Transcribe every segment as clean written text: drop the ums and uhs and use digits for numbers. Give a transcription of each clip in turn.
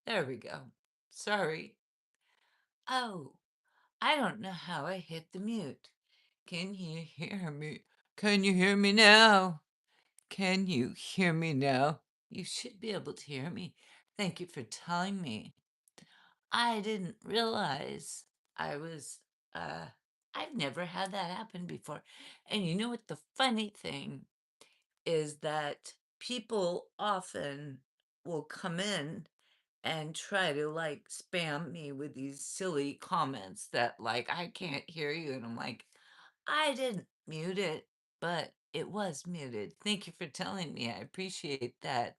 There we go. Sorry. Oh, I don't know how I hit the mute. Can you hear me? Can you hear me now? Can you hear me now? You should be able to hear me. Thank you for telling me. I didn't realize I was, uh, I've never had that happen before. And you know what the funny thing is that people often will come in and try to like spam me with these silly comments that like I can't hear you, and I'm like, I didn't mute it, but it was muted. Thank you for telling me. I appreciate that,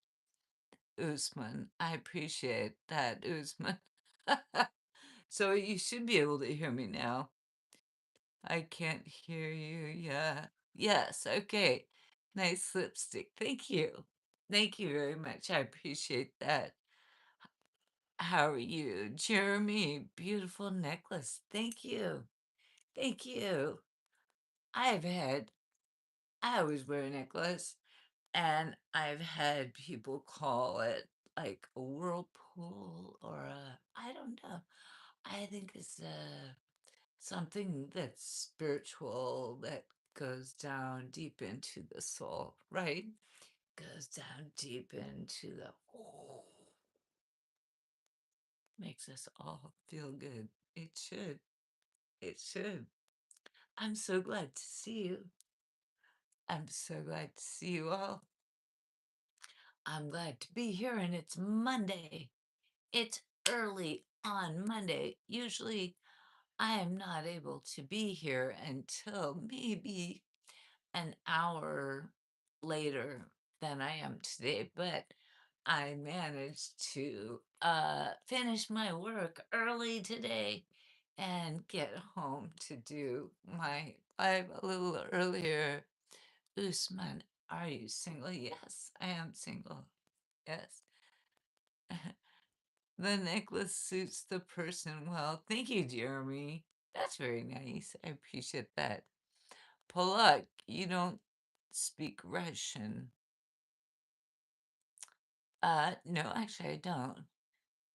Usman. I appreciate that, Usman. So you should be able to hear me now. I can't hear you. Yeah. Yes. Okay. Nice lipstick. Thank you. Thank you very much. I appreciate that. How are you? Jeremy, beautiful necklace. Thank you. Thank you. I've had, I always wear a necklace, and I've had people call it like a whirlpool or a, I don't know. I think it's something that's spiritual that goes down deep into the soul, right? Goes down deep into the, makes us all feel good. It should. It should. I'm so glad to see you. I'm so glad to see you all. I'm glad to be here, and it's Monday. It's early on Monday. Usually, I am not able to be here until maybe an hour later than I am today, but I managed to finish my work early today and get home to do my live a little earlier. Usman, are you single? Yes, I am single. Yes. The necklace suits the person well. Thank you, Jeremy. That's very nice. I appreciate that. Polak, you don't speak Russian. No, actually, I don't.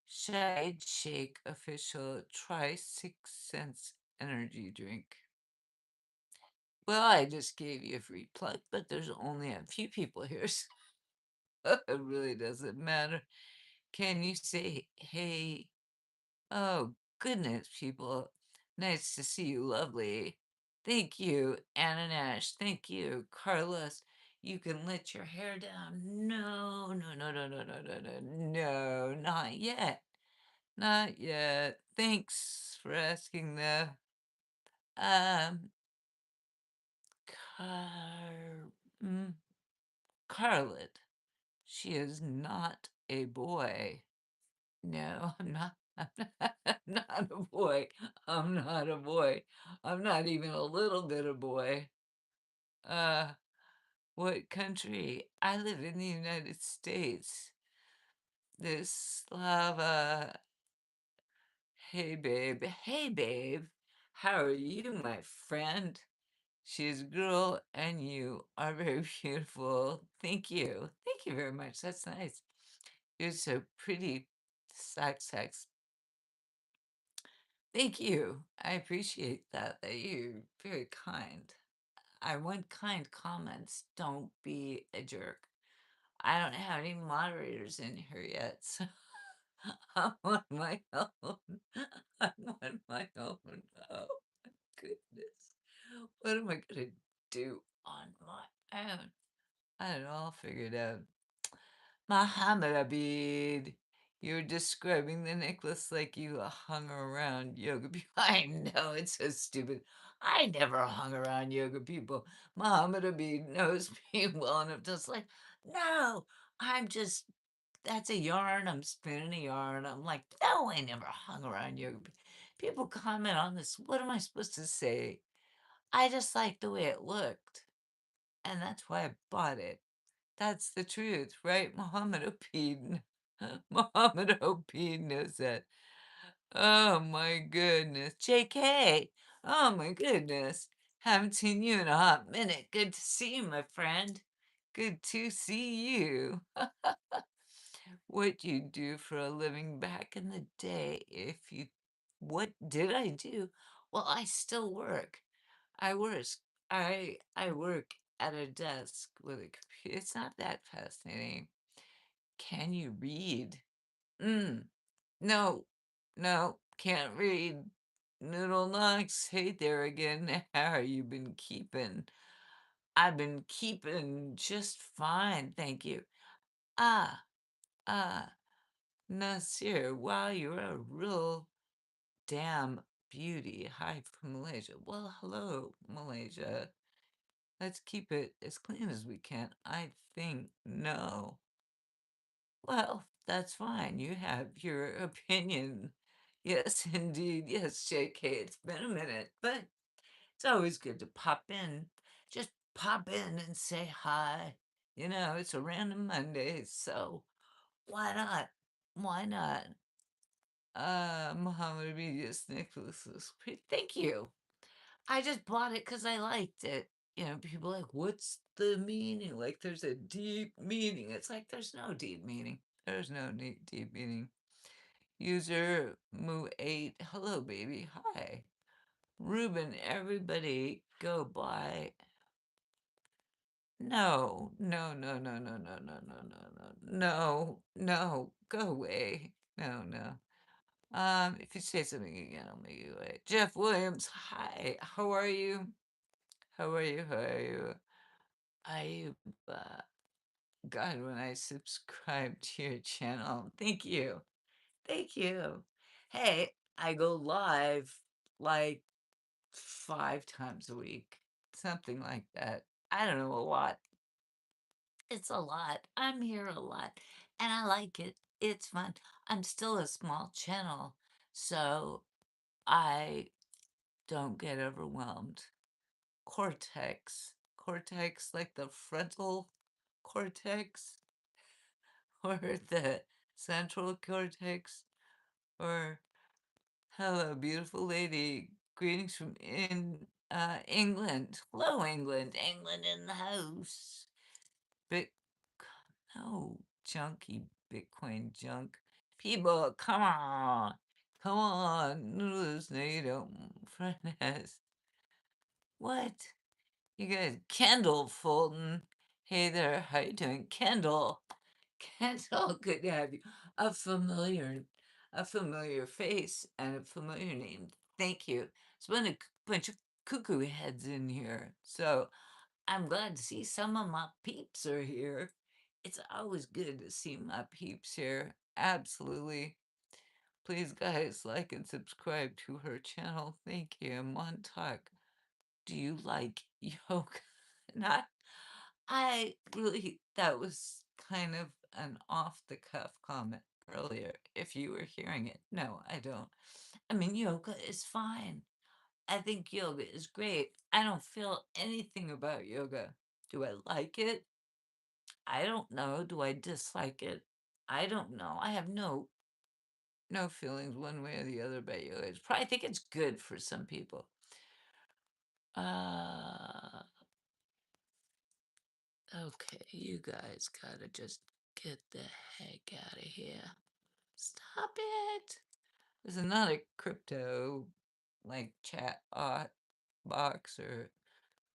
Shade Shake official, try 6 cents energy drink. Well, I just gave you a free plug, but there's only a few people here, so it really doesn't matter. Can you say, hey, oh, goodness, people. Nice to see you, lovely. Thank you, Anna Nash. Thank you, Carlos. You can let your hair down. No, no, no, no, no, no, no, no, no, not yet. Not yet. Thanks for asking, though. Um, Car- mm, Carlet. She is not a boy. No, I'm not. I'm not a boy. I'm not a boy. I'm not even a little bit a boy. Uh, what country? I live in the United States. This lava. Hey, babe. Hey, babe. How are you, my friend? She's a girl, and you are very beautiful. Thank you. Thank you very much. That's nice. You're so pretty. Sex. Thank you. I appreciate that you're very kind. I want kind comments. Don't be a jerk. I don't have any moderators in here yet, so I'm on my own. I'm on my own. Oh, my goodness. What am I gonna do on my own? I had it all figured out. Muhammad Abid, you're describing the necklace like you hung around yoga people. I know, it's so stupid. I never hung around yoga people. Muhammad Abid knows me well enough to like, no, I'm just, that's a yarn. I'm spinning a yarn. I'm like, no, I never hung around yoga. People comment on this. What am I supposed to say? I just like the way it looked, and that's why I bought it. That's the truth, right? Muhammad Opid. Muhammad Opid knows that. Oh my goodness. JK. Oh my goodness. Haven't seen you in a hot minute. Good to see you, my friend. Good to see you. what you do for a living back in the day. If you, what did I do? Well, I still work. I work. I work at a desk with a computer. It's not that fascinating. Can you read? Mm, no, no, can't read. Noodle Knox, hey there again. How are you been keeping? I've been keeping just fine, thank you. Ah, ah, Nasir, wow, you're a real damn beauty. Hi from Malaysia. Well, hello, Malaysia. Let's keep it as clean as we can. I think no. Well, that's fine. You have your opinion. Yes, indeed. Yes, JK, it's been a minute, but it's always good to pop in. Just pop in and say hi. You know, it's a random Monday, so why not? Why not? Muhammad Media's Nicholas is pretty. Thank you. I just bought it because I liked it. You know, people are like, what's the meaning? Like, there's a deep meaning. It's like, there's no deep meaning. There's no deep meaning. User Moo8, hello, baby. Hi. Ruben, everybody go buy. No, no, no, no, no, no, no, no, no, no, no, no, go away. No, no. If you say something again, I'll make you away. Jeff Williams, hi. How are you? How are you? How are you? I, uh, God, when I subscribe to your channel, thank you. Thank you. Hey, I go live like 5 times a week, something like that. I don't know, a lot. It's a lot. I'm here a lot, and I like it. It's fun. I'm still a small channel, so I don't get overwhelmed. Cortex like the frontal cortex or the central cortex or hello, beautiful lady. Greetings from England. Hello, England. England in the house. Bit no junky Bitcoin junk. People, come on. Come on. Noodles, no, you don't. Friend. What? You guys, Kendall Fulton. Hey there, how you doing? Kendall. Kendall, good to have you. A familiar, a familiar face and a familiar name. Thank you. It's been a bunch of cuckoo heads in here. So I'm glad to see some of my peeps are here. It's always good to see my peeps here. Absolutely. Please, guys, like and subscribe to her channel. Thank you. Montauk, do you like yoga? Not, I really, that was kind of an off the cuff comment earlier. If you were hearing it, no, I don't. I mean, yoga is fine. I think yoga is great. I don't feel anything about yoga. Do I like it? I don't know. Do I dislike it? I don't know. I have no feelings one way or the other about yoga. I think it's good for some people. Uh Okay, you guys gotta just get the heck out of here. Stop it. There's another crypto like chat box or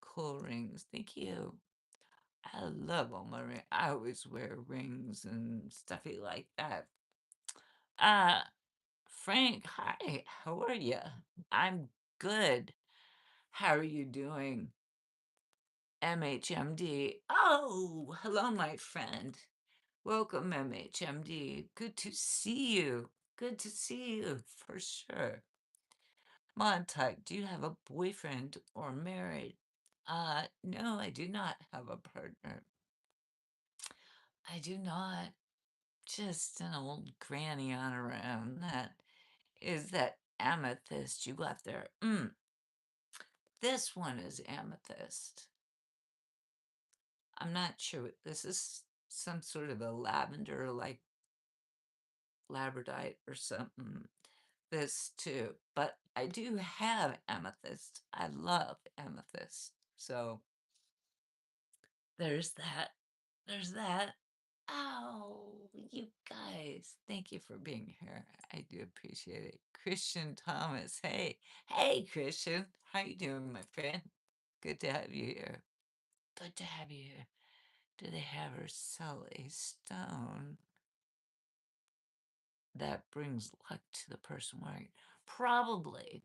cool rings. Thank you. I love all my rings. I always wear rings and stuffy like that. Uh, Frank, hi. How are you? I'm good. How are you doing? MHMD. Oh, hello, my friend. Welcome, MHMD. Good to see you. Good to see you, for sure. Montauk, do you have a boyfriend or married? No, I do not have a partner. I do not. Just an old granny on around. That is that amethyst you got there. This one is amethyst. I'm not sure. This is some sort of a lavender, like labradorite or something. This too, but I do have amethyst. I love amethyst. So there's that. There's that. Oh, you guys. Thank you for being here. I do appreciate it. Christian Thomas. Hey. Hey, Christian. How you doing, my friend? Good to have you here. Good to have you here. Do they have her sell a stone that brings luck to the person wearing it? Probably.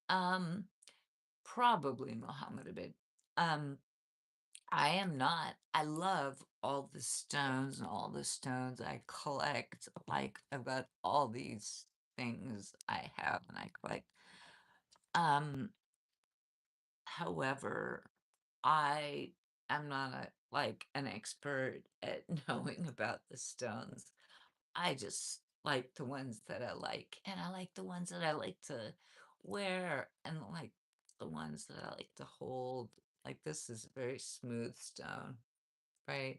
Um, probably Muhammad Abid. Um, I am not. I love all the stones and all the stones I collect. Like I've got all these things I have and I collect. Um, however, I am not like an expert at knowing about the stones. I just like the ones that I like, and I like the ones that I like to wear, and like the ones that I like to hold. Like this is a very smooth stone, right?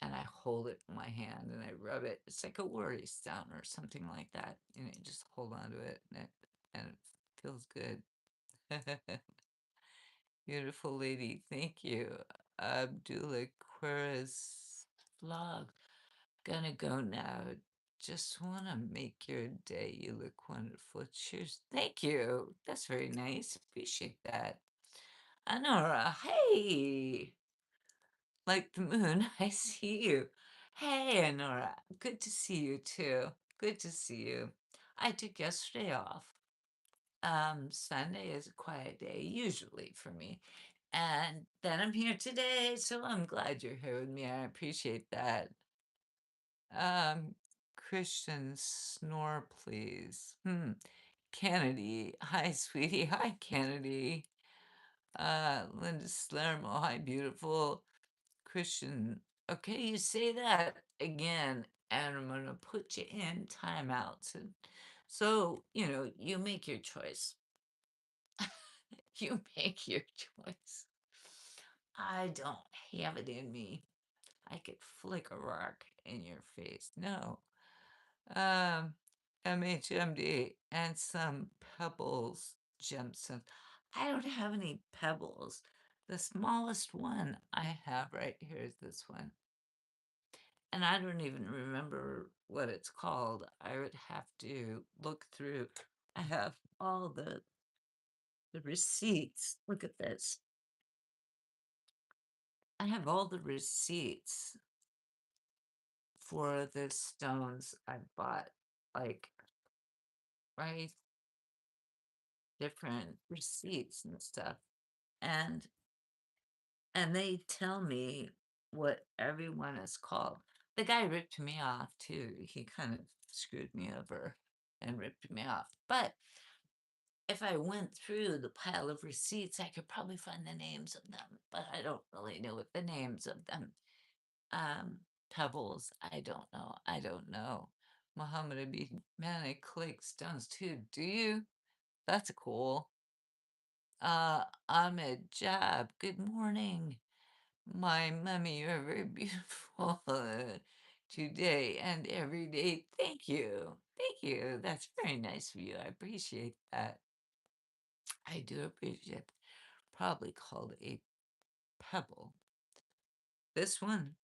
And I hold it in my hand and I rub it. It's like a worry stone or something like that. And you just hold on to it and it feels good. Beautiful lady. Thank you. Abdullah Queras vlog. Gonna go now. Just want to make your day. You look wonderful. Cheers. Thank you. That's very nice. Appreciate that. Anora, hey. Like the moon, I see you. Hey, Anora. Good to see you too. Good to see you. I took yesterday off. Sunday is a quiet day, usually for me. And then I'm here today, so I'm glad you're here with me. I appreciate that. Christian, snore, please. Kennedy. Hi, sweetie. Hi, Kennedy. Linda Salermo. Hi, beautiful. Christian. Okay, you say that again, and I'm gonna put you in timeouts. And so, you make your choice. You make your choice. I don't have it in me. I could flick a rock in your face. No. Um, MHMD and some pebbles, Jemson. I don't have any pebbles. The smallest one I have right here is this one. And I don't even remember what it's called. I would have to look through. I have all the receipts. Look at this. I have all the receipts for the stones I bought, like, right? Different receipts and stuff. And they tell me what everyone is called. The guy ripped me off too. He kind of screwed me over and ripped me off. But if I went through the pile of receipts, I could probably find the names of them, but I don't really know what the names of them. Pebbles, I don't know. I don't know. Muhammad Abi, man, I collect stones too. Do you? That's cool. Ahmed Jab, good morning. My mummy, you're very beautiful today and every day. Thank you. Thank you. That's very nice of you. I appreciate that. I do appreciate it. Probably called a pebble. This one.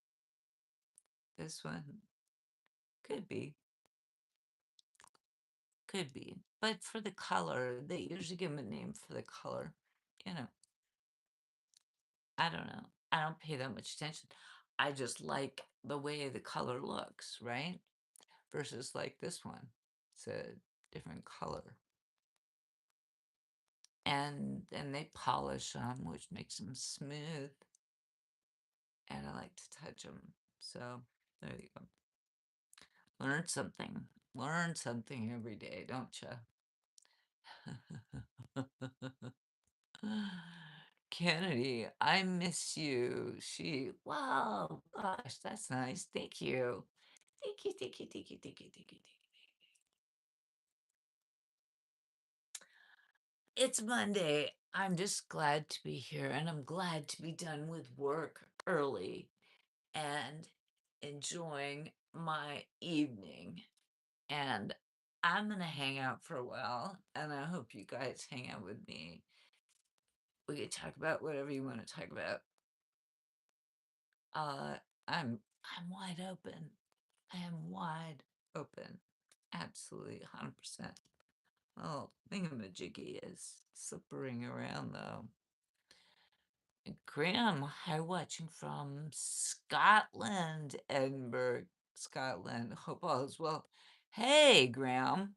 This one. Could be. Could be. But for the color, they usually give them a name for the color. You know, I don't know. I don't pay that much attention. I just like the way the color looks, right? Versus like this one. It's a different color. And then they polish them, which makes them smooth. And I like to touch them. So there you go. Learn something. Learn something every day, don't you? Kennedy, I miss you. Wow, gosh, that's nice. Thank you. Thank you, thank you, thank you, thank you, thank you, thank you. It's Monday. I'm just glad to be here and I'm glad to be done with work early and enjoying my evening. And I'm going to hang out for a while and I hope you guys hang out with me. We can talk about whatever you want to talk about. Uh, I'm wide open. I am wide open. Absolutely 100%. Oh, thingamajiggy is slippering around though. Graham, hi, watching from Scotland, Edinburgh, Scotland. Hope all is well. Hey, Graham.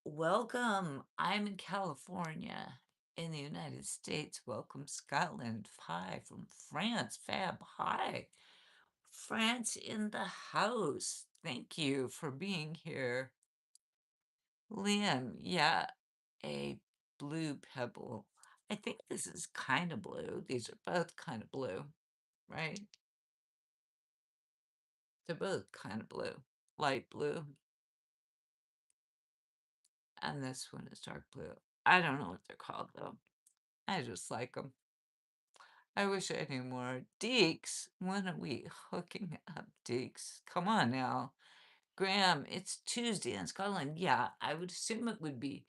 Welcome. I'm in California in the United States. Welcome, Scotland. Hi from France. Fab. Hi. France in the house. Thank you for being here. Liam, yeah, a blue pebble. I think this is kind of blue. These are both kind of blue, right? They're both kind of blue, light blue. And this one is dark blue. I don't know what they're called though. I just like them. I wish I knew more. Deeks, when are we hooking up, Deeks? Come on now. Graham, it's Tuesday in Scotland. Yeah, I would assume it would be.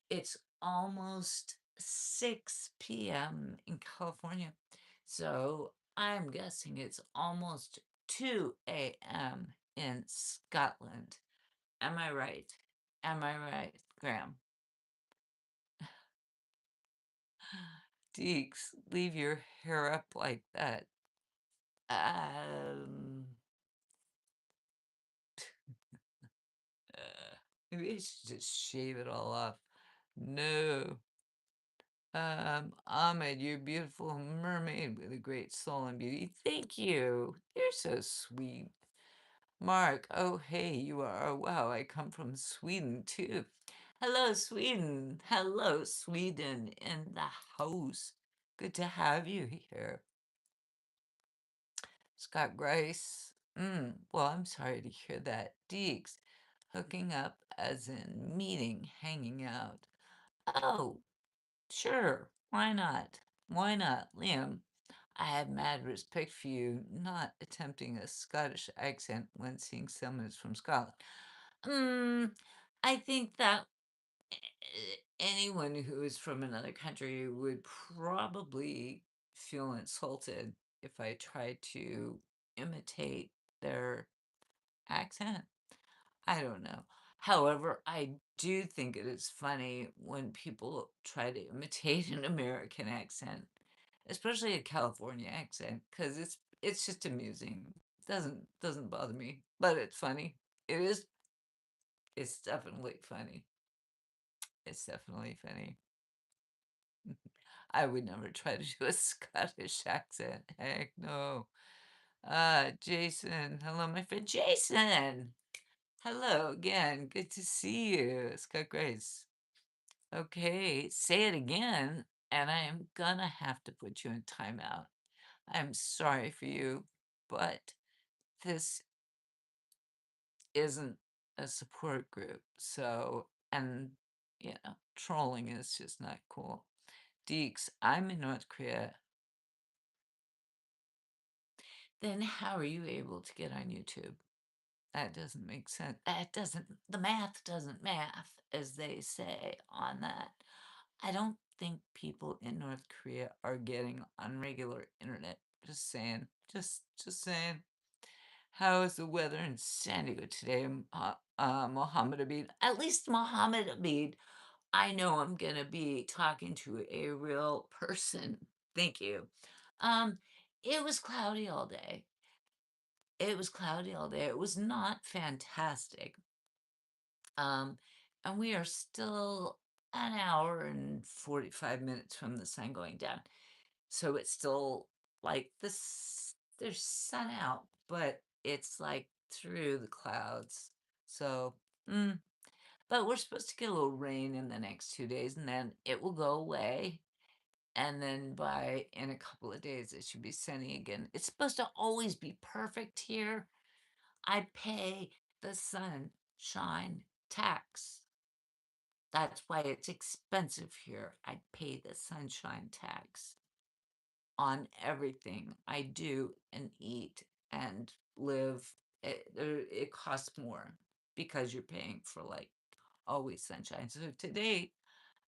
It's almost 6 p.m. in California. So I'm guessing it's almost 2 a.m. in Scotland. Am I right? Am I right, Graham? Deeks, leave your hair up like that. Um, maybe I should just shave it all off. No. Ahmed, you're a beautiful mermaid with a great soul and beauty. Thank you. You're so sweet. Mark, oh hey, you are. Wow, I come from Sweden too. Hello, Sweden. Hello, Sweden in the house. Good to have you here. Scott Grice. Well, I'm sorry to hear that. Deeks, hooking up as in meeting, hanging out. Oh, sure. Why not? Why not, Liam? I have mad respect for you not attempting a Scottish accent when seeing someone who's from Scotland. I think that anyone who is from another country would probably feel insulted if I tried to imitate their accent. I don't know. However, I do think it is funny when people try to imitate an American accent, especially a California accent, because it's just amusing. Doesn't bother me, but it's funny. It is. It's definitely funny. It's definitely funny. I would never try to do a Scottish accent. Heck no. Jason. Hello, my friend Jason. Hello again. Good to see you, Scott Grace. Okay, say it again, and I am gonna have to put you in timeout. I'm sorry for you, but this isn't a support group. So, and trolling is just not cool. Deeks, I'm in North Korea. Then how are you able to get on YouTube? That doesn't make sense. That doesn't, the math doesn't math, as they say on that. I don't think people in North Korea are getting on regular internet. Just saying. Just saying. How is the weather in San Diego today, Mohammed Abid? At least Mohammed Abid, I know I'm gonna be talking to a real person. Thank you. Um, it was cloudy all day. It was cloudy all day. It was not fantastic. Um, and we are still an hour and 45 minutes from the sun going down. So it's still like this, there's sun out, but it's like through the clouds. So, but we're supposed to get a little rain in the next 2 days and then it will go away. And then in a couple of days, it should be sunny again. It's supposed to always be perfect here. I pay the sunshine tax. That's why it's expensive here. I pay the sunshine tax on everything I do and eat and live. It costs more because you're paying for like always sunshine. So today,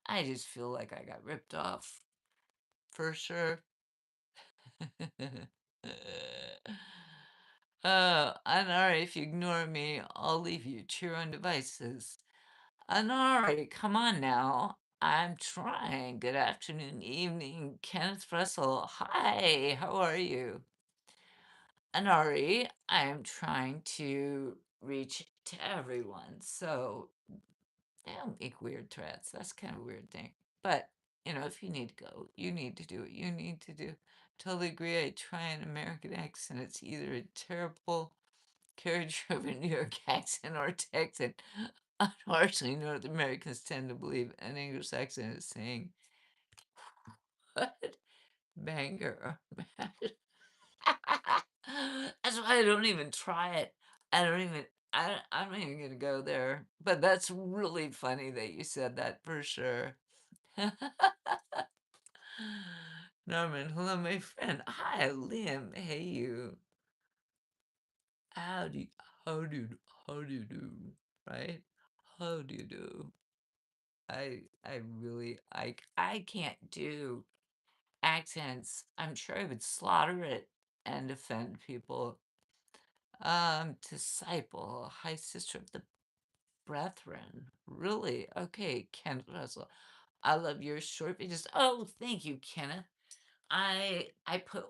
I just feel like I got ripped off for sure. Anari, if you ignore me, I'll leave you to your own devices. Anari, come on now. I'm trying. Good afternoon, evening, Kenneth Russell. Hi, how are you? Anari, I am trying to reach to everyone, so don't make weird threats. That's kind of a weird thing. But, if you need to go, you need to do what you need to do. Totally agree. I try an American accent. It's either a terrible carriage of a New York accent or Texan. Unfortunately, North Americans tend to believe an English accent is saying, what? Banger or mash? That's why I don't even try it. I don't even, I'm not even gonna go there. But that's really funny that you said that for sure. Norman, hello, my friend. Hi, Liam. Hey, you. How do you, how do you, how do you do? Right? How do you do? I really I can't do accents. I'm sure I would slaughter it and offend people. Disciple, high sister of the brethren. Really? Okay, Kenneth Russell. I love your short videos. Oh, thank you, Kenneth. I put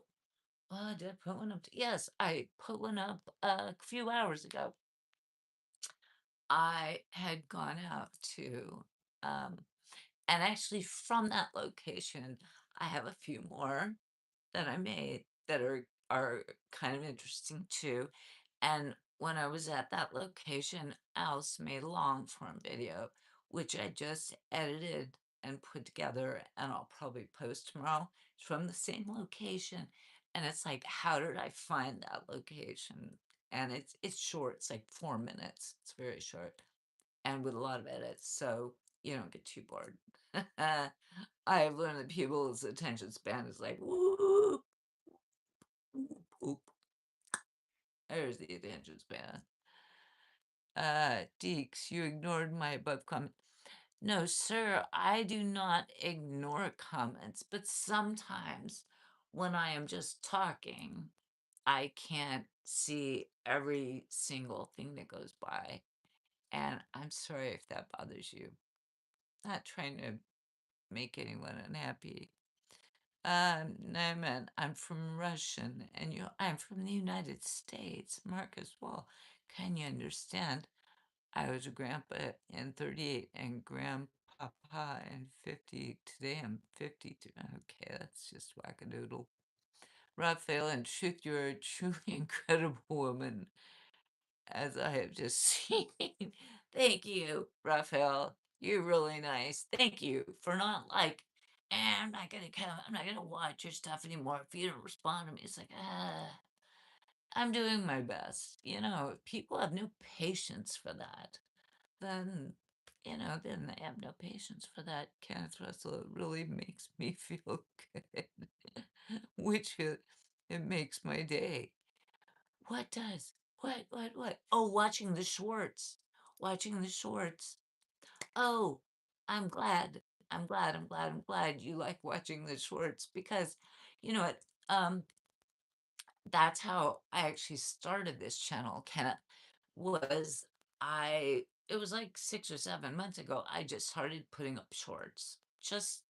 did I put one up? Yes, I put one up a few hours ago. I had gone out to and actually from that location, I have a few more that I made that are kind of interesting too. And when I was at that location, I also made a long form video, which I just edited and put together, and I'll probably post tomorrow. It's from the same location, and it's like, how did I find that location? And it's short. It's like 4 minutes. It's very short, and with a lot of edits, so you don't get too bored. I've learned that people's attention span is like, woo, poop. There's the attention span. Deeks, you ignored my above comment. No, sir, I do not ignore comments, but sometimes when I am just talking, I can't see every single thing that goes by. And I'm sorry if that bothers you. Not trying to make anyone unhappy. No, man, I'm from Russian, and I'm from the United States. Mark as well. Can you understand? I was a grandpa in 38 and grandpapa in 50. Today I'm 52. Okay, that's just wackadoodle. Raphael, in truth, you're a truly incredible woman, as I have just seen. Thank you, Raphael. You're really nice. Thank you for not like, I'm not gonna come, I'm not gonna watch your stuff anymore if you don't respond to me. It's like, I'm doing my best. If people have no patience for that, then then they have no patience for that. Kenneth Russell really makes me feel good, which it makes my day. What does? What? Oh, watching the shorts. Watching the shorts. Oh, I'm glad. I'm glad you like watching the shorts because you know what? That's how I actually started this channel, Kenneth, was it was like 6 or 7 months ago, I just started putting up shorts just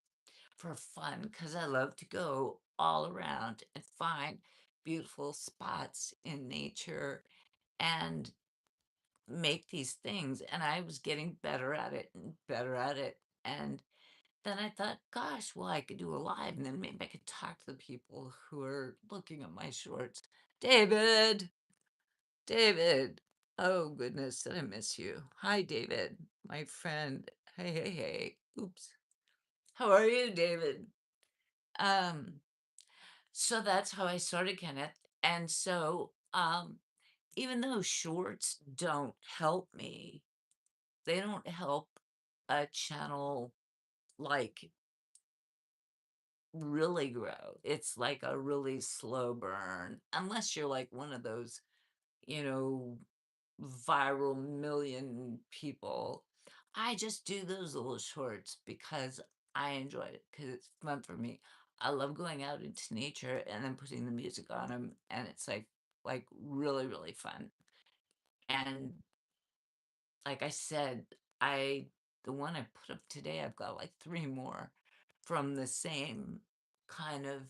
for fun because I love to go all around and find beautiful spots in nature and make these things. And I was getting better at it and better at it. And then I thought, gosh, well, I could do a live and then maybe I could talk to the people who are looking at my shorts. David, David. Oh, goodness, did I miss you? Hi, David, my friend. Hey, hey, hey. Oops. How are you, David? Um, so that's how I started, Kenneth. And so, even though shorts don't help me, they don't help a channel like really grow. It's like a really slow burn, unless you're like one of those, you know, viral million people. I just do those little shorts because I enjoy it because it's fun for me. I love going out into nature and then putting the music on them, and it's like like really, really fun. And like I said, I the one I put up today, I've got like three more from the same kind of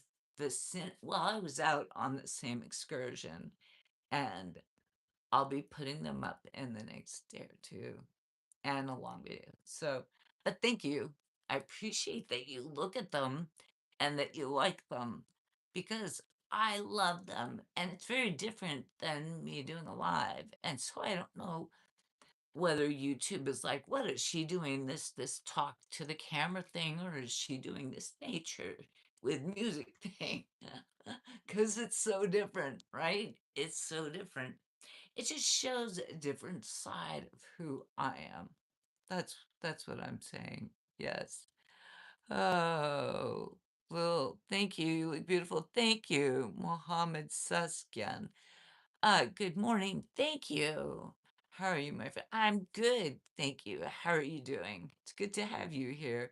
well, I was out on the same excursion, and I'll be putting them up in the next day or two, and a long video. So, but thank you. I appreciate that you look at them and that you like them because I love them, and it's very different than me doing a live. And so I don't know whether YouTube is like, what is she doing, this talk to the camera thing, or is she doing this nature with music thing? Because it's so different, right? It's so different. It just shows a different side of who I am. That's what I'm saying. Yes. Oh, well, thank you. You look beautiful. Thank you, Mohammed Suskian. Good morning. Thank you. How are you, my friend? I'm good. Thank you. How are you doing? It's good to have you here.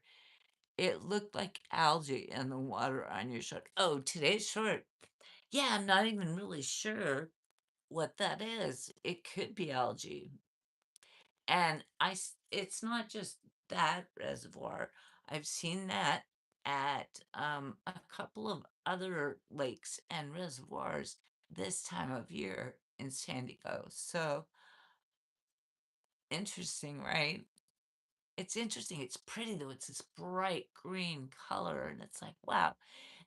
It looked like algae in the water on your shirt. Oh, today's short. Yeah, I'm not even really sure what that is. It could be algae. And it's not just that reservoir. I've seen that at a couple of other lakes and reservoirs this time of year in San Diego. So interesting, right? It's interesting. It's pretty though. It's this bright green color, and it's like, wow.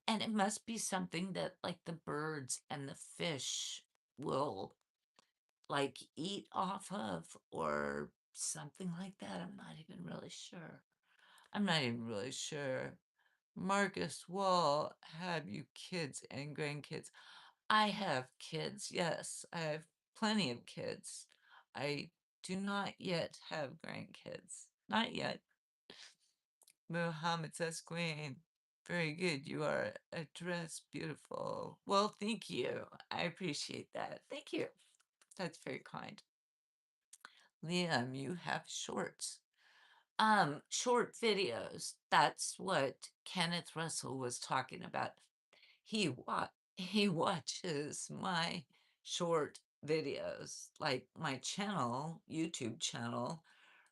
And it must be something that like the birds and the fish will like eat off of or something like that. I'm not even really sure. I'm not even really sure. Marcus Wall, have you kids and grandkids? I have kids, yes. I have plenty of kids. I do not yet have grandkids. Not yet. Muhammad says, Queen, very good. You are addressed beautiful. Well, thank you. I appreciate that. Thank you. That's very kind. Liam, you have shorts. Short videos. That's what Kenneth Russell was talking about. He watches my short videos, like my channel, YouTube channel,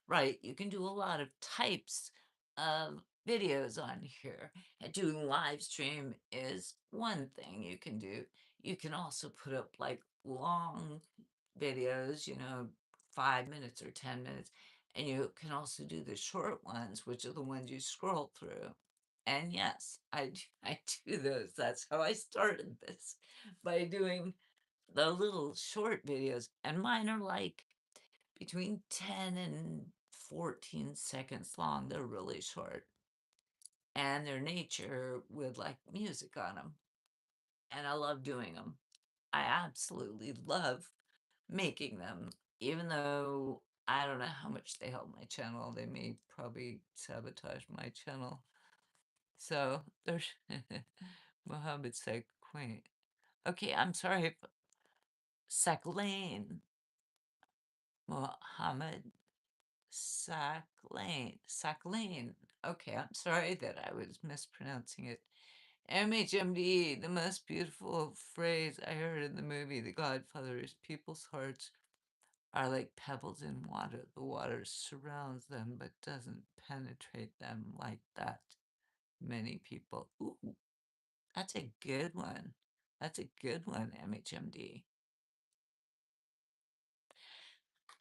right? You can do a lot of types of videos on here. And doing live stream is one thing you can do. You can also put up like long videos, 5 minutes or 10 minutes. And you can also do the short ones, which are the ones you scroll through. And yes, I do those. That's how I started this, by doing the little short videos. And mine are like between 10 and 14 seconds long. They're really short. And they're nature with like music on them. And I love doing them. I absolutely love making them, even though I don't know how much they help my channel. They may probably sabotage my channel. So there's Mohammed said quaint. Okay, I'm sorry if Sakalain. Mohammed Sakalain. Okay, I'm sorry that I was mispronouncing it. MHMD, the most beautiful phrase I heard in the movie The Godfather is people's hearts are like pebbles in water. The water surrounds them but doesn't penetrate them like that. Many people. Ooh, that's a good one. That's a good one, MHMD.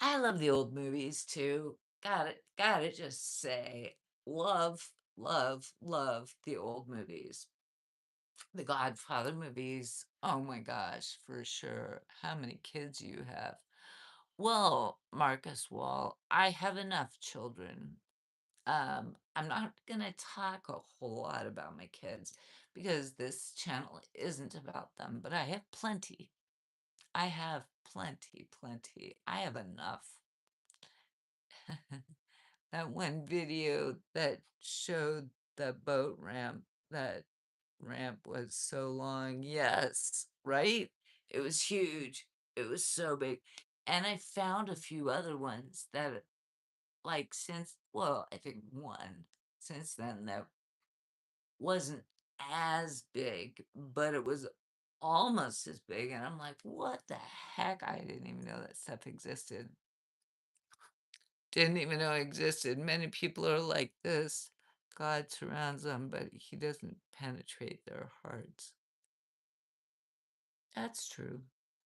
I love the old movies too. Gotta just say, love, love, love the old movies. The Godfather movies. Oh my gosh, for sure. How many kids you have? Well, Marcus Wall, I have enough children. I'm not gonna talk a whole lot about my kids because this channel isn't about them, but I have plenty. I have plenty, plenty. I have enough. That one video that showed the boat ramp, that ramp was so long. Yes, right? It was huge. It was so big. And I found a few other ones that, like, well, I think one since then that wasn't as big, but it was almost as big, and I'm like, "What the heck?" I didn't even know that stuff existed. Didn't even know it existed. Many people are like this. God surrounds them, but he doesn't penetrate their hearts. That's true.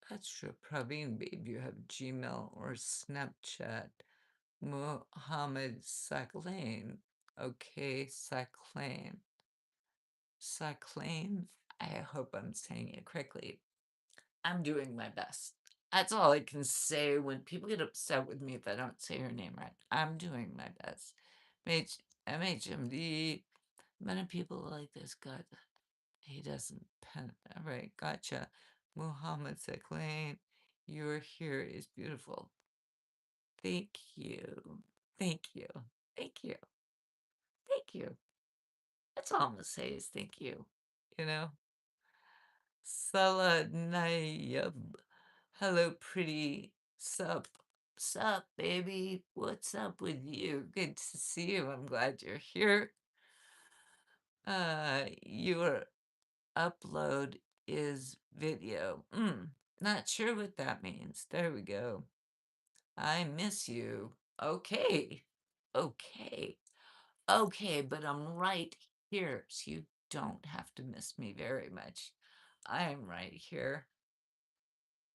That's true. Praveen, babe, you have Gmail or Snapchat. Muhammad Saklain. Okay, Saklain. Saklain. I hope I'm saying it correctly. I'm doing my best. That's all I can say when people get upset with me if I don't say her name right. I'm doing my best. MHMD. Many people like this. God, he doesn't pen. All right, gotcha. Muhammad Saklain. Your here is beautiful. Thank you. Thank you. Thank you. Thank you. That's all I'm gonna say is thank you. You know? Salah Nayab. Hello, pretty. Sup? Sup, baby? What's up with you? Good to see you. I'm glad you're here. Your upload is video. Not sure what that means. There we go. I miss you. Okay. Okay. Okay, but I'm right here, so you don't have to miss me very much. I'm right here,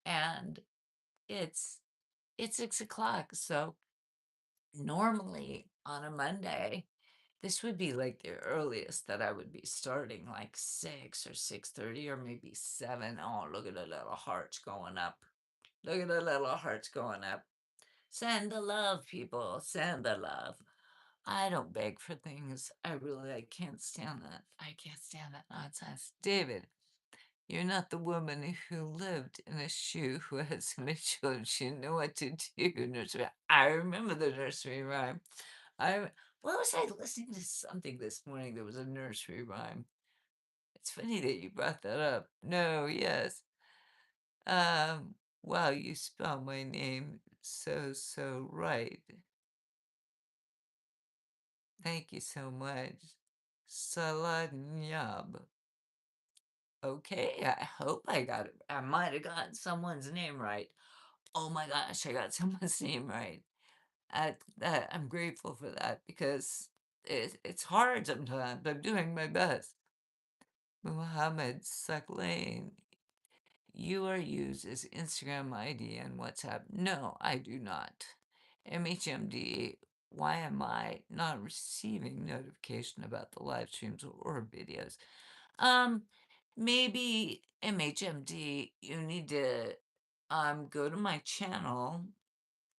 and it's it's 6 o'clock. So normally on a Monday, this would be like the earliest that I would be starting, like 6 or 6:30 or maybe 7. Oh, look at the little hearts going up. Look at the little hearts going up. Send the love, people. Send the love. I don't beg for things. I can't stand that. I can't stand that nonsense. David, you're not the woman who lived in a shoe who had so many children she didn't know what to do. Nursery. I remember the nursery rhyme. I what was I listening to something this morning? There was a nursery rhyme. It's funny that you brought that up. No, yes. Wow, you spell my name so right. Thank you so much. Salanyab. Okay, I hope I got it. I might have gotten someone's name right. Oh my gosh, I got someone's name right. I'm grateful for that because it's hard sometimes. I'm doing my best. Muhammad Saklain, you are used as Instagram ID and WhatsApp. No, I do not. MHMD, why am I not receiving notification about the live streams or videos? Um, Maybe MHMD, you need to go to my channel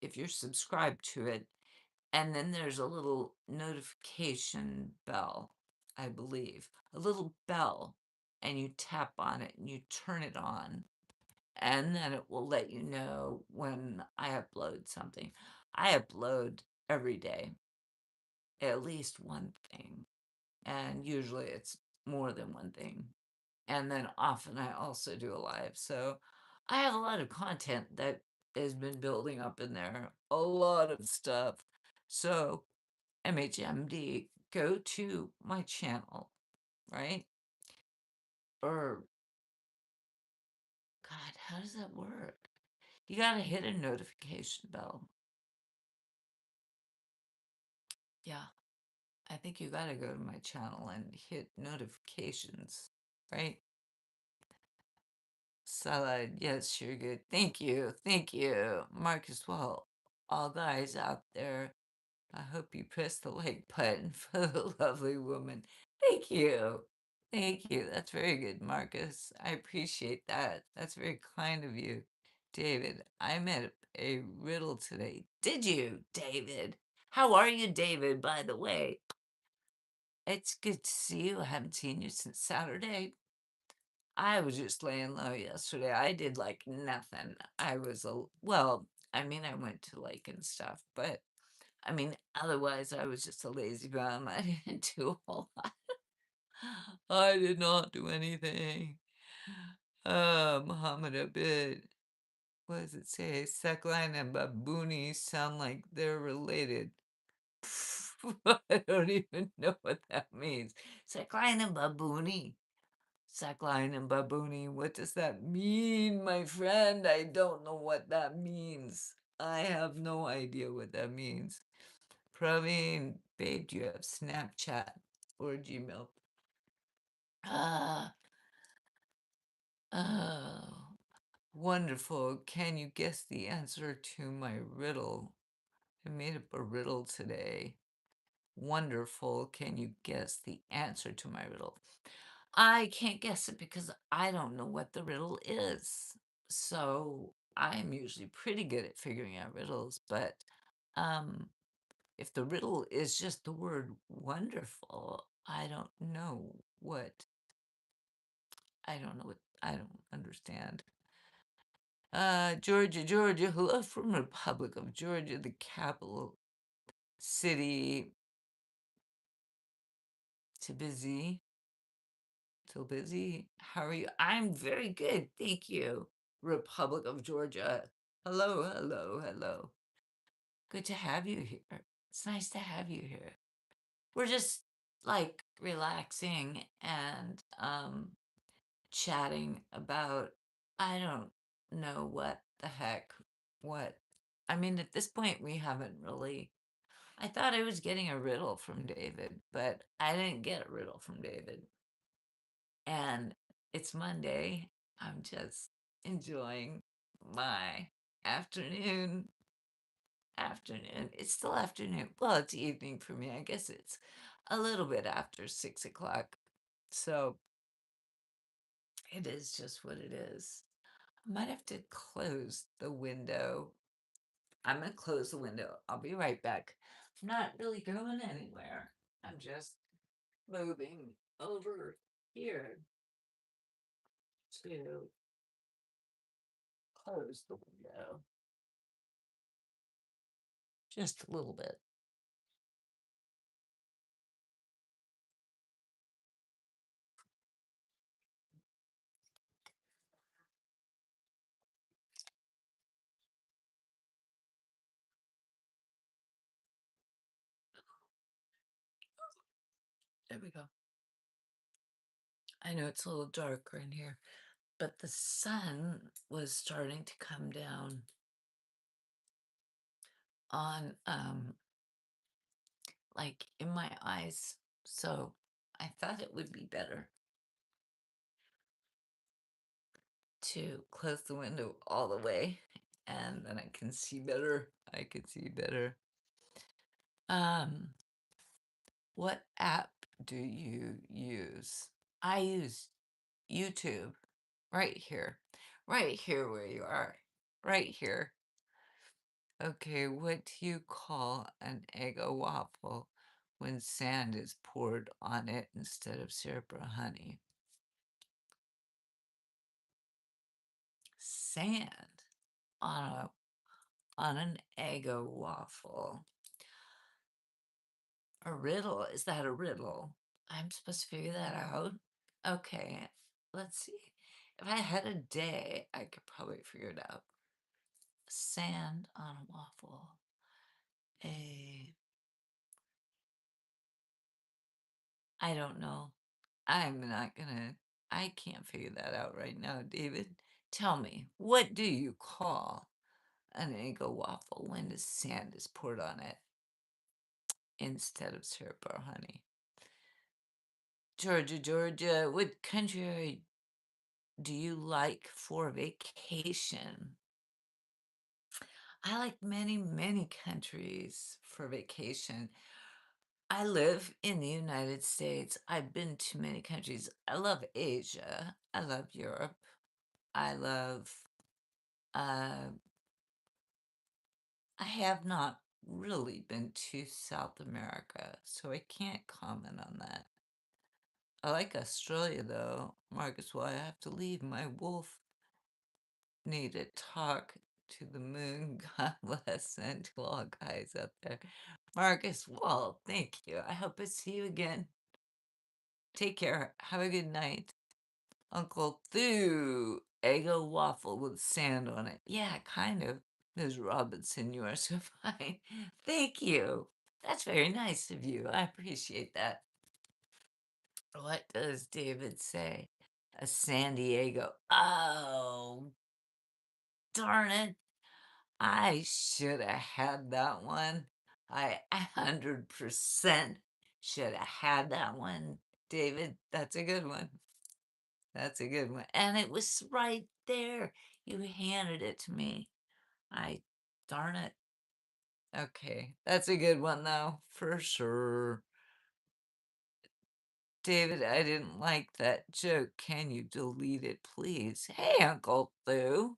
if you're subscribed to it, and then there's a little notification bell, I believe, a little bell, and you tap on it and you turn it on, and then it will let you know when I upload something. I upload every day, at least one thing, and usually it's more than one thing. And then often I also do a live. So I have a lot of content that has been building up in there, a lot of stuff. So MHMD, go to my channel, right? Or, God, how does that work? You got to hit a notification bell. Yeah, I think you got to go to my channel and hit notifications, right? Salad, yes, you're good. Thank you. Thank you. Marcus, well, all guys out there, I hope you press the like button for the lovely woman. Thank you. Thank you. That's very good, Marcus. I appreciate that. That's very kind of you. David, I met a riddle today. Did you, David? How are you, David, by the way? It's good to see you. I haven't seen you since Saturday. I was just laying low yesterday. I did like nothing. Well, I mean, I went to lake and stuff, but I mean, otherwise, I was just a lazy bum. I didn't do a whole lot. I did not do anything. Muhammad Abid, what does it say? Sekline and Babooni sound like they're related. I don't even know what that means. Sekline and Babooni. Sackline and Babooni. What does that mean, my friend? I don't know what that means. I have no idea what that means. Praveen, babe, do you have Snapchat or Gmail? Ah, oh, wonderful. Can you guess the answer to my riddle? I made up a riddle today. Wonderful. Can you guess the answer to my riddle? I can't guess it because I don't know what the riddle is. So I'm usually pretty good at figuring out riddles, but um, if the riddle is just the word wonderful, I don't know what, I don't understand. Georgia, Georgia, hello from Republic of Georgia, the capital city. Too busy. Too busy. How are you? I'm very good, thank you. Republic of Georgia. Hello, hello, hello. Good to have you here. It's nice to have you here. We're just like relaxing and chatting about I don't know what the heck what I mean at this point we haven't really I thought I was getting a riddle from David, but I didn't get a riddle from David. And it's Monday. I'm just enjoying my afternoon. Afternoon. It's still afternoon. Well, it's evening for me. I guess it's a little bit after 6 o'clock. So it is just what it is. I might have to close the window. I'm going to close the window. I'll be right back. I'm not really going anywhere. I'm just moving over here to close the window just a little bit. There we go. I know it's a little darker in here, but the sun was starting to come down on like in my eyes. So I thought it would be better to close the window all the way and then I can see better. I can see better. Um what app do you use? I use YouTube right here. Right here where you are. Right here. Okay, what do you call an Eggo waffle when sand is poured on it instead of syrup or honey? Sand on an Eggo waffle. A riddle? Is that a riddle? I'm supposed to figure that out? Okay, let's see. If I had a day, I could probably figure it out. Sand on a waffle. A I don't know. I'm not gonna, I can't figure that out right now, David. Tell me, what do you call an Eggo waffle when the sand is poured on it instead of syrup or honey? Georgia, Georgia, what country do you like for vacation? I like many, many countries for vacation. I live in the United States. I've been to many countries. I love Asia. I love Europe. I love, uh, I have not really been to South America, so I can't comment on that. I like Australia though. Marcus, well, I have to leave. My wolf need to talk to the moon. God bless, and to all guys out there. Marcus, well, thank you. I hope I see you again. Take care. Have a good night. Uncle Thu, Eggo waffle with sand on it. Yeah, kind of. Ms. Robinson, you are so fine. Thank you. That's very nice of you. I appreciate that. What does David say? a San Diego. Oh, darn it. I should have had that one. I 100% should have had that one. David, that's a good one. That's a good one. And it was right there. You handed it to me. I, darn it. Okay, that's a good one though, for sure. David, I didn't like that joke. Can you delete it, please? Hey, Uncle Lou.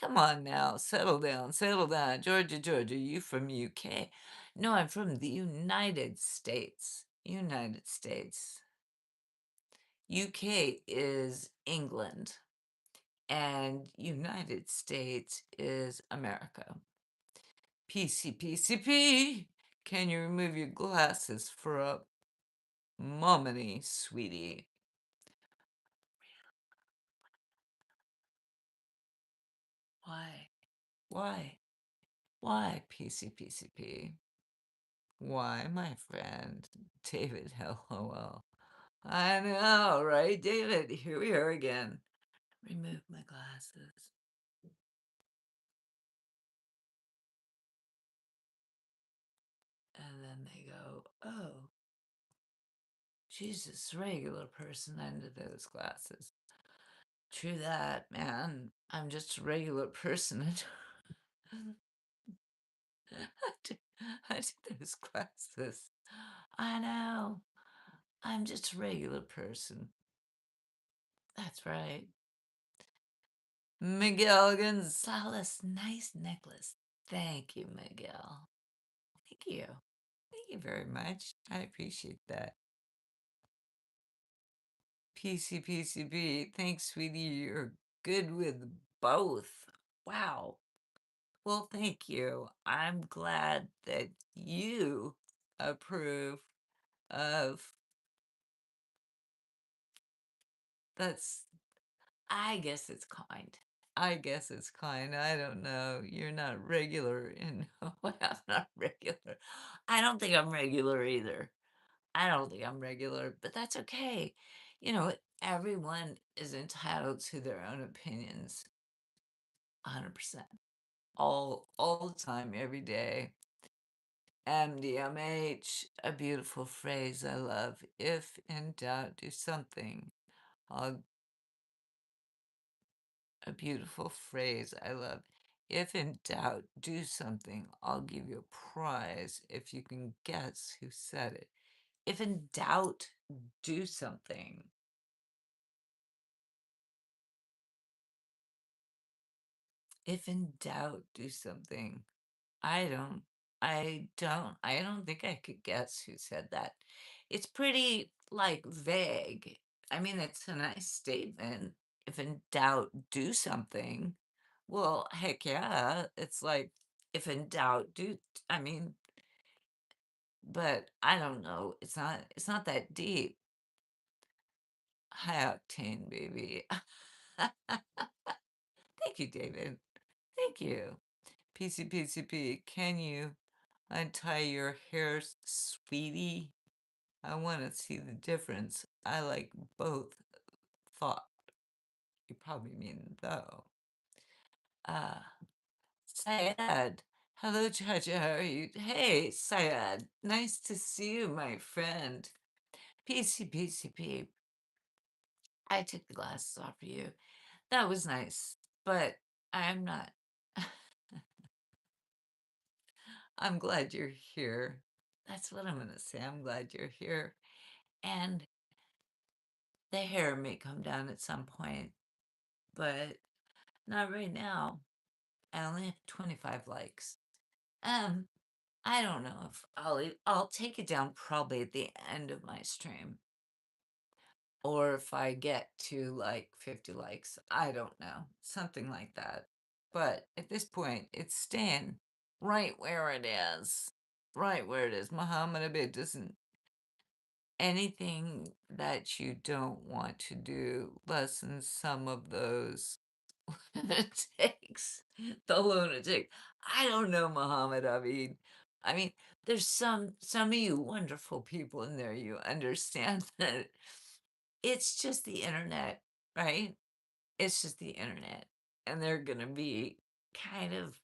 Come on now, settle down, settle down. Georgia, Georgia, you from UK? No, I'm from the United States. United States. UK is England, and United States is America. PCPCP, can you remove your glasses for a mommy, sweetie? Why? Why? Why, PCPCP? Why, my friend? David, LOL. I know, right, David? Here we are again. Remove my glasses. And then they go, oh, she's just a regular person under those glasses. True that, man. I'm just a regular person. Under those glasses. I know. I'm just a regular person. That's right. Miguel Gonzalez, nice necklace. Thank you, Miguel. Thank you. Thank you very much. I appreciate that. PCPCB, thanks, sweetie. You're good with both. Wow. Well, thank you. I'm glad that you approve of that's, I guess it's kind. I guess it's kind. I don't know. You're not regular in I'm not regular. I don't think I'm regular either. I don't think I'm regular, but that's okay. You know, everyone is entitled to their own opinions 100%. All the time, every day. MDMH, a beautiful phrase I love. If in doubt, do something. I'll, a beautiful phrase I love. If in doubt, do something. I'll give you a prize if you can guess who said it. If in doubt, do something. If in doubt, do something. I don't. I don't think I could guess who said that. It's pretty, like, vague. I mean, it's a nice statement. If in doubt, do something. Well, heck yeah. It's like, if in doubt, do, I mean, but I don't know. It's not that deep. High octane, baby. Thank you, David. Thank you. PCPCP, can you untie your hair, sweetie? I want to see the difference. I like both. Thought. You probably mean though. Uh, Syed. Hello, Jaja. How are you? Hey, Syed. Nice to see you, my friend. PCPCP. I took the glasses off for you. That was nice, but I'm not. I'm glad you're here. That's what I'm going to say. I'm glad you're here. And the hair may come down at some point, but not right now. I only have 25 likes. Um, I don't know if I'll take it down probably at the end of my stream. Or if I get to like 50 likes. I don't know. Something like that. But at this point, it's staying right where it is. Right where it is. Muhammad Abid doesn't anything that you don't want to do lessen some of those lunatics. The lunatic. I don't know Muhammad Abid. I mean, there's some of you wonderful people in there. You understand that it's just the internet, right? It's just the internet, and they're gonna be kind of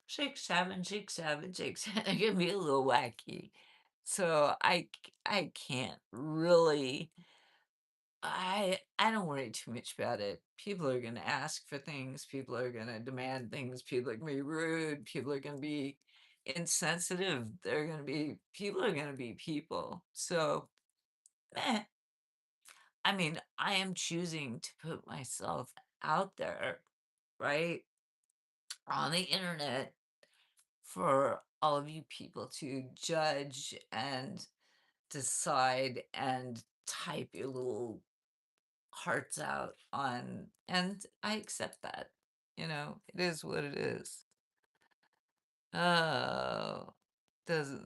6, 7, 6, 7, 6. They're gonna be a little wacky. So I can't really I don't worry too much about it. People are gonna ask for things, people are gonna demand things, people are gonna be rude, people are gonna be insensitive, they're gonna be people are gonna be people. So, eh, I mean, I am choosing to put myself out there, right, on the internet for all of you people to judge and decide and type your little hearts out on, and I accept that. It is what it is. Oh, doesn't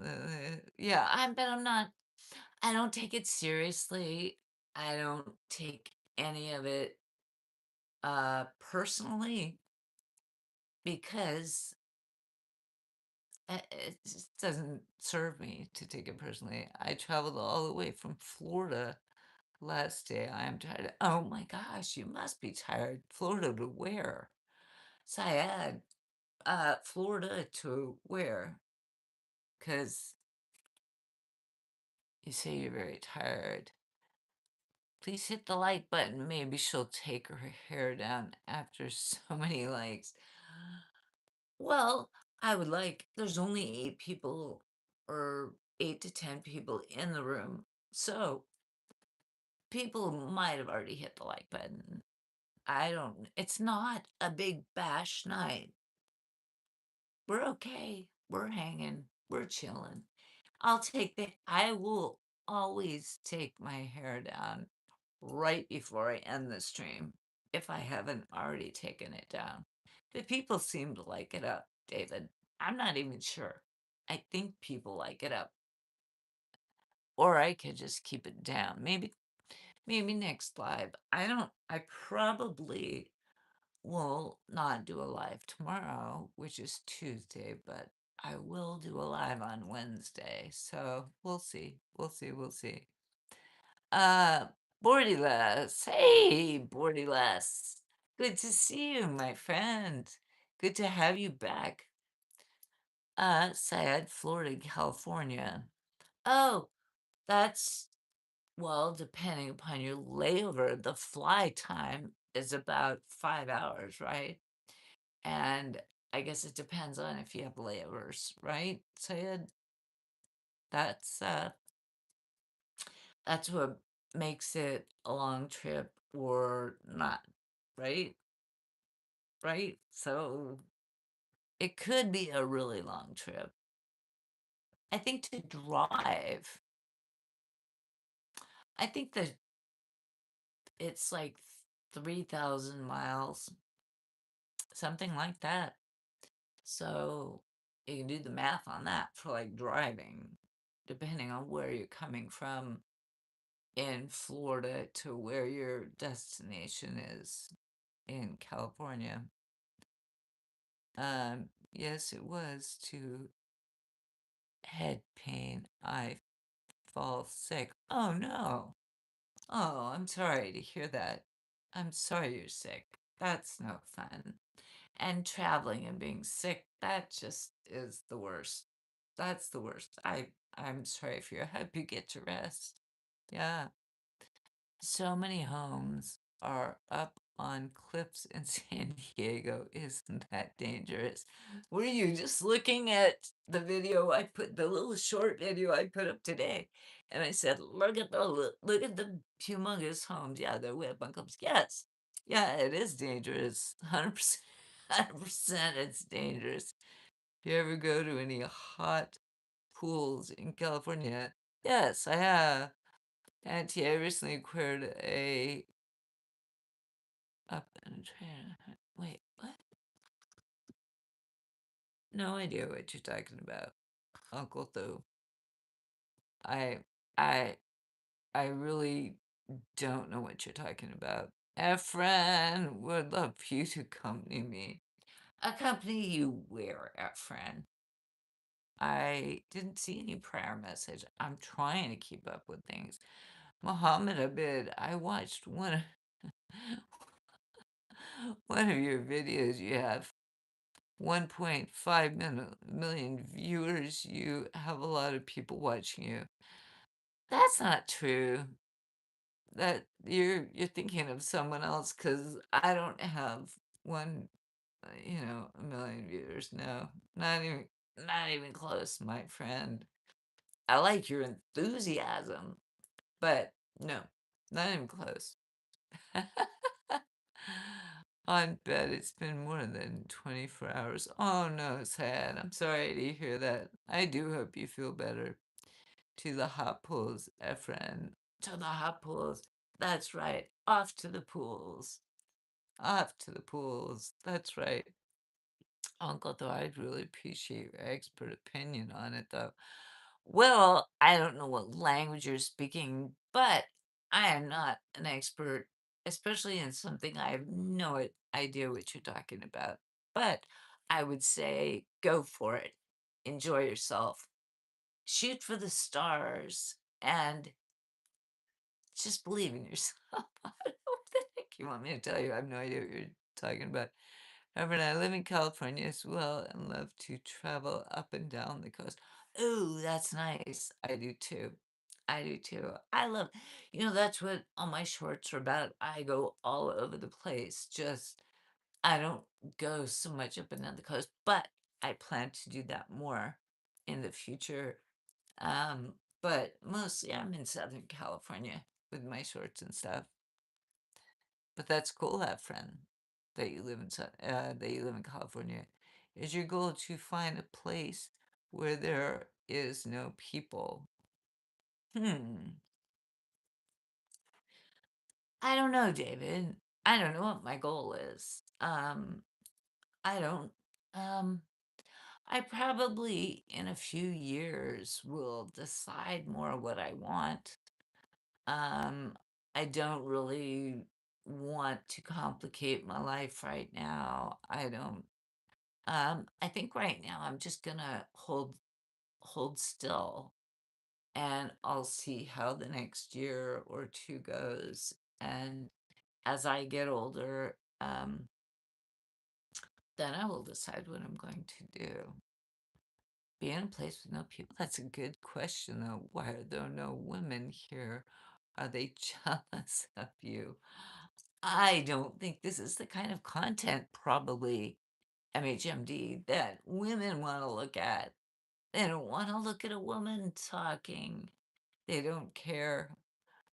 yeah, but I don't take it seriously. I don't take any of it personally because it just doesn't serve me to take it personally. I traveled all the way from Florida last day. I am tired. Oh my gosh, you must be tired. Florida to where? Syed, Florida to where? Because you say you're very tired. Please hit the like button. Maybe she'll take her hair down after so many likes. Well, there's only 8 people or 8 to 10 people in the room. So people might have already hit the like button. It's not a big bash night. We're okay. We're hanging. We're chilling. I will always take my hair down right before I end the stream if I haven't already taken it down. But people seem to like it up, David. I'm not even sure. I think people like it up. Or I could just keep it down. Maybe next live. I probably will not do a live tomorrow, which is Tuesday, but I will do a live on Wednesday. So we'll see. We'll see. We'll see. Uh, Bordyless. Hey, Bordyless. Good to see you, my friend. Good to have you back. Sad, Florida, California. Oh, that's, well, depending upon your layover, the fly time is about 5 hours, right? And I guess it depends on if you have layovers, right? Sayed that's uh that's what makes it a long trip or not, right? Right? So it could be a really long trip. I think to drive, I think that it's like 3,000 miles, something like that. So you can do the math on that for like driving, depending on where you're coming from in Florida to where your destination is in California. Yes, it was to head pain. I fall sick. Oh no. Oh, I'm sorry to hear that. I'm sorry you're sick. That's no fun. And traveling and being sick, that just is the worst. That's the worst. I'm sorry for you. I hope you get to rest. Yeah. So many homes are up on cliffs in San Diego. Isn't that dangerous? Were you just looking at the little short video I put up today? And I said, look at the humongous homes. Yeah, they're way up on cliffs. Yes. Yeah, it is dangerous. 100%. 100% it's dangerous. If you ever go to any hot pools in California, yes, I have. Auntie, I recently acquired a up and train. Wait, what? No idea what you're talking about, Uncle Thu. I, I, I really don't know what you're talking about. Efren, would love for you to accompany me. Accompany you where, Efren? I didn't see any prior message. I'm trying to keep up with things. Muhammad Abid, I watched one of your videos. You have 1.5 million viewers. You have a lot of people watching you. That's not true. That you're thinking of someone else because I don't have a million viewers. No, not even close, my friend. I like your enthusiasm, but no, not even close. On bed, it's been more than 24 hours. Oh no, sad. I'm sorry to hear that. I do hope you feel better. To the hot pools, Efren. To the hot pools. That's right. Off to the pools. Off to the pools. That's right. Uncle, though, I'd really appreciate your expert opinion on it, though. Well, I don't know what language you're speaking, but I am not an expert, especially in something I have no idea what you're talking about. But I would say go for it. Enjoy yourself. Shoot for the stars and just believe in yourself. I don't know what the heck you want me to tell you. I have no idea what you're talking about. However, I live in California as well and love to travel up and down the coast. Ooh, that's nice. I do too. I do too. That's what all my shorts are about. I go all over the place. Just, I don't go so much up and down the coast, but I plan to do that more in the future. Um, but mostly I'm in Southern California with my shorts and stuff. But that's cool, that friend that you live in California. Is your goal to find a place where there is no people? Hmm. I don't know, David. I don't know what my goal is. I don't. Um, I probably in a few years will decide more what I want. Um, I don't really want to complicate my life right now. I don't. I think right now I'm just gonna hold still and I'll see how the next year or two goes. And as I get older, then I will decide what I'm going to do. Be in a place with no people? That's a good question, though. Why are there no women here? Are they jealous of you? I don't think this is the kind of content, probably, MHMD, that women want to look at. They don't want to look at a woman talking. They don't care.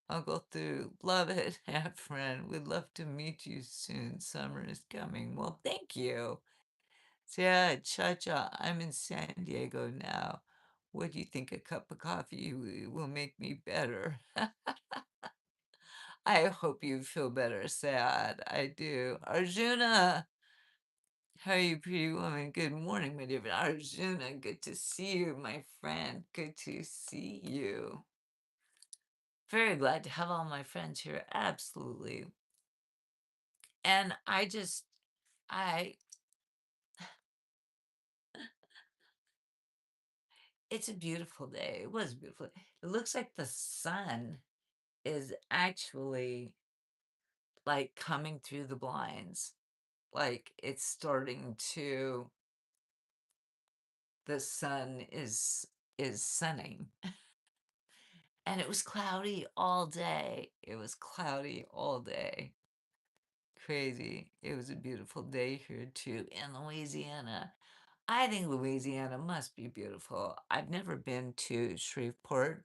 I'll go through. Love it, have friend. Would love to meet you soon. Summer is coming. Well, thank you. So yeah, Cha-Cha, I'm in San Diego now. What do you think a cup of coffee will make me better? I hope you feel better, Sad. I do. Arjuna, how are you, pretty woman? Good morning, my dear Arjuna. Good to see you, my friend. Good to see you. Very glad to have all my friends here. Absolutely. And I, it's a beautiful day. It was beautiful. It looks like the sun is actually like coming through the blinds. Like it's starting to, the sun is sunning. And it was cloudy all day. It was cloudy all day. Crazy. It was a beautiful day here too in Louisiana. I think Louisiana must be beautiful. I've never been to Shreveport.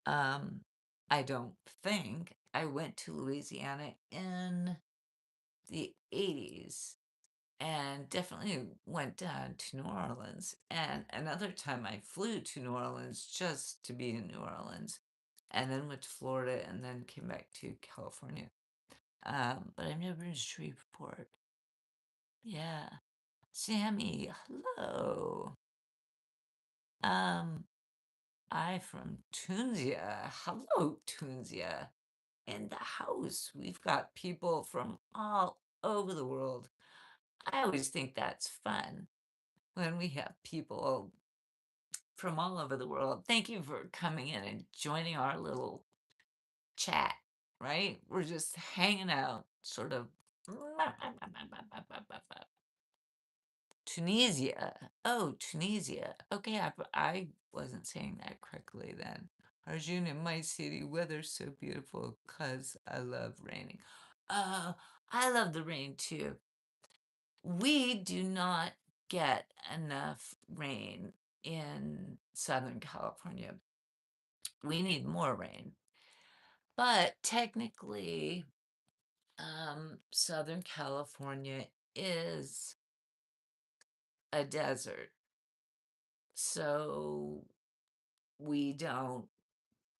Um, I don't think. I went to Louisiana in the 80s and definitely went down to New Orleans. And another time I flew to New Orleans just to be in New Orleans and then went to Florida and then came back to California. But I've never been to Shreveport. Yeah. Sammy, hello. Um, I from Tunisia. Hello, Tunisia. In the house, we've got people from all over the world. I always think that's fun when we have people from all over the world. Thank you for coming in and joining our little chat, right? We're just hanging out, sort of. Tunisia. Oh, Tunisia. Okay, I wasn't saying that correctly then. Arjun, in my city, weather's so beautiful because I love raining. Oh, I love the rain too. We do not get enough rain in Southern California. We need more rain. But technically, Southern California is a desert. So we don't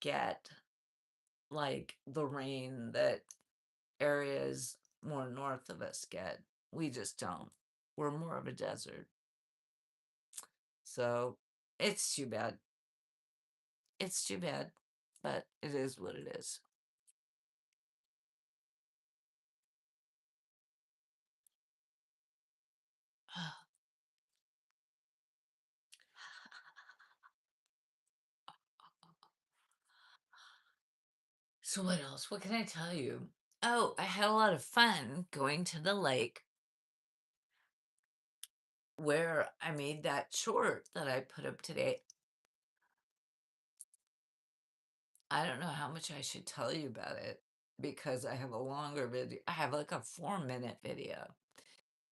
get like the rain that areas more north of us get. We just don't. We're more of a desert. So it's too bad. It's too bad, but it is what it is. So what else? What can I tell you? Oh, I had a lot of fun going to the lake where I made that short that I put up today. I don't know how much I should tell you about it because I have a longer video. I have like a 4-minute video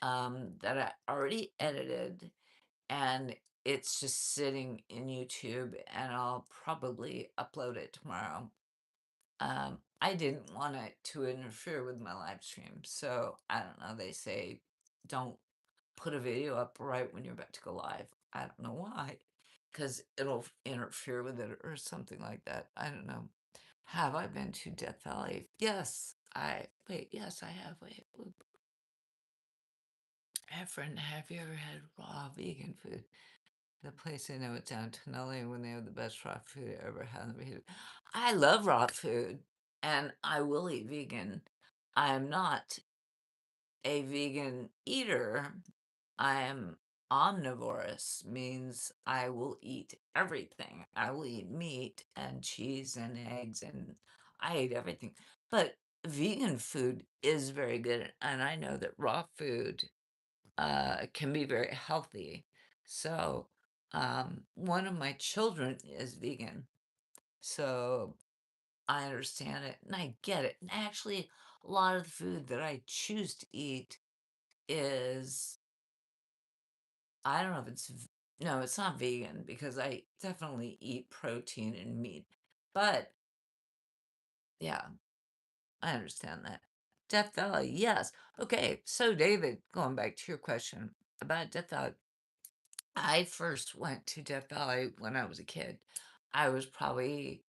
that I already edited, and it's just sitting in YouTube, and I'll probably upload it tomorrow. I didn't want it to interfere with my live stream, so I don't know. They say don't put a video up right when you're about to go live. I don't know why, because it'll interfere with it or something like that. I don't know. Have I been to Death Valley? Yes, yes, I have. Wait, whoop. Efren, have you ever had raw vegan food? The place I know it's downtown LA when they have the best raw food I ever had. I love raw food and I will eat vegan. I'm not a vegan eater. I am omnivorous, means I will eat everything. I will eat meat and cheese and eggs and I eat everything. But vegan food is very good and I know that raw food can be very healthy. So, one of my children is vegan, so I understand it and I get it. And actually, a lot of the food that I choose to eat is, I don't know if no, it's not vegan because I definitely eat protein and meat. But yeah, I understand that. Death Valley, yes. Okay, so David, going back to your question about Death Valley, I first went to Death Valley when I was a kid. I was probably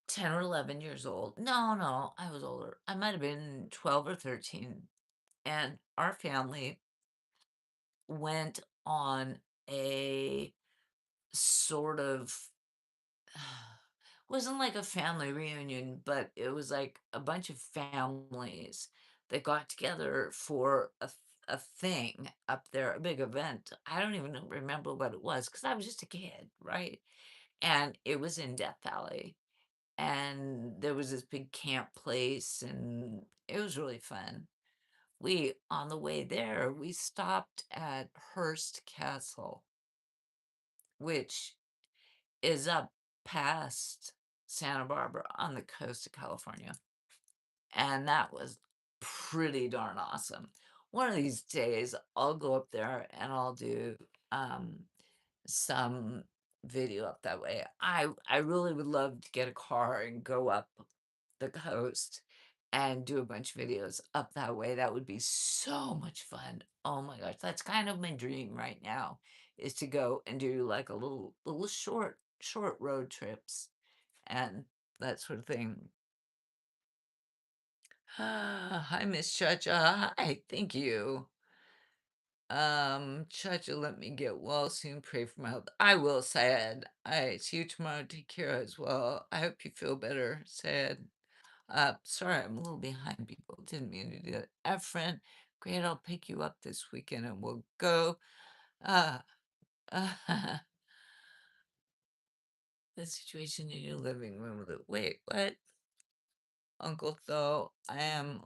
10 or 11 years old. No, no, I was older. I might have been 12 or 13. And our family went on a sort of, wasn't like a family reunion, but it was like a bunch of families that got together for a thing up there, a big event. I don't even remember what it was because I was just a kid, right? And it was in Death Valley. And there was this big camp place, and it was really fun. On the way there, we stopped at Hearst Castle, which is up past Santa Barbara on the coast of California. And that was pretty darn awesome. One of these days, I'll go up there and I'll do um, some video up that way. I really would love to get a car and go up the coast and do a bunch of videos up that way. That would be so much fun. Oh my gosh, that's kind of my dream right now is to go and do like a little short road trips and that sort of thing. Hi, Miss Chacha. Hi, thank you. Chacha, let me get well soon. Pray for my health. I will, Syed. I see you tomorrow. Take care as well. I hope you feel better, Syed. Sorry, I'm a little behind people. Didn't mean to do that. Efren, great. I'll pick you up this weekend and we'll go. Uh, The situation in your living room with it. Wait, what? Uncle Tho, I am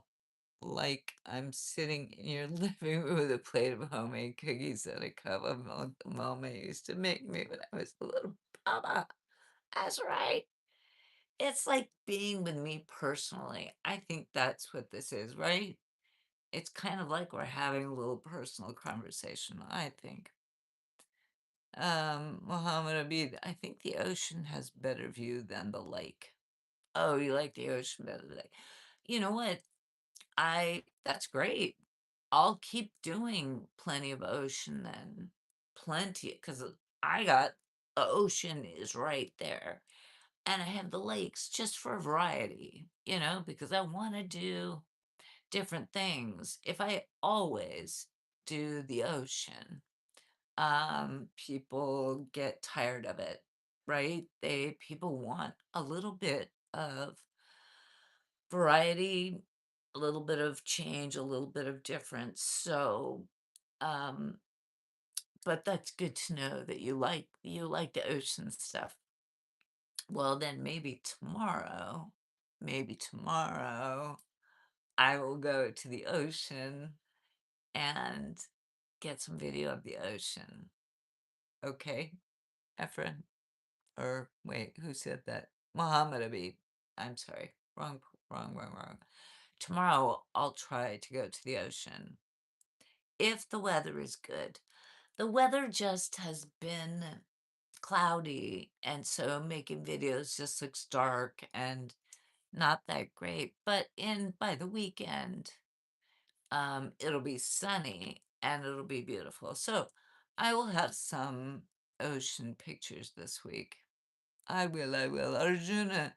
like I'm sitting in your living room with a plate of homemade cookies and a cup of milk that Mama used to make me when I was a little baba. That's right. It's like being with me personally. I think that's what this is, right? It's kind of like we're having a little personal conversation, I think. Muhammad Abid, I think the ocean has better view than the lake. Oh, you like the ocean better than the lake. You know what? I That's great. I'll keep doing plenty of ocean then. Plenty, because I got the ocean is right there. And I have the lakes just for variety, because I want to do different things. If I always do the ocean, people get tired of it, right? People want a little bit of variety, a little bit of change, a little bit of difference. So, um, but that's good to know that you like the ocean stuff. Well, then maybe tomorrow, I will go to the ocean and get some video of the ocean. Okay, Efren? Or wait, who said that? Muhammad Abid. I'm sorry. Wrong, wrong, wrong, wrong. Tomorrow, I'll try to go to the ocean if the weather is good. The weather just has been cloudy, and so making videos just looks dark and not that great. But in by the weekend, it'll be sunny and it'll be beautiful. So I will have some ocean pictures this week. I will. Arjuna,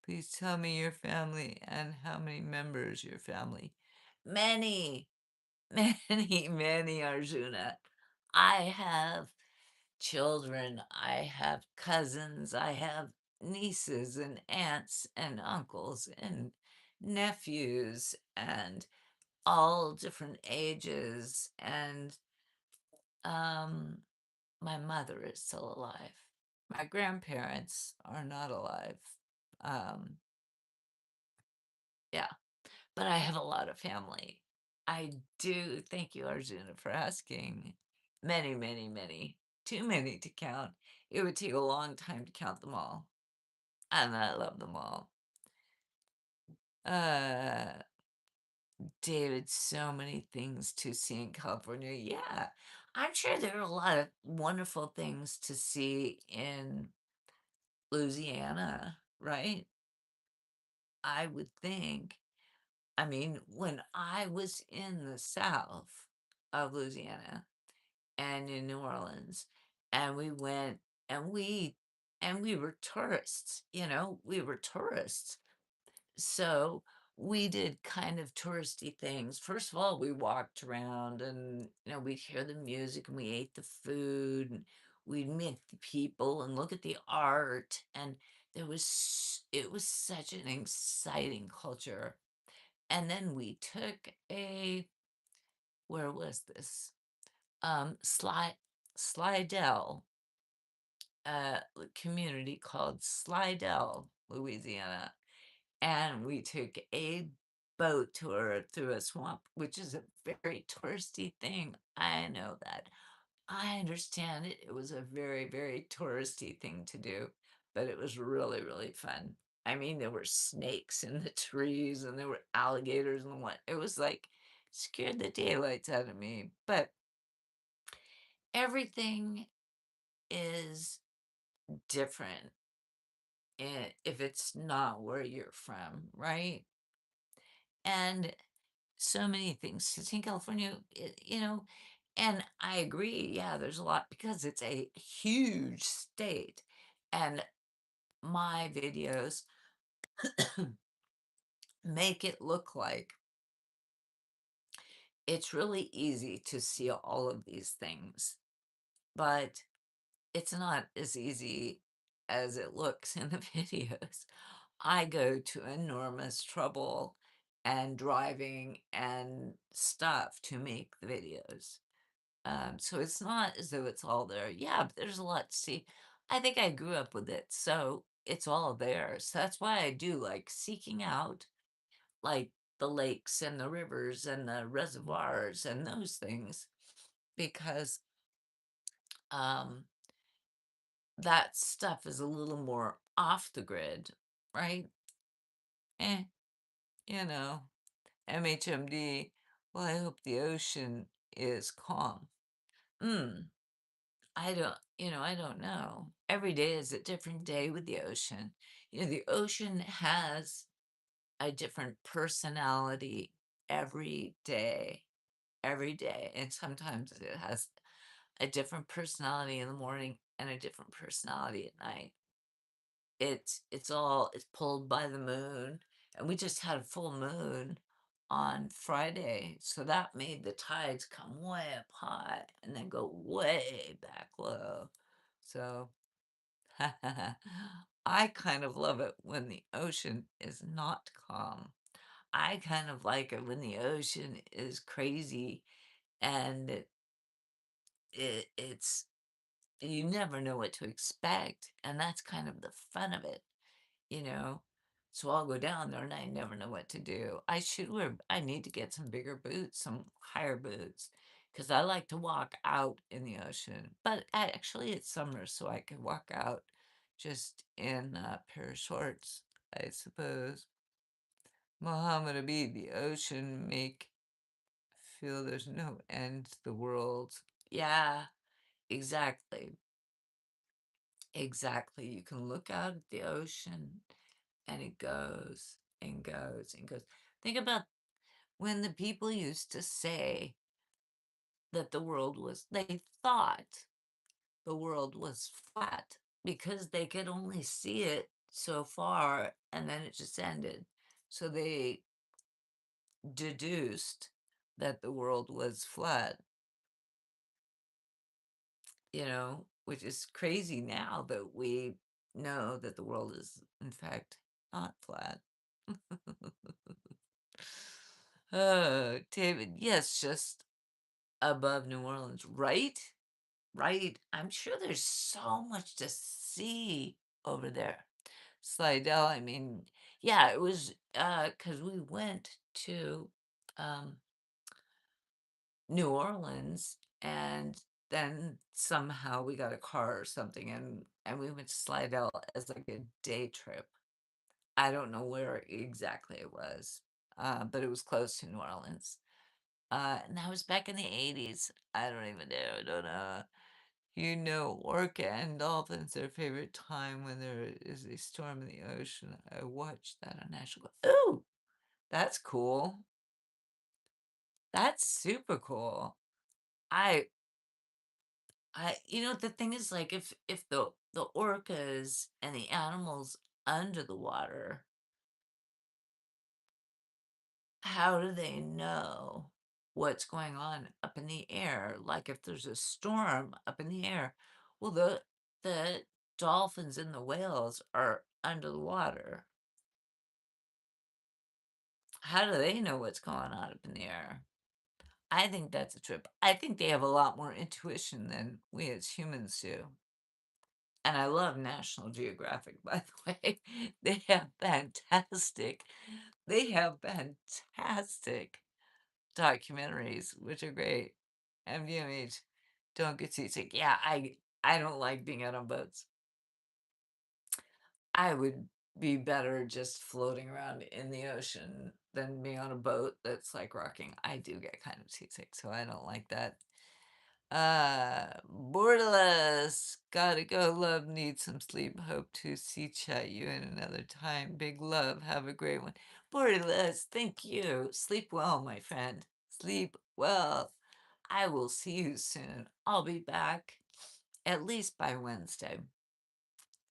please tell me your family and how many members your family. Many, many, many, Arjuna. I have children, I have cousins, I have nieces and aunts and uncles and nephews and all different ages. And um, my mother is still alive. My grandparents are not alive. Um, yeah, but I have a lot of family. I do. Thank you, Arjuna, for asking. Many, many, many. Too many to count. It would take a long time to count them all. And I love them all. Uh, David, so many things to see in California. Yeah, I'm sure there are a lot of wonderful things to see in Louisiana, right? I would think. I mean, when I was in the south of Louisiana and in New Orleans, and we went and we were tourists, we were tourists. So we did kind of touristy things. First of all, we walked around and we'd hear the music and we ate the food and we'd meet the people and look at the art, and it was such an exciting culture. And then we took a where was this? Slidell, community called Slidell, Louisiana, and we took a boat tour through a swamp, which is a very touristy thing. I know that. I understand it. It was a very, very touristy thing to do, but it was really, really fun. I mean, there were snakes in the trees and there were alligators and what. It was like scared the daylights out of me. But everything is different if it's not where you're from, right? And so many things to see in California, and I agree. Yeah, there's a lot because it's a huge state. And my videos make it look like it's really easy to see all of these things, but it's not as easy as it looks in the videos. I go to enormous trouble and driving and stuff to make the videos. So it's not as though it's all there. Yeah, but there's a lot to see. I think I grew up with it, so it's all there. So that's why I do like seeking out like the lakes and the rivers and the reservoirs and those things because um that stuff is a little more off the grid, right? Eh, you know, MHMD. Well, I hope the ocean is calm. Mm, I don't know. Every day is a different day with the ocean. The ocean has a different personality every day, every day. And sometimes it has a different personality in the morning and a different personality at night. It's pulled by the moon, and we just had a full moon on Friday, so that made the tides come way up high and then go way back low. So I kind of love it when the ocean is not calm. I kind of like it when the ocean is crazy and it's you never know what to expect, and that's kind of the fun of it, you know? So I'll go down there and I never know what to do. I need to get some bigger boots, some higher boots, because I like to walk out in the ocean. But actually, it's summer, so I can walk out just in a pair of shorts, I suppose. Muhammad Abid, the ocean make feel there's no end to the world. Yeah, exactly. Exactly. You can look out at the ocean and it goes and goes and goes. Think about when the people used to say that they thought the world was flat because they could only see it so far and then it just ended. So they deduced that the world was flat, which is crazy now that we know that the world is, in fact, not flat. Oh, David, yes, just above New Orleans, right? Right. I'm sure there's so much to see over there. Slidell, I mean, yeah, it was because we went to um New Orleans and then somehow we got a car or something and we went to Slidell as like a day trip. I don't know where exactly it was, but it was close to New Orleans. And that was back in the 80s. I don't even know. I don't know. Orca and dolphins, their favorite time when there is a storm in the ocean. I watched that on National. Ooh, that's cool. That's super cool. I the thing is like if the orcas and the animals under the water, how do they know what's going on up in the air? Like if there's a storm up in the air, well the dolphins and the whales are under the water. How do they know what's going on up in the air? I think that's a trip. I think they have a lot more intuition than we as humans do. And I love National Geographic, by the way. They have fantastic documentaries, which are great. MDMH, don't get seasick. Yeah, I don't like being out on boats. I would be better just floating around in the ocean than being on a boat that's like rocking. I do get kind of seasick, so I don't like that. Borderless, gotta go. Love, need some sleep. Hope to see chat you in another time. Big love. Have a great one. Borderless, thank you. Sleep well, my friend. Sleep well. I will see you soon. I'll be back at least by Wednesday.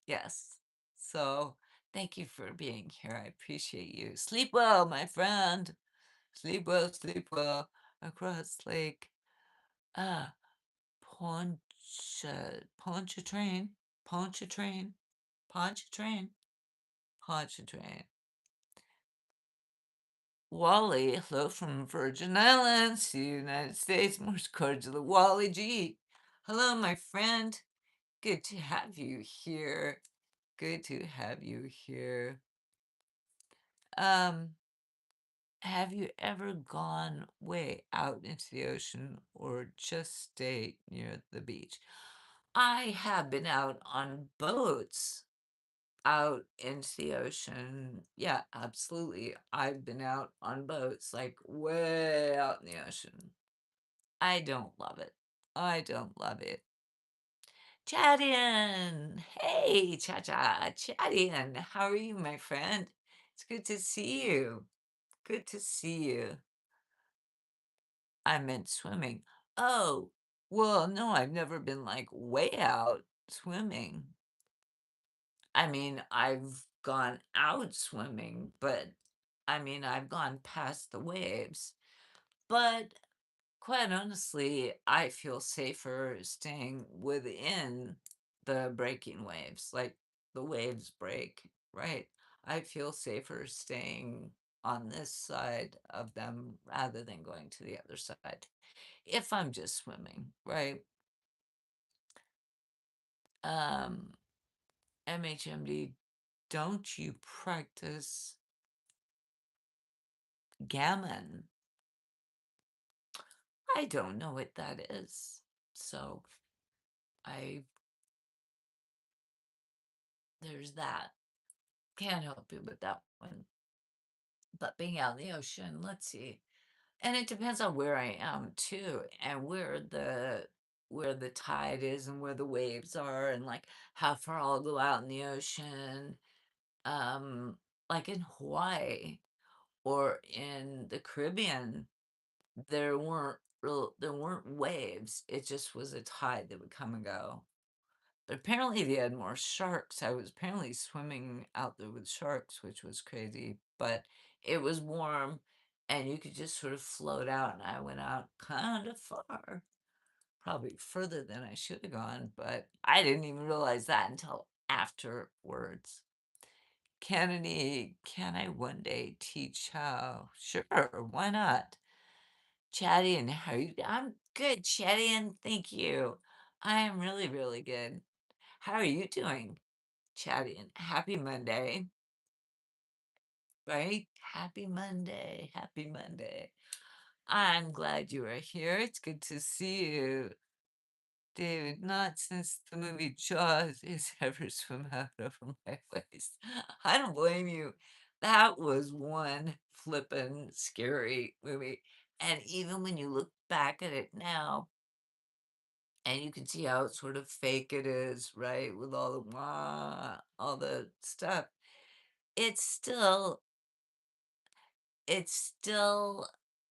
Yes. So thank you for being here. I appreciate you. Sleep well, my friend. Sleep well across Lake. Ah. Pontchartrain, Pontchartrain, Pontchartrain, Pontchartrain. Wally, hello from Virgin Islands, United States, most cordially, Wally G. Hello, my friend. good to have you here. Good to have you here. Um, have you ever gone way out into the ocean or just stayed near the beach? I have been out on boats out into the ocean. Yeah, absolutely. I've been out on boats, like way out in the ocean. I don't love it. I don't love it. Chadian! Hey, Cha-Cha! Chadian! How are you, my friend? It's good to see you. Good to see you. I meant swimming. Oh, well, no, I've never been like way out swimming. I mean, I've gone out swimming, but I mean, I've gone past the waves. But quite honestly, I feel safer staying within the breaking waves, like the waves break, right? I feel safer staying on this side of them rather than going to the other side if I'm just swimming, right? Um, MHMD, don't you practice gammon? I don't know what that is. So I there's that. Can't help you with that one. But being out in the ocean, let's see. And it depends on where I am too, and where the tide is and where the waves are and like how far I'll go out in the ocean. Um, like in Hawaii or in the Caribbean, there weren't waves. It just was a tide that would come and go. But apparently they had more sharks. I was apparently swimming out there with sharks, which was crazy, but it was warm and you could just sort of float out. And I went out kind of far, probably further than I should have gone, but I didn't even realize that until afterwards. Can I one day teach how? Sure, why not? Chatty and how you? I'm good, Chatty, and thank you. I am really, really good. How are you doing? Chatty and happy Monday, right? Happy Monday. Happy Monday. I'm glad you are here. It's good to see you, David. Not since the movie Jaws has ever swum out over my waist. I don't blame you. That was one flippin' scary movie. And even when you look back at it now, and you can see how sort of fake it is, right? With all the all the stuff. It's still it's still,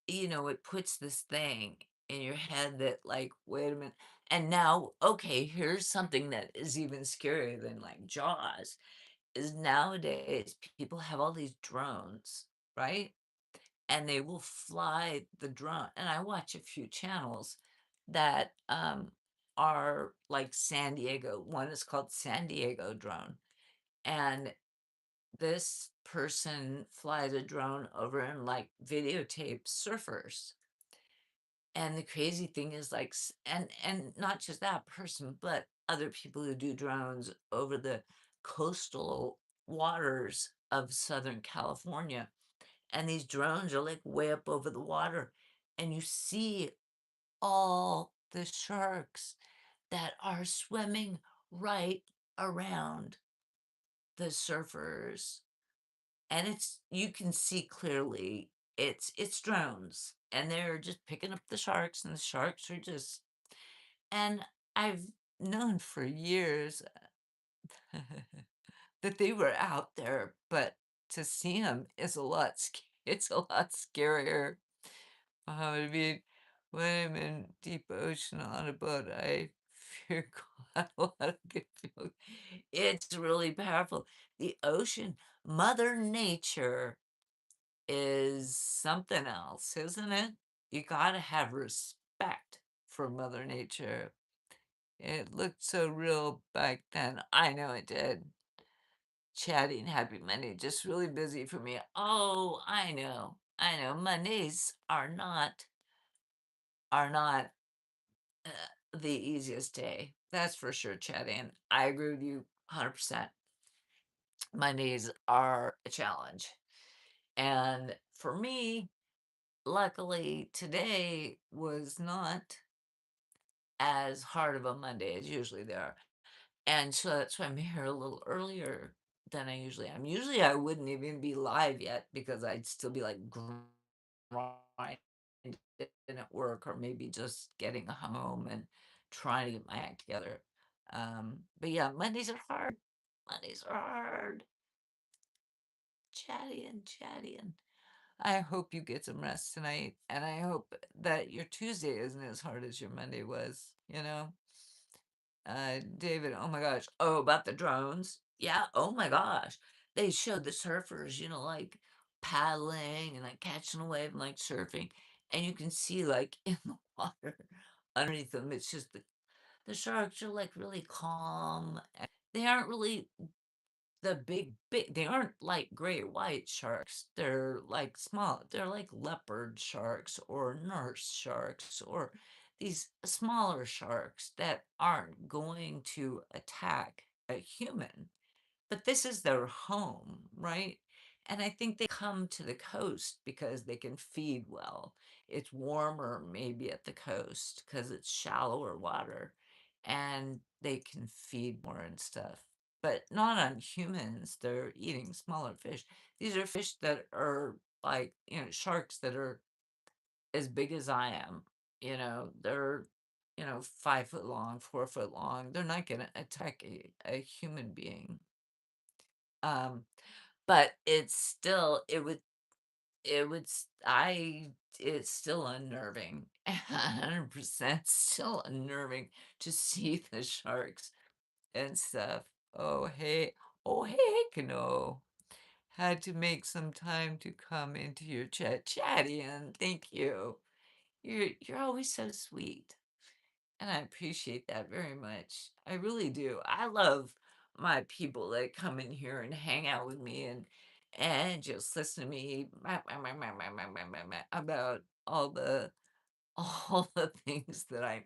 it puts this thing in your head that like, wait a minute. And now, okay, here's something that is even scarier than like Jaws is nowadays people have all these drones, right? And they will fly the drone. And I watch a few channels that are like San Diego. One is called San Diego Drone. And this person flies a drone over and like videotapes surfers. And the crazy thing is like and not just that person, but other people who do drones over the coastal waters of Southern California. And these drones are like way up over the water and you see all the sharks that are swimming right around the surfers, and it's you can see clearly it's drones and they're just picking up the sharks and the sharks are just and I've known for years that they were out there, but to see them is a lot it's a lot scarier. I mean, when I'm in deep ocean on a boat, I fear quite a lot of good people. It's really powerful. The ocean, Mother Nature is something else, isn't it? You gotta have respect for Mother Nature. It looked so real back then. I know it did. Chatting Happy Monday, just really busy for me. Oh, I know. I know. Mondays are not the easiest day. That's for sure, Chad. And I agree with you 100%. Mondays are a challenge. And for me, luckily, today was not as hard of a Monday as usually they are. And so that's why I'm here a little earlier than I usually am. Usually I wouldn't even be live yet because I'd still be like grinding at work or maybe just getting home and trying to get my act together. But yeah, Mondays are hard. Mondays are hard. Chatty and. I hope you get some rest tonight, and I hope that your Tuesday isn't as hard as your Monday was, you know? David, oh my gosh. Oh, about the drones. Yeah, oh my gosh. They showed the surfers, like paddling and like catching a wave and like surfing. And you can see like in the water underneath them. It's just the sharks are like really calm. They aren't really the big they aren't like great white sharks. They're like small. They're like leopard sharks or nurse sharks or these smaller sharks that aren't going to attack a human. But this is their home, right? And I think they come to the coast because they can feed well. It's warmer maybe at the coast because it's shallower water and they can feed more and stuff. But not on humans. They're eating smaller fish. These are fish that are like, sharks that are as big as I am. They're 5 foot long, 4 foot long. They're not going to attack a human being. Um, but it's still unnerving. 100% still unnerving to see the sharks and stuff. Oh, hey. Oh, heck no. Had to make some time to come into your chatty, and thank you. You're always so sweet. And I appreciate that very much. I really do. I love my people that come in here and hang out with me and just listen to me about all the things that I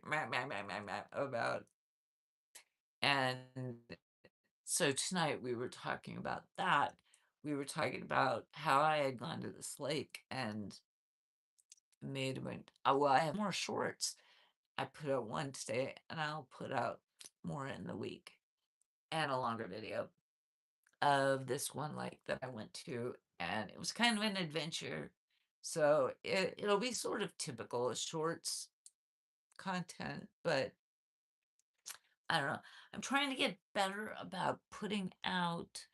about. And so tonight we were talking about that. We were talking about how I had gone to this lake and made went. Oh, well, I have more shorts. I put out one today, and I'll put out more in the week, and a longer video of this one lake that I went to, and it was kind of an adventure. So it'll be sort of typical shorts content, but I don't know. I'm trying to get better about putting out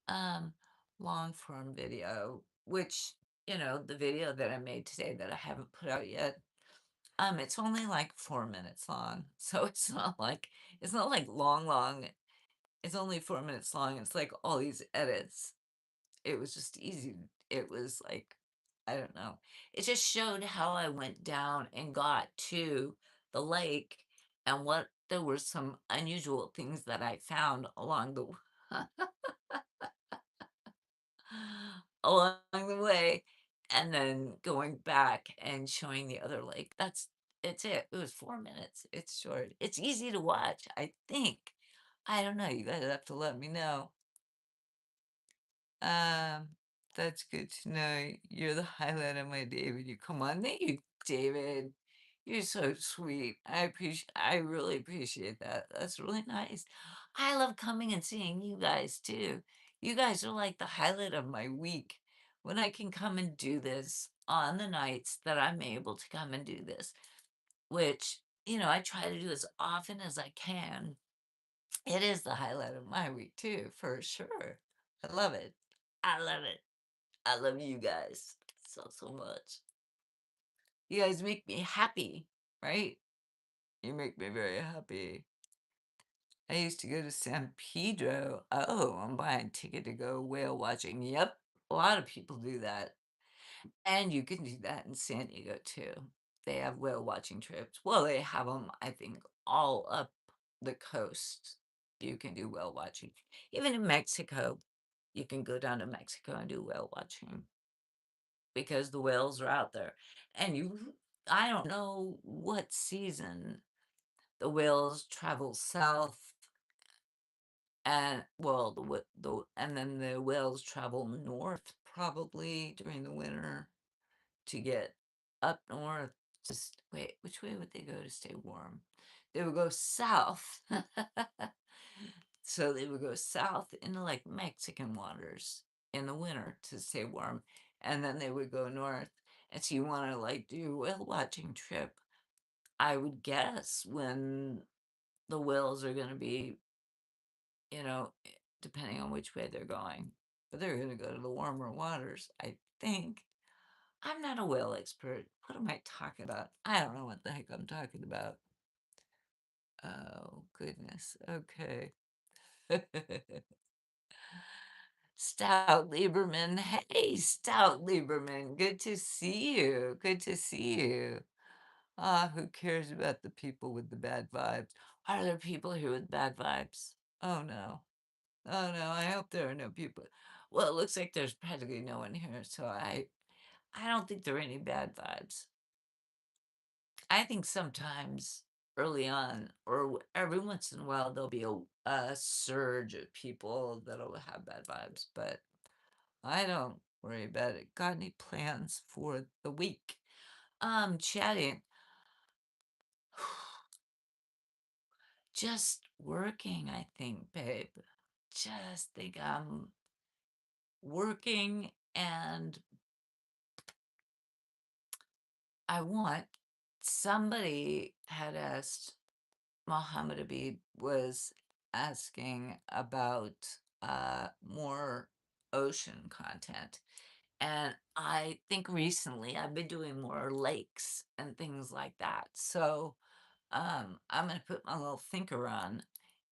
um long form video, which, the video that I made today that I haven't put out yet, it's only like 4 minutes long. So it's not like long. It's only 4 minutes long. It's like all these edits. It was just easy. It was like, I don't know. It just showed how I went down and got to the lake and what there were some unusual things that I found along the along the way, and then going back and showing the other lake. It's it. It was 4 minutes. It's short. It's easy to watch, I think. I don't know. You guys have to let me know. Um, that's good to know. You're the highlight of my day when you come on. Thank you, David. You're so sweet. I really appreciate that. That's really nice. I love coming and seeing you guys too. You guys are like the highlight of my week when I can come and do this on the nights that I'm able to come and do this, which, I try to do as often as I can. It is the highlight of my week too, for sure. I love it. I love it. I love you guys so much. You guys make me happy, right? You make me very happy. I used to go to San Pedro. Oh, I'm buying a ticket to go whale watching. Yep, a lot of people do that. And you can do that in San Diego too. They have whale watching trips. Well, they have them, I think, all up the coast. You can do whale watching. Even in Mexico, you can go down to Mexico and do whale watching because the whales are out there. And I don't know what season the whales travel south, and well, and then the whales travel north probably during the winter to get up north. Just wait, which way would they go to stay warm? They would go south. So they would go south into like Mexican waters in the winter to stay warm, and then they would go north. And so you want to like do a whale watching trip, I would guess, when the whales are going to be, you know, depending on which way they're going. But they're going to go to the warmer waters, I think. I'm not a whale expert. What am I talking about? I don't know what the heck I'm talking about. Oh, goodness. Okay. Stout Lieberman. Hey, Stout Lieberman. Good to see you. Good to see you. Ah, who cares about the people with the bad vibes? Are there people here with bad vibes? Oh no. Oh no, I hope there are no people. Well, it looks like there's practically no one here, so I don't think there are any bad vibes. I think sometimes early on, or every once in a while, there'll be a surge of people that'll have bad vibes, but I don't worry about it. Got any plans for the week? Chatting. Just working, I think, babe. Just think I'm working, and I want somebody had asked, Mohammed Abid was asking about more ocean content. And I think recently I've been doing more lakes and things like that. So I'm going to put my little thinker on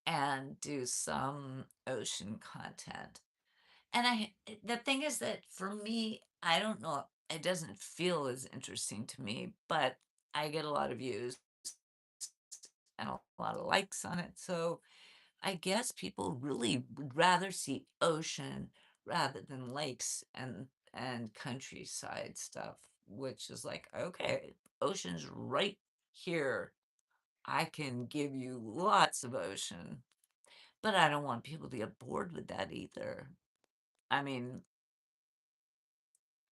and do some ocean content. And the thing is that for me, I don't know, it doesn't feel as interesting to me, but I get a lot of views and a lot of likes on it. So I guess people really would rather see ocean rather than lakes and countryside stuff, which is like, okay, ocean's right here. I can give you lots of ocean, but I don't want people to get bored with that either. I mean,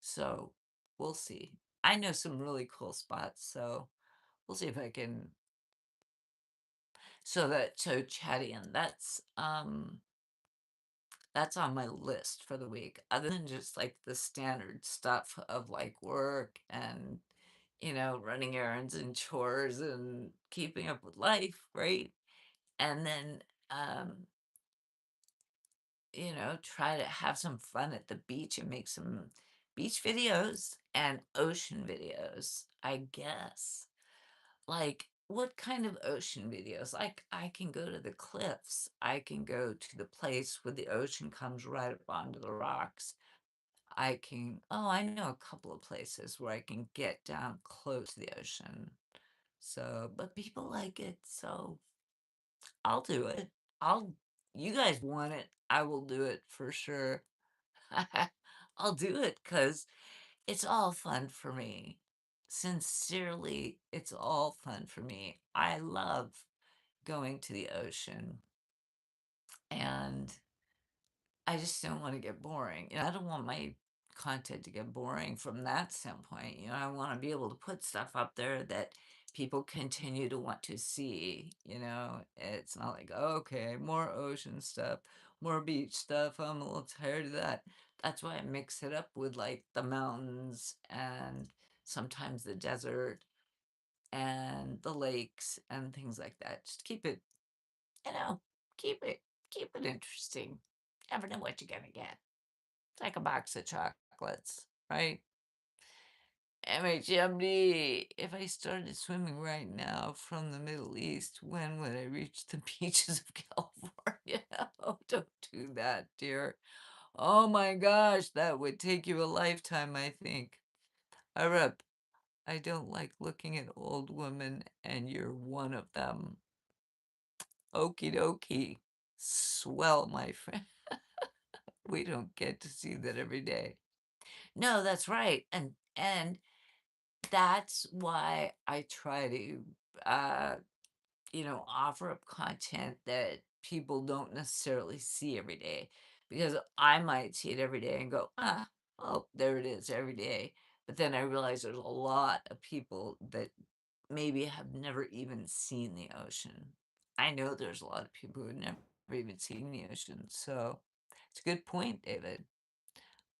so we'll see. I know some really cool spots, so we'll see if I can. So chatty, and that's on my list for the week. Other than just like the standard stuff of like work and running errands and chores and keeping up with life, right? And then um try to have some fun at the beach and make some beach videos and ocean videos, I guess. Like, what kind of ocean videos? Like, I can go to the cliffs. I can go to the place where the ocean comes right up onto the rocks. I know a couple of places where I can get down close to the ocean. So, but people like it, so I'll do it. I'll, you guys want it, I will do it for sure. I'll do it because it's all fun for me. Sincerely, it's all fun for me. I love going to the ocean, and I just don't want to get boring. I don't want my content to get boring from that standpoint. I want to be able to put stuff up there that people continue to want to see. It's not like, okay, more ocean stuff, more beach stuff. I'm a little tired of that. That's why I mix it up with like the mountains and sometimes the desert and the lakes and things like that. Just keep it, you know, keep it keep it interesting. Never know what you're gonna get. It's like a box of chocolates, right? MHMD, if I started swimming right now from the Middle East, when would I reach the beaches of California? Oh, don't do that, dear. Oh my gosh, that would take you a lifetime, I think. Arab, I don't like looking at old women, and you're one of them. Okie dokie. Swell, my friend. We don't get to see that every day. No, that's right. And that's why I try to uh offer up content that people don't necessarily see every day because I might see it every day and go, ah, oh, there it is every day. But then I realize there's a lot of people that maybe have never even seen the ocean. I know there's a lot of people who have never even seen the ocean. So it's a good point, David.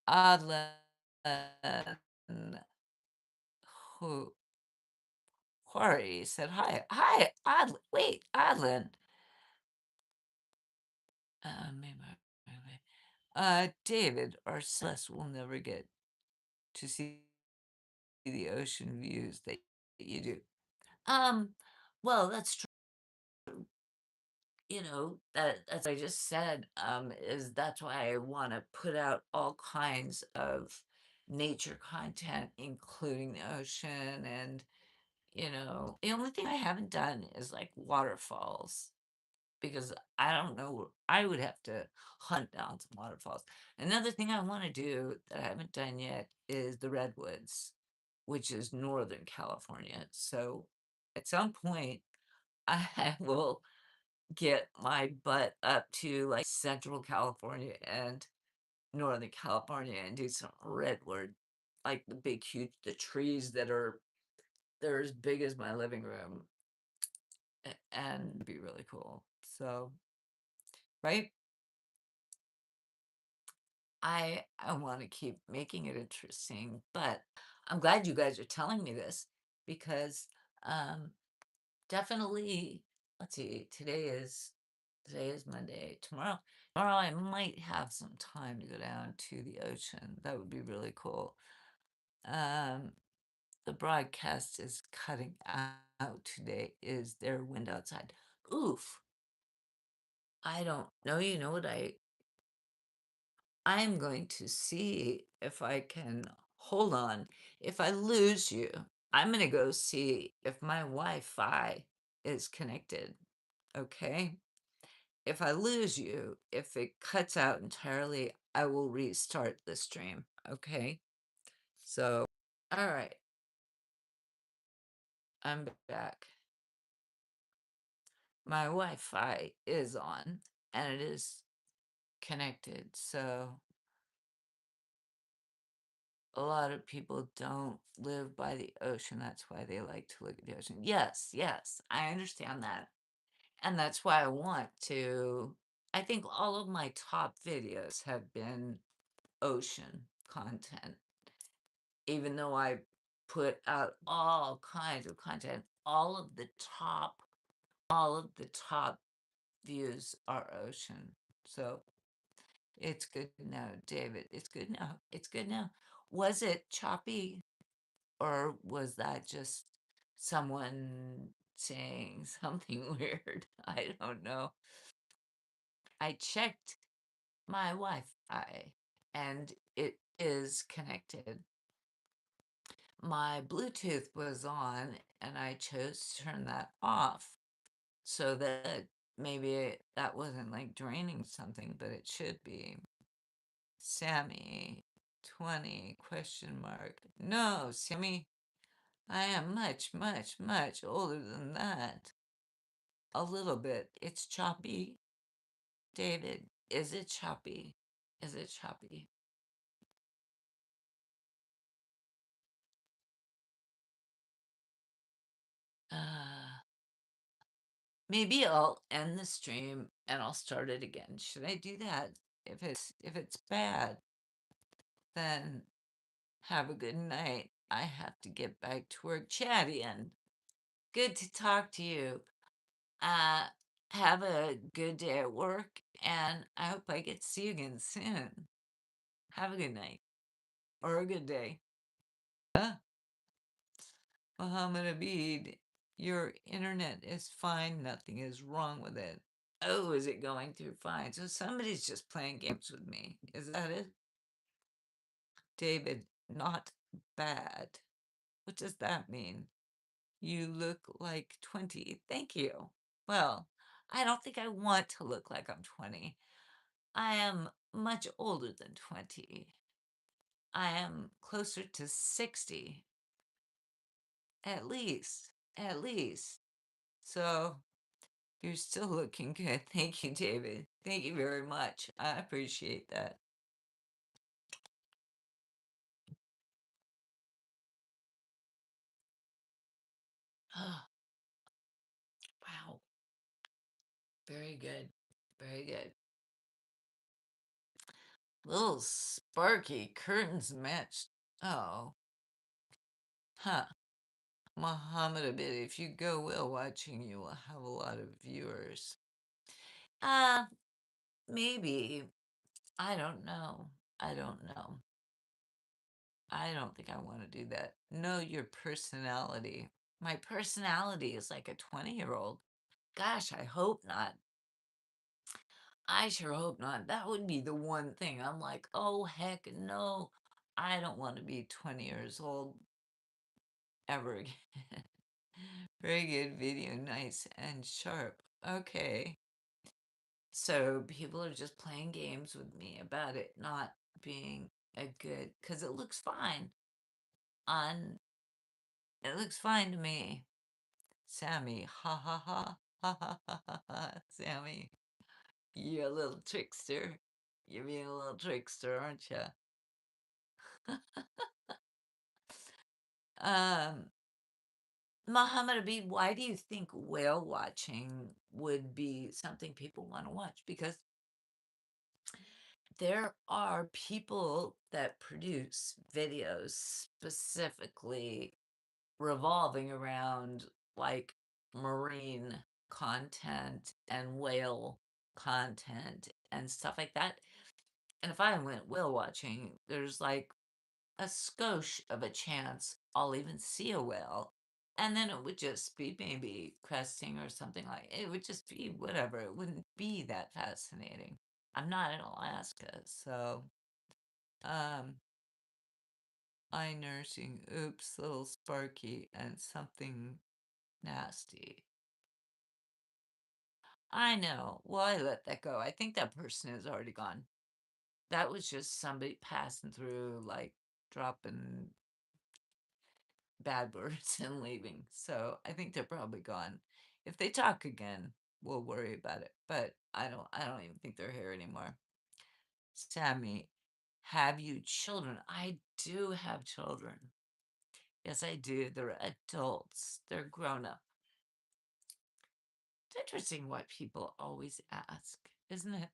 Adlan, who Corey said hi. Hi, Adlan. Wait, Adlan. Maybe, maybe. David or Celeste will never get to see the ocean views that you do. Um, well, that's true. That's what I just said, is that's why I want to put out all kinds of nature content, including the ocean. And, the only thing I haven't done is like waterfalls because I don't know, I would have to hunt down some waterfalls. Another thing I want to do that I haven't done yet is the redwoods, which is Northern California. So at some point, I will get my butt up to like Central California and Northern California and do some redwood, like the big, huge, the trees they're as big as my living room and be really cool. So, right? I want to keep making it interesting, but I'm glad you guys are telling me this because um definitely, let's see, today is Monday. Tomorrow I might have some time to go down to the ocean. That would be really cool. Um the broadcast is cutting out today. Is there wind outside? Oof. I don't know. You know what I'm going to see if I can hold on. If I lose you, I'm going to go see if my Wi-Fi is connected. Okay? If I lose you, if it cuts out entirely, I will restart the stream. Okay? So, all right. I'm back. My Wi-Fi is on and it is connected. So, a lot of people don't live by the ocean. That's why they like to look at the ocean. Yes, yes, I understand that. And that's why I think all of my top videos have been ocean content, even though I put out all kinds of content. All of the top views are ocean. So it's good now, David. It's good now. It's good now. Was it choppy? Or was that just someone saying something weird? I don't know. I checked my Wi-Fi and it is connected. My Bluetooth was on and I chose to turn that off so that maybe that wasn't like draining something, but it should be. Sammy, 20, question mark. No, Sammy, I am much, much, much older than that. A little bit. It's choppy. David, is it choppy? Is it choppy? Uh, maybe I'll end the stream and I'll start it again. Should I do that? If it's bad, then have a good night. I have to get back to work. Chatty, good to talk to you. Uh, have a good day at work, and I hope I get to see you again soon. Have a good night or a good day. Muhammad Abid, your internet is fine. Nothing is wrong with it. Oh, is it going through fine? So somebody's just playing games with me. Is that it? David, not bad. What does that mean? You look like 20. Thank you. Well, I don't think I want to look like I'm 20. I am much older than 20. I am closer to 60. At least. At least. So You're still looking good. Thank you, David. Thank you very much. I appreciate that. Oh, wow. Very good. Very good. Little sparky curtains matched. Oh, huh. Muhammad Abid, if you go whale watching, you will have a lot of viewers. Uh, maybe. I don't know. I don't know. I don't think I want to do that. Know your personality. My personality is like a 20-year-old. Gosh, I hope not. I sure hope not. That would be the one thing. I'm like, oh, heck no. I don't want to be 20 years old ever again. Very good video, nice and sharp. Okay. So people are just playing games with me about it not being a good, because on, it looks fine to me. Sammy, ha ha ha, ha ha ha ha ha, Sammy, you're a little trickster. You're being a little trickster, aren't you? Um, Muhammad Abid, why do you think whale watching would be something people want to watch? Because there are people that produce videos specifically revolving around like marine content and whale content and stuff like that. And if I went whale watching, there's like a skosh of a chance I'll even see a whale. And then it would just be maybe cresting or something like it would just be whatever. It wouldn't be that fascinating. I'm not in Alaska, so um eye nursing, oops, little sparky and something nasty. I know. Well, I let that go. I think that person is already gone. That was just somebody passing through, like dropping bad words and leaving. So I think they're probably gone. If they talk again, we'll worry about it. But I don't even think they're here anymore. Sammy, have you children? I do have children. Yes, I do. They're adults. They're grown up. It's interesting what people always ask, isn't it?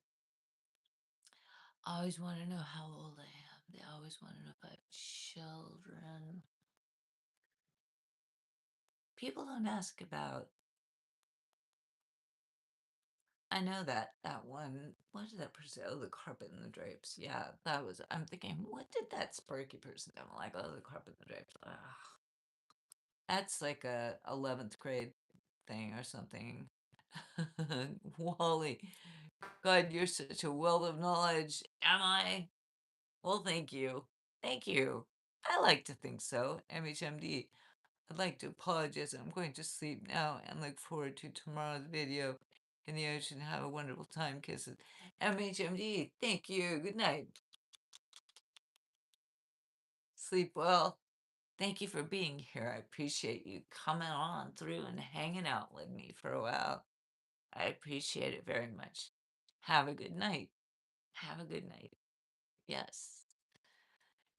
I always want to know how old I am. They always want to know if I have children. People don't ask about. I know that one. What did that person? Oh, the carpet and the drapes. Yeah, that was. I'm thinking, what did that Sparky person do? I'm like, oh, the carpet and the drapes. Ugh. That's like a 11th grade thing or something. Wally, God, you're such a wealth of knowledge. Am I? Well, thank you. Thank you. I like to think so. MHMD. I'd like to apologize. I'm going to sleep now and look forward to tomorrow's video in the ocean. Have a wonderful time. Kisses. MHMD, thank you. Good night. Sleep well. Thank you for being here. I appreciate you coming on through and hanging out with me for a while. I appreciate it very much. Have a good night. Have a good night. Yes.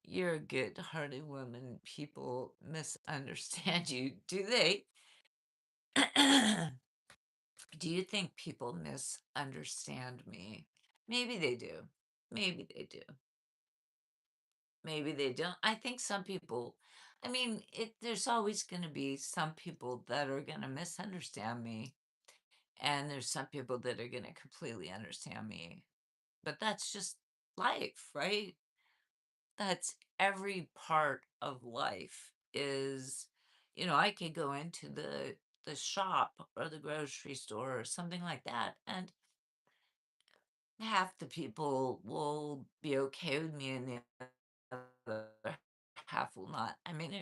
You're a good hearted woman. People misunderstand you, do they? Do you think people misunderstand me? Maybe they do. Maybe they do. Maybe they don't. I think some people, I mean, there's always going to be some people that are going to misunderstand me, and there's some people that are going to completely understand me. But that's just life, right? That's every part of life is, I could go into the shop or the grocery store or something like that, and half the people will be okay with me and the other half will not. I mean,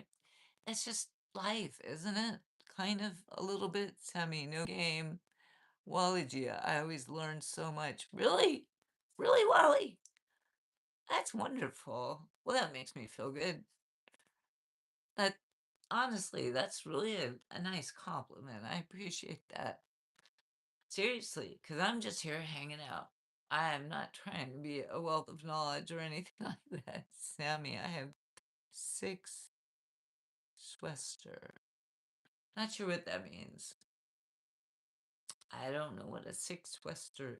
it's just life, isn't it? Kind of a little bit semi no game. Wally G, I always learn so much. Really? Really, Wally? That's wonderful. Well, that makes me feel good. That honestly, that's really a nice compliment. I appreciate that. seriously, because I'm just here hanging out. I am not trying to be a wealth of knowledge or anything like that. Sammy, I have 6 Schwester. Not sure what that means. I don't know what a 6 Schwester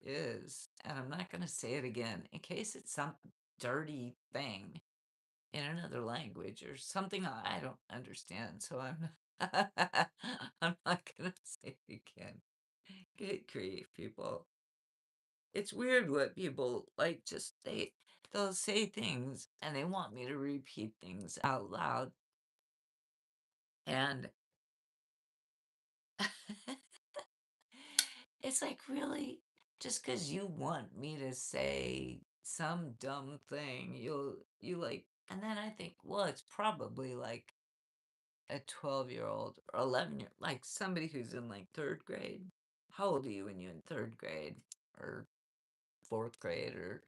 is, and I'm not going to say it again in case it's some dirty thing in another language or something I don't understand. So I'm not going to say it again. Get grief, people. It's weird what people like. Just they'll say things and they want me to repeat things out loud, and it's like, really, just because you want me to say some dumb thing, you like, and then I think, well, it's probably like a 12-year-old or 11-year, like somebody who's in like third grade. How old are you when you're in third grade or fourth grade? Or,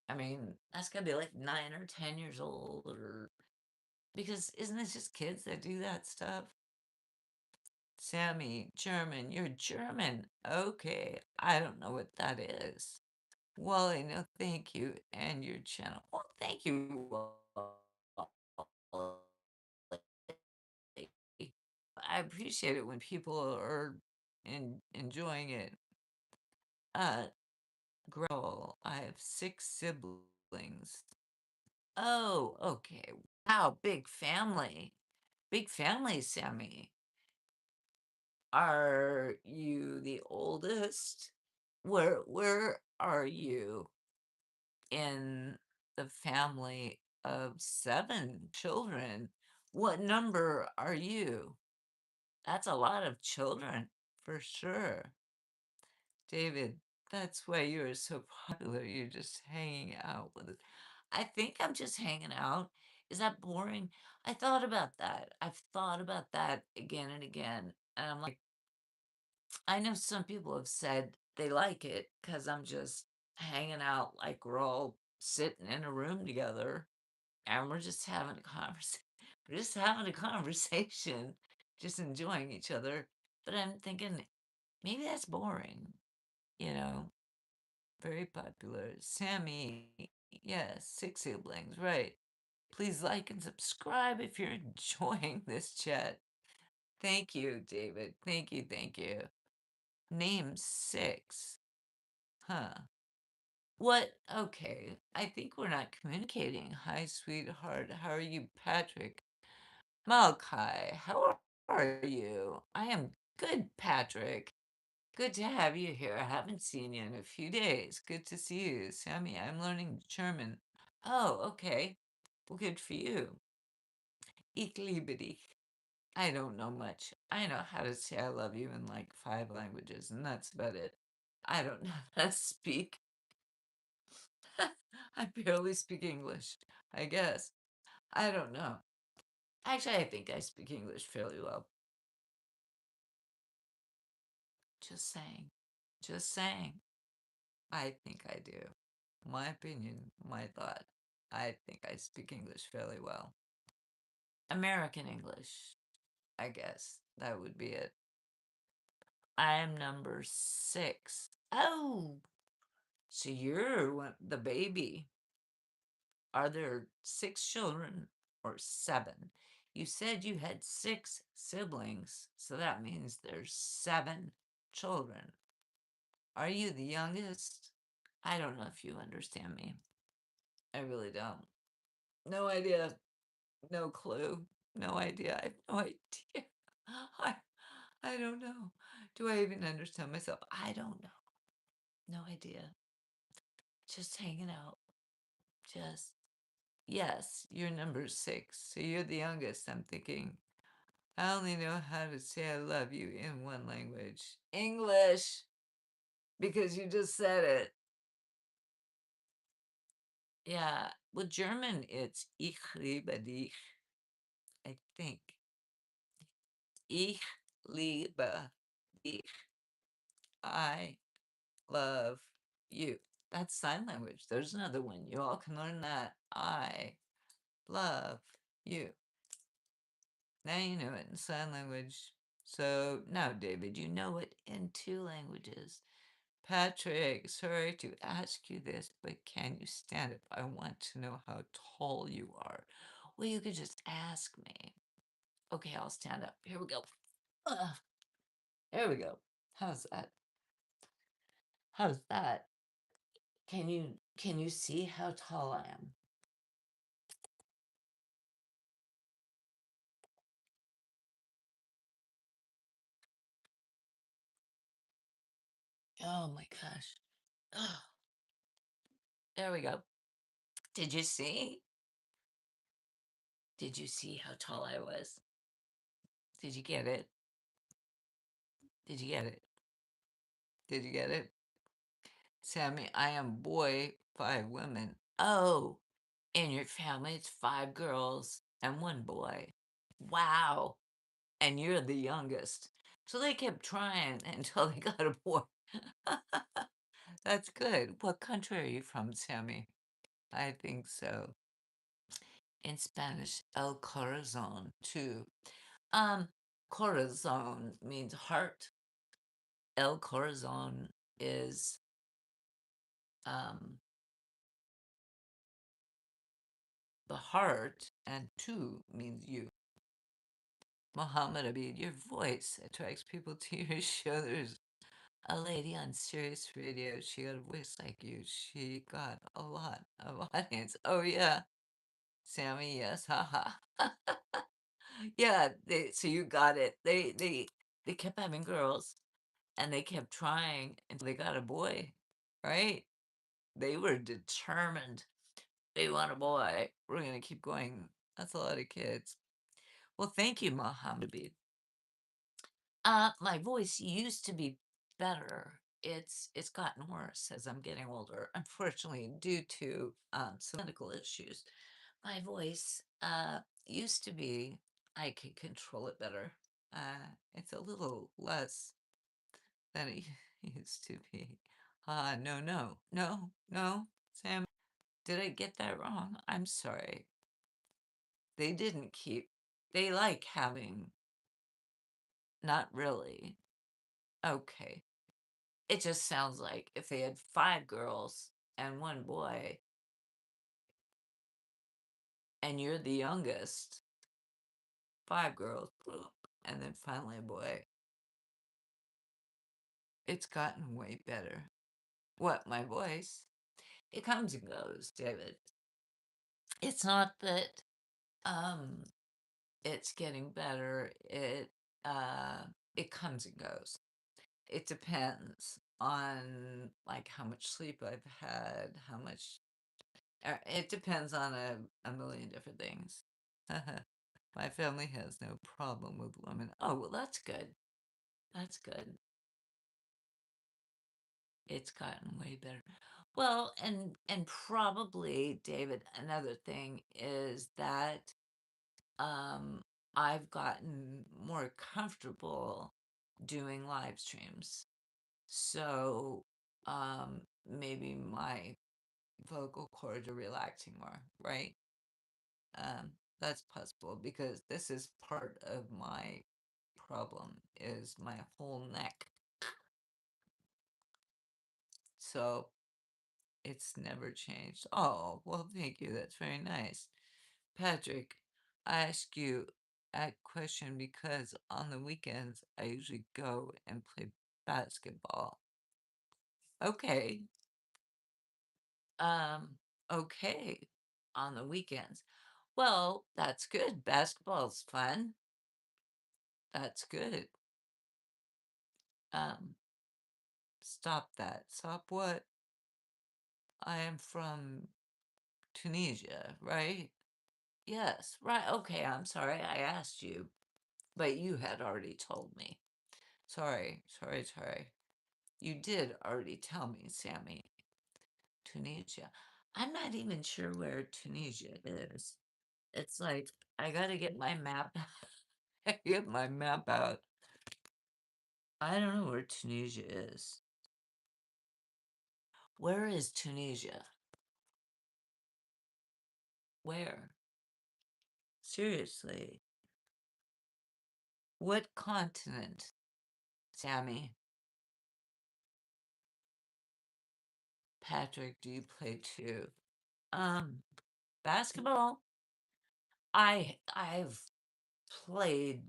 I mean, that's gotta be like 9 or 10 years old, or because isn't this just kids that do that stuff? Sammy, German, you're German. Okay, I don't know what that is. Well, I know, thank you, and your channel. Well, thank you. I appreciate it when people are enjoying it. Uh, girl, I have 6 siblings. Oh, okay. Wow, big family. Big family, Sammy. Are you the oldest? Where are you in the family of 7 children? What number are you? That's a lot of children, for sure. David, that's why you're so popular. You're just hanging out with it. I think I'm just hanging out. Is that boring? I thought about that. I've thought about that again and again. And I'm like, I know some people have said they like it because I'm just hanging out, like we're all sitting in a room together and we're just having a conversation. We're just having a conversation, just enjoying each other. But I'm thinking maybe that's boring, you know? Very popular. Sammy, yes, 6 siblings, right. Please like and subscribe if you're enjoying this chat. Thank you, David. Thank you, thank you. Name 6. Huh. What? Okay. I think we're not communicating. Hi, sweetheart. How are you, Patrick? Malachi, how are you? I am good, Patrick. Good to have you here. I haven't seen you in a few days. Good to see you. Sammy, I'm learning German. Oh, okay. Well, good for you. Ich liebe dich. I don't know much. I know how to say I love you in like 5 languages, and that's about it. I don't know how to speak. I barely speak English, I guess. I don't know. Actually, I think I speak English fairly well. Just saying. Just saying. I think I do. My opinion, my thought. I think I speak English fairly well. American English, I guess. That would be it. I am number 6. Oh, so you're the baby. Are there 6 children or 7? You said you had 6 siblings, so that means there's 7 children. Are you the youngest? I don't know if you understand me. I really don't. No idea. No clue. No idea. I have no idea. I, I don't know. Do I even understand myself? I don't know. No idea. Just hanging out. Just, yes, you're number 6. So you're the youngest. I'm thinking, I only know how to say I love you in one language, English, because you just said it. Yeah. Well, German, it's Ich liebe dich, I think. Ich liebe dich. I love you. That's sign language. There's another one. You all can learn that. I love you. Now you know it in sign language. So now, David, you know it in two languages. Patrick, sorry to ask you this, but can you stand up? I want to know how tall you are. Well, you could just ask me. Okay, I'll stand up. Here we go. Ugh, there we go. How's that? How's that? Can you see how tall I am? Oh my gosh. Ugh, there we go. Did you see? Did you see how tall I was? Did you get it? Did you get it? Did you get it? Sammy, I am boy, five women. Oh, in your family, it's five girls and one boy. Wow. And you're the youngest. So they kept trying until they got a boy. That's good. What country are you from, Sammy? I think so. In Spanish, el corazón, too. Um, Corazón means heart. El corazón is um the heart, and two means you. Muhammad Abid, your voice attracts people to your show. There's a lady on Sirius Radio. She got a voice like you. She got a lot of audience. Oh yeah, Sammy. Yes, haha. Yeah. So you got it. They kept having girls, and they kept trying until they got a boy. Right? They were determined. They want a boy. We're gonna keep going. That's a lot of kids. Well, thank you, Muhammad Abid. My voice used to be better. It's gotten worse as I'm getting older, unfortunately, due to some medical issues. My voice used to be I could control it better. It's a little less than it used to be. No, no, no, no, Sam. Did I get that wrong? I'm sorry. They didn't keep. They like having. Not really. Okay. It just sounds like if they had five girls and one boy, and you're the youngest, five girls, boop, and then finally a boy, it's gotten way better. What, my voice? It comes and goes, David. It's not that um it's getting better. It comes and goes. It depends on like how much sleep I've had, how much it depends on a million different things. My family has no problem with women. Oh, well, that's good. That's good. It's gotten way better. Well, and probably, David, another thing is that um I've gotten more comfortable doing live streams. So maybe my vocal cords are relaxing more, right? That's possible because this is part of my problem is my whole neck. So it's never changed. Oh, well, thank you. That's very nice. Patrick, I ask you a question because on the weekends I usually go and play basketball. Okay. Um, okay. On the weekends. Well, that's good. Basketball's fun. That's good. Um, Stop that. Stop what? I am from Tunisia, right? Yes, right. Okay, I'm sorry I asked you, but you had already told me. Sorry, sorry, sorry. You did already tell me, Sammy. Tunisia. I'm not even sure where Tunisia is. It's like I gotta get my map. Get my map out. I don't know where Tunisia is. Where is Tunisia? Where? Seriously. What continent, Sammy? Patrick, do you play too? Um, Basketball? I've played,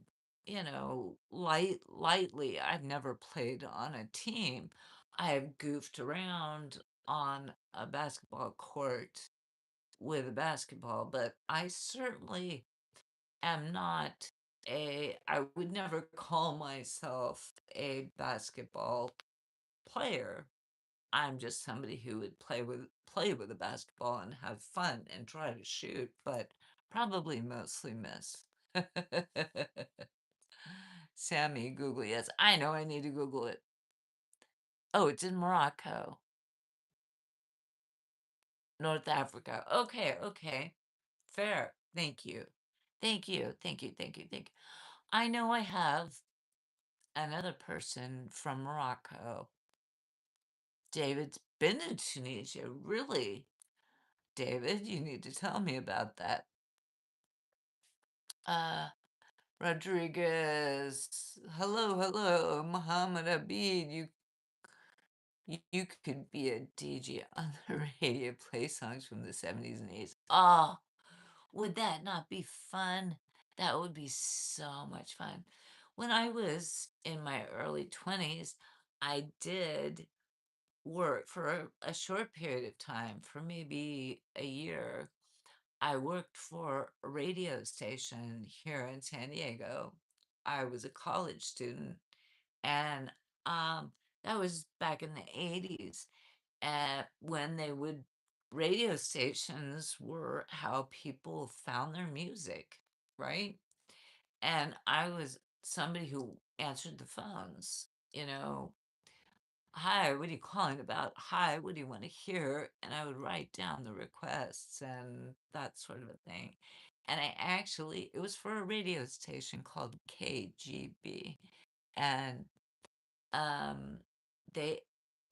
lightly. I've never played on a team. I've goofed around on a basketball court with a basketball, but I certainly am not I would never call myself a basketball player. I'm just somebody who would play with a basketball and have fun and try to shoot, but probably mostly miss. Sammy, Google, yes. I know I need to Google it. Oh, it's in Morocco, North Africa. Okay, okay. Fair. Thank you. Thank you. Thank you. Thank you. Thank you. I know I have another person from Morocco. David's been in Tunisia. Really? David, you need to tell me about that. Uh, Rodriguez. Hello, hello. Muhammad Abid. You could be a DJ on the radio, play songs from the 70s and 80s. Oh, would that not be fun? That would be so much fun. When I was in my early 20s, I did work for a short period of time, for maybe a year. I worked for a radio station here in San Diego. I was a college student, and um, that was back in the 80s, when radio stations were how people found their music, right? And I was somebody who answered the phones, you know, hi, what are you calling about? Hi, what do you want to hear? And I would write down the requests and that sort of a thing. And it was for a radio station called KGB. And um, they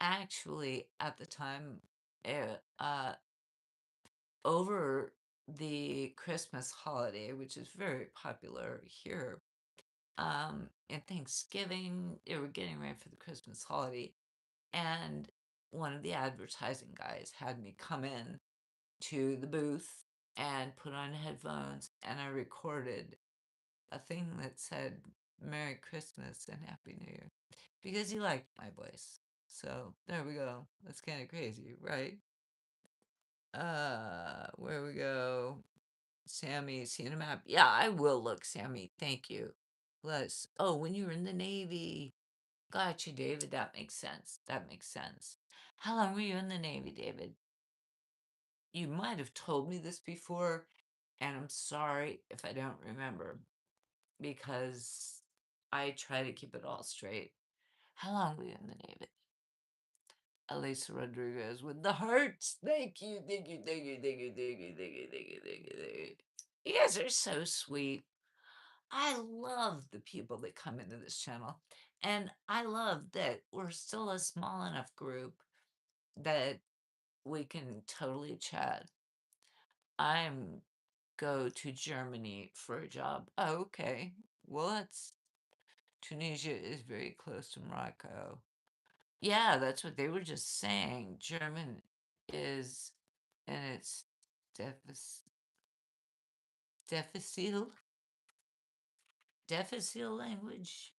actually, at the time, uh, uh, over the Christmas holiday, which is very popular here, and Thanksgiving, they were getting ready for the Christmas holiday, and one of the advertising guys had me come in to the booth and put on headphones, and I recorded a thing that said Merry Christmas and Happy New Year because he liked my voice. So there we go. That's kind of crazy, right? Where we go? Sammy, seeing a map. Yeah, I will look, Sammy. Thank you. Plus, oh, when you were in the Navy. Gotcha, David. That makes sense. That makes sense. How long were you in the Navy, David? You might have told me this before, and I'm sorry if I don't remember because I try to keep it all straight. How long were you in the Navy? Elisa Rodriguez with the hearts. Thank you, thank you, thank you, thank you, thank you, thank you, thank you, thank you, thank you. You guys are so sweet. I love the people that come into this channel. And I love that we're still a small enough group that we can totally chat. I'm go to Germany for a job. Oh, okay. Well, that's Tunisia is very close to Morocco. Yeah, that's what they were just saying. German is in its deficit, deficit, deficit language.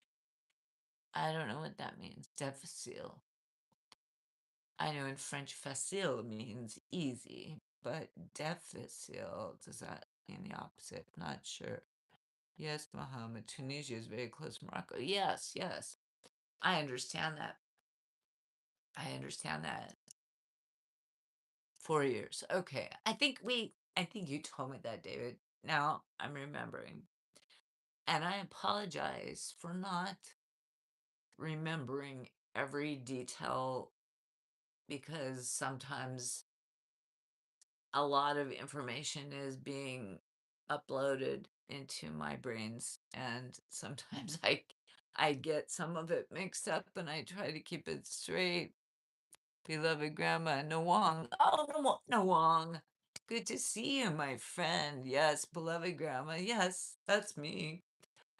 I don't know what that means. Deficit. I know in French, facile means easy, but difficile, does that mean the opposite? Not sure. Yes, Muhammad. Tunisia is very close to Morocco. Yes, yes. I understand that. I understand that. 4 years. Okay. I think you told me that, David. Now I'm remembering. And I apologize for not remembering every detail because sometimes a lot of information is being uploaded into my brains and sometimes I get some of it mixed up and I try to keep it straight. Beloved grandma Nawang. Oh, Nawang. Good to see you, my friend. Yes, beloved grandma. Yes, that's me.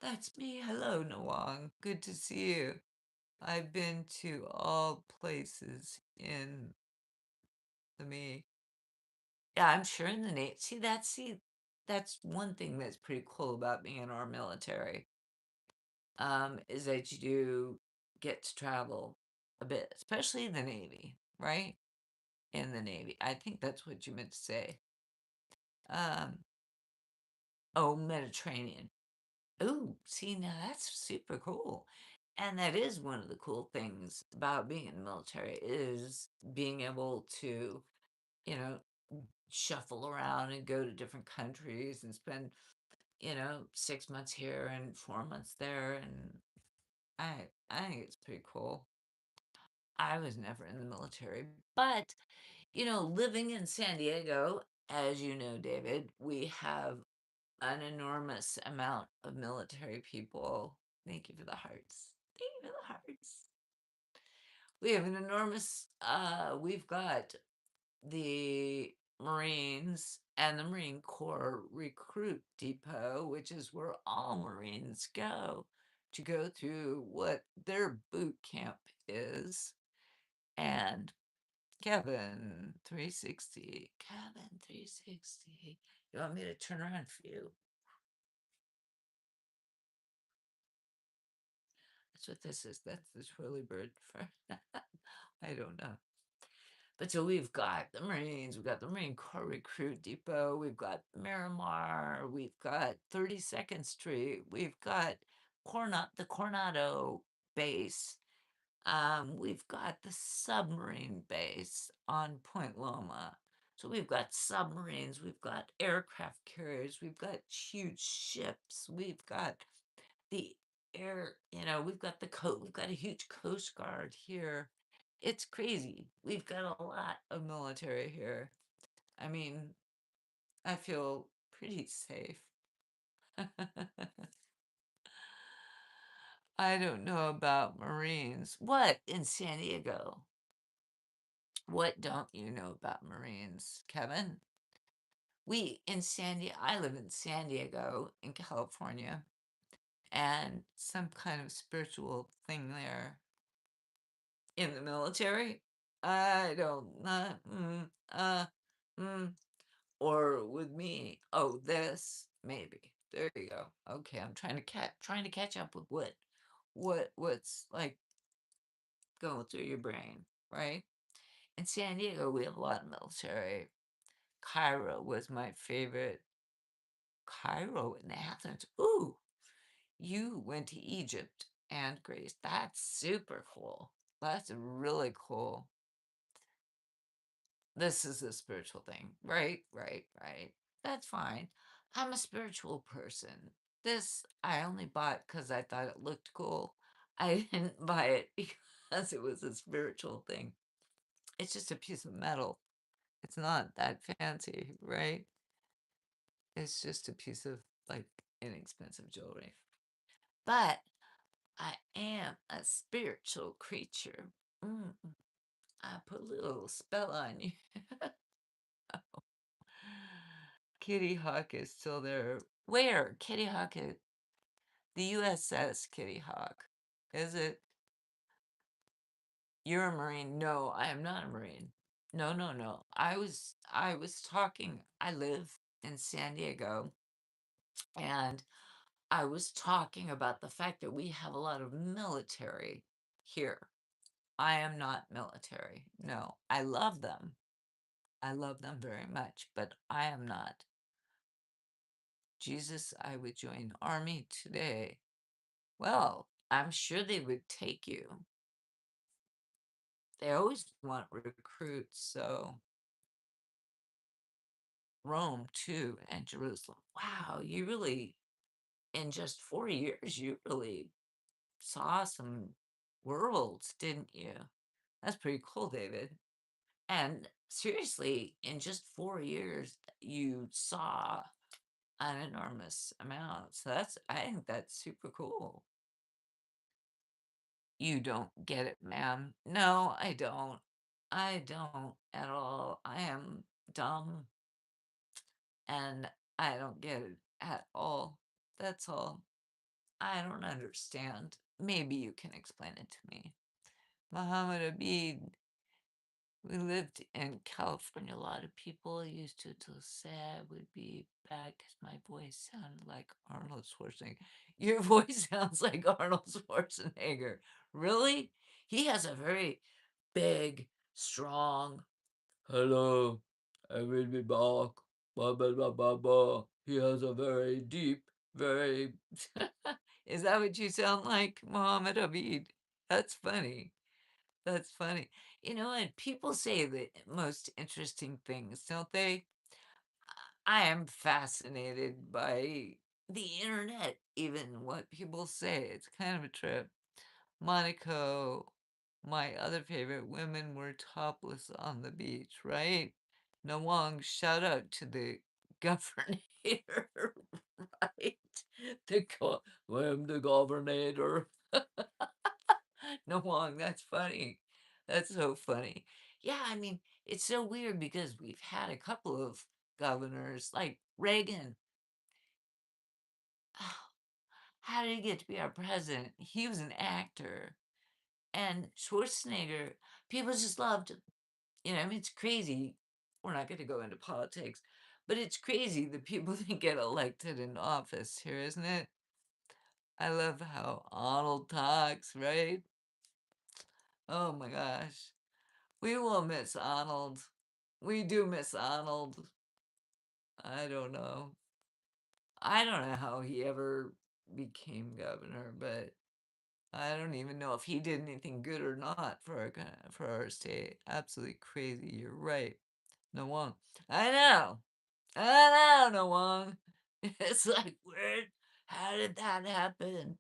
That's me. Hello, Nawang. Good to see you. I've been to all places in the me. Yeah, I'm sure in the Navy. That's one thing that's pretty cool about being in our military. Is that you do get to travel a bit, especially in the Navy, right? In the Navy. I think that's what you meant to say. Um, oh, Mediterranean. Oh, see, now that's super cool. And that is one of the cool things about being in the military is being able to, you know, shuffle around and go to different countries and spend, 6 months here and 4 months there. And I think it's pretty cool. I was never in the military, but living in San Diego, as you know, David, we have an enormous amount of military people. Thank you for the hearts. Thank you for the hearts. We have an enormous, we've got the Marines and the Marine Corps Recruit Depot, which is where all Marines to go through what their boot camp is. And Kevin 360, Kevin 360. You want me to turn around for you? That's what this is. That's the twirly bird for I don't know. But so we've got the Marines, we've got the Marine Corps Recruit Depot, we've got Miramar, we've got 32nd Street, we've got the Coronado base, we've got the submarine base on Point Loma. So we've got submarines, we've got aircraft carriers, we've got huge ships, we've got the we've got we've got a huge Coast Guard here. It's crazy. We've got a lot of military here. I mean, I feel pretty safe. I don't know about Marines. What in San Diego? What don't you know about Marines, Kevin? I live in San Diego in California, and some kind of spiritual thing there in the military. I don't, uh, mm, or with me. Oh, this maybe. There you go. Okay, I'm trying to catch up with what's like going through your brain, right? In San Diego, we have a lot of military. Cairo was my favorite. Cairo and Athens. Ooh, you went to Egypt and Greece. That's super cool. That's really cool. This is a spiritual thing. Right, right, right. That's fine. I'm a spiritual person. This I only bought because I thought it looked cool. I didn't buy it because it was a spiritual thing. It's just a piece of metal. It's not that fancy, right? It's just a piece of like inexpensive jewelry. But I am a spiritual creature. Mm, I put a little spell on you. Kitty Hawk is still there. Where? Kitty Hawk is the USS Kitty Hawk. Is it? You're a Marine. No, I am not a Marine. No, no, no. I was talking. I live in San Diego, and I was talking about the fact that we have a lot of military here. I am not military. No, I love them. I love them very much, but I am not. Jesus, I would join army today. Well, I'm sure they would take you. They always want recruits, so Rome too and Jerusalem. Wow, you really, in just 4 years, you really saw some worlds, didn't you? That's pretty cool, David. And seriously, in just 4 years, you saw an enormous amount. So I think that's super cool. You don't get it, ma'am. No, I don't. I don't at all. I am dumb and I don't get it at all. That's all. I don't understand. Maybe you can explain it to me. Muhammad Abid, we lived in California. A lot of people used to say I would be back because my voice sounded like Arnold Schwarzenegger. Your voice sounds like Arnold Schwarzenegger. Really? He has a very big, strong, hello, I will be back. Ba ba ba ba ba. He has a very deep, very. Is that what you sound like, Muhammad Abid? That's funny. That's funny. You know what? People say the most interesting things, don't they? I am fascinated by the internet, even what people say. It's kind of a trip. Monaco, my other favorite, women were topless on the beach, right? Nawang, shout out to the governor, right? I am the governor. Nawang, that's funny. That's so funny. Yeah, I mean, it's so weird because we've had a couple of governors, like Reagan. How did he get to be our president? He was an actor. And Schwarzenegger, people just loved him. You know, I mean, it's crazy. We're not going to go into politics, but it's crazy the people that get elected in office here, isn't it? I love how Arnold talks, right? Oh my gosh. We will miss Arnold. We do miss Arnold. I don't know. I don't know how he ever became governor, but I don't even know if he did anything good or not for for our state. Absolutely crazy. You're right. No one. I know. I know, no one. It's like where how did that happen?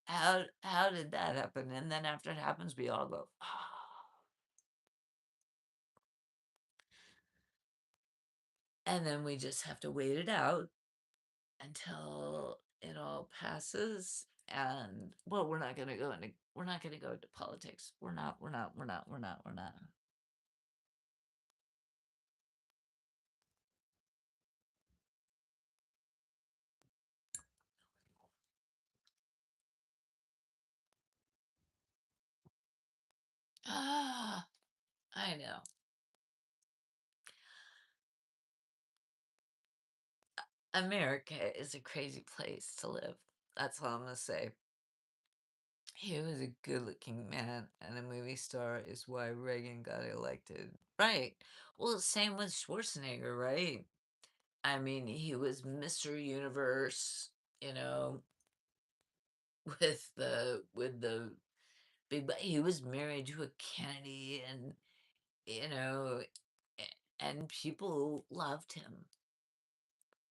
How did that happen? And then after it happens, we all go, oh. And then we just have to wait it out until it all passes. And well, we're not gonna go into politics. We're not. Ah, I know. America is a crazy place to live. That's all I'm gonna say. He was a good-looking man and a movie star is why Reagan got elected. Right. Well, same with Schwarzenegger, right? I mean, he was Mr. Universe, you know, with the big but he was married to a Kennedy and you know and people loved him.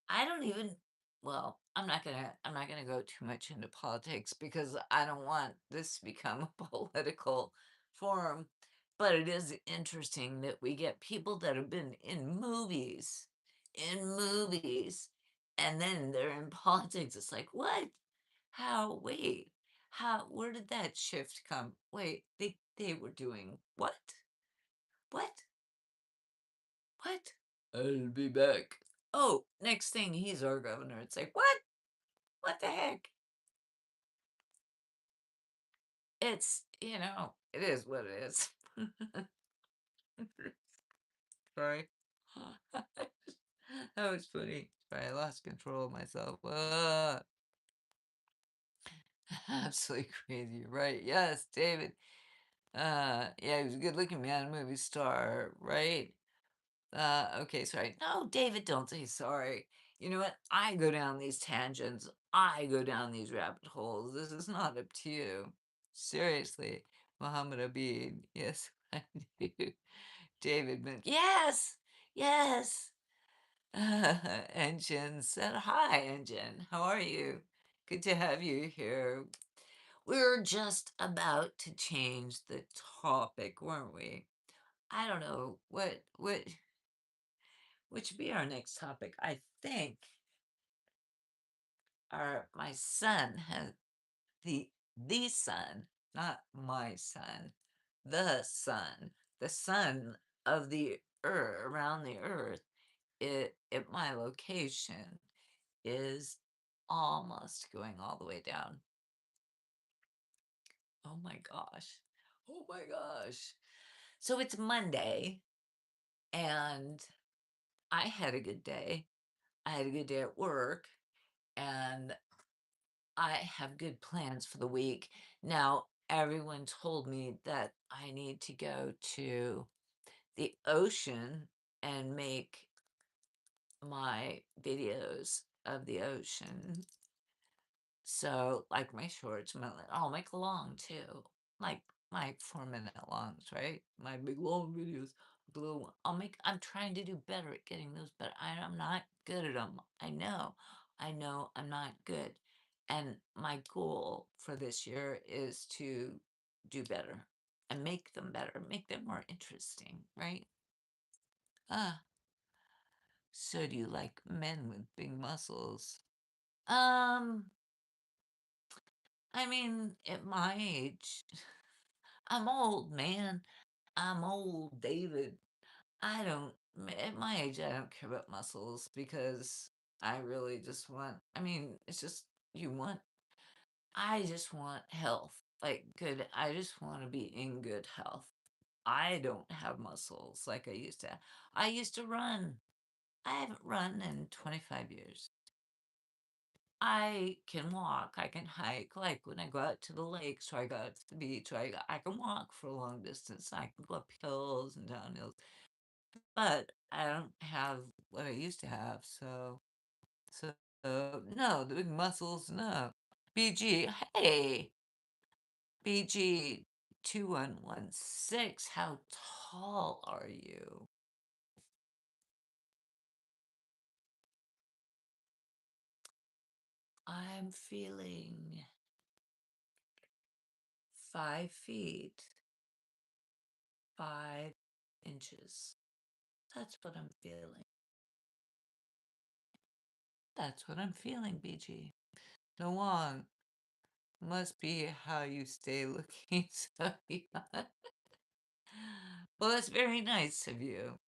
I don't even well, I'm not gonna go too much into politics because I don't want this to become a political forum. But it is interesting that we get people that have been in movies, and then they're in politics. It's like, what? How? Wait, how? Where did that shift come? Wait, they were doing what? What? What? I'll be back. Oh, next thing he's our governor. It's like, what? What the heck? It's, it is what it is. Sorry. That was funny. Sorry, I lost control of myself. Absolutely crazy. Right. Yes, David. Yeah, he was a good looking man, movie star, right? Okay, sorry. No, David, don't say sorry. You know what? I go down these tangents. I go down these rabbit holes. This is not up to you. Seriously. Muhammad Abid. Yes, I do. David, yes, yes. Engine said, hi, Engine. How are you? Good to have you here. We're just about to change the topic, weren't we? I don't know what should be our next topic. I think our my son has the son, not my son, the sun of the earth around the earth. It at my location is almost going all the way down. Oh my gosh. Oh my gosh. So it's Monday, and I had a good day. I had a good day at work, and I have good plans for the week. Now, everyone told me that I need to go to the ocean and make my videos of the ocean. So, like my shorts, I'll make long too, like 4 minute longs, right? My big long videos, the little one. I'm trying to do better at getting those, but I'm not good at them. I know I'm not good. And my goal for this year is to do better and make them better, make them more interesting, right? Ah, so do you like men with big muscles? Um, I mean, at my age, I'm old, man. I'm old, David. At my age, I don't care about muscles because I really just want, I mean, it's just, you want, I just want health. Like, good, I just want to be in good health. I don't have muscles like I used to. I used to run. I haven't run in 25 years. I can walk, I can hike, like when I go out to the lakes or I go out to the beach, or I can walk for a long distance. I can go up hills and down hills, but I don't have what I used to have. So no, the big muscles, no. BG, hey, BG 2116, how tall are you? I'm feeling 5 feet, 5 inches. That's what I'm feeling. That's what I'm feeling, BG. No long. Must be how you stay looking so young. Well, that's very nice of you.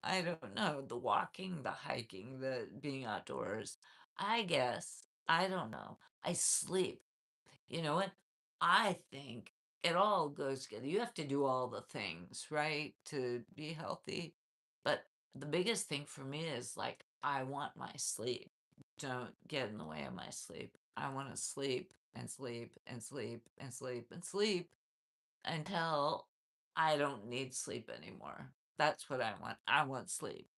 I don't know. The walking, the hiking, the being outdoors. I guess. I don't know. I sleep. You know what? I think it all goes together. You have to do all the things, right, to be healthy. But the biggest thing for me is like, I want my sleep. Don't get in the way of my sleep. I want to sleep and sleep and sleep and sleep and sleep until I don't need sleep anymore. That's what I want. I want sleep.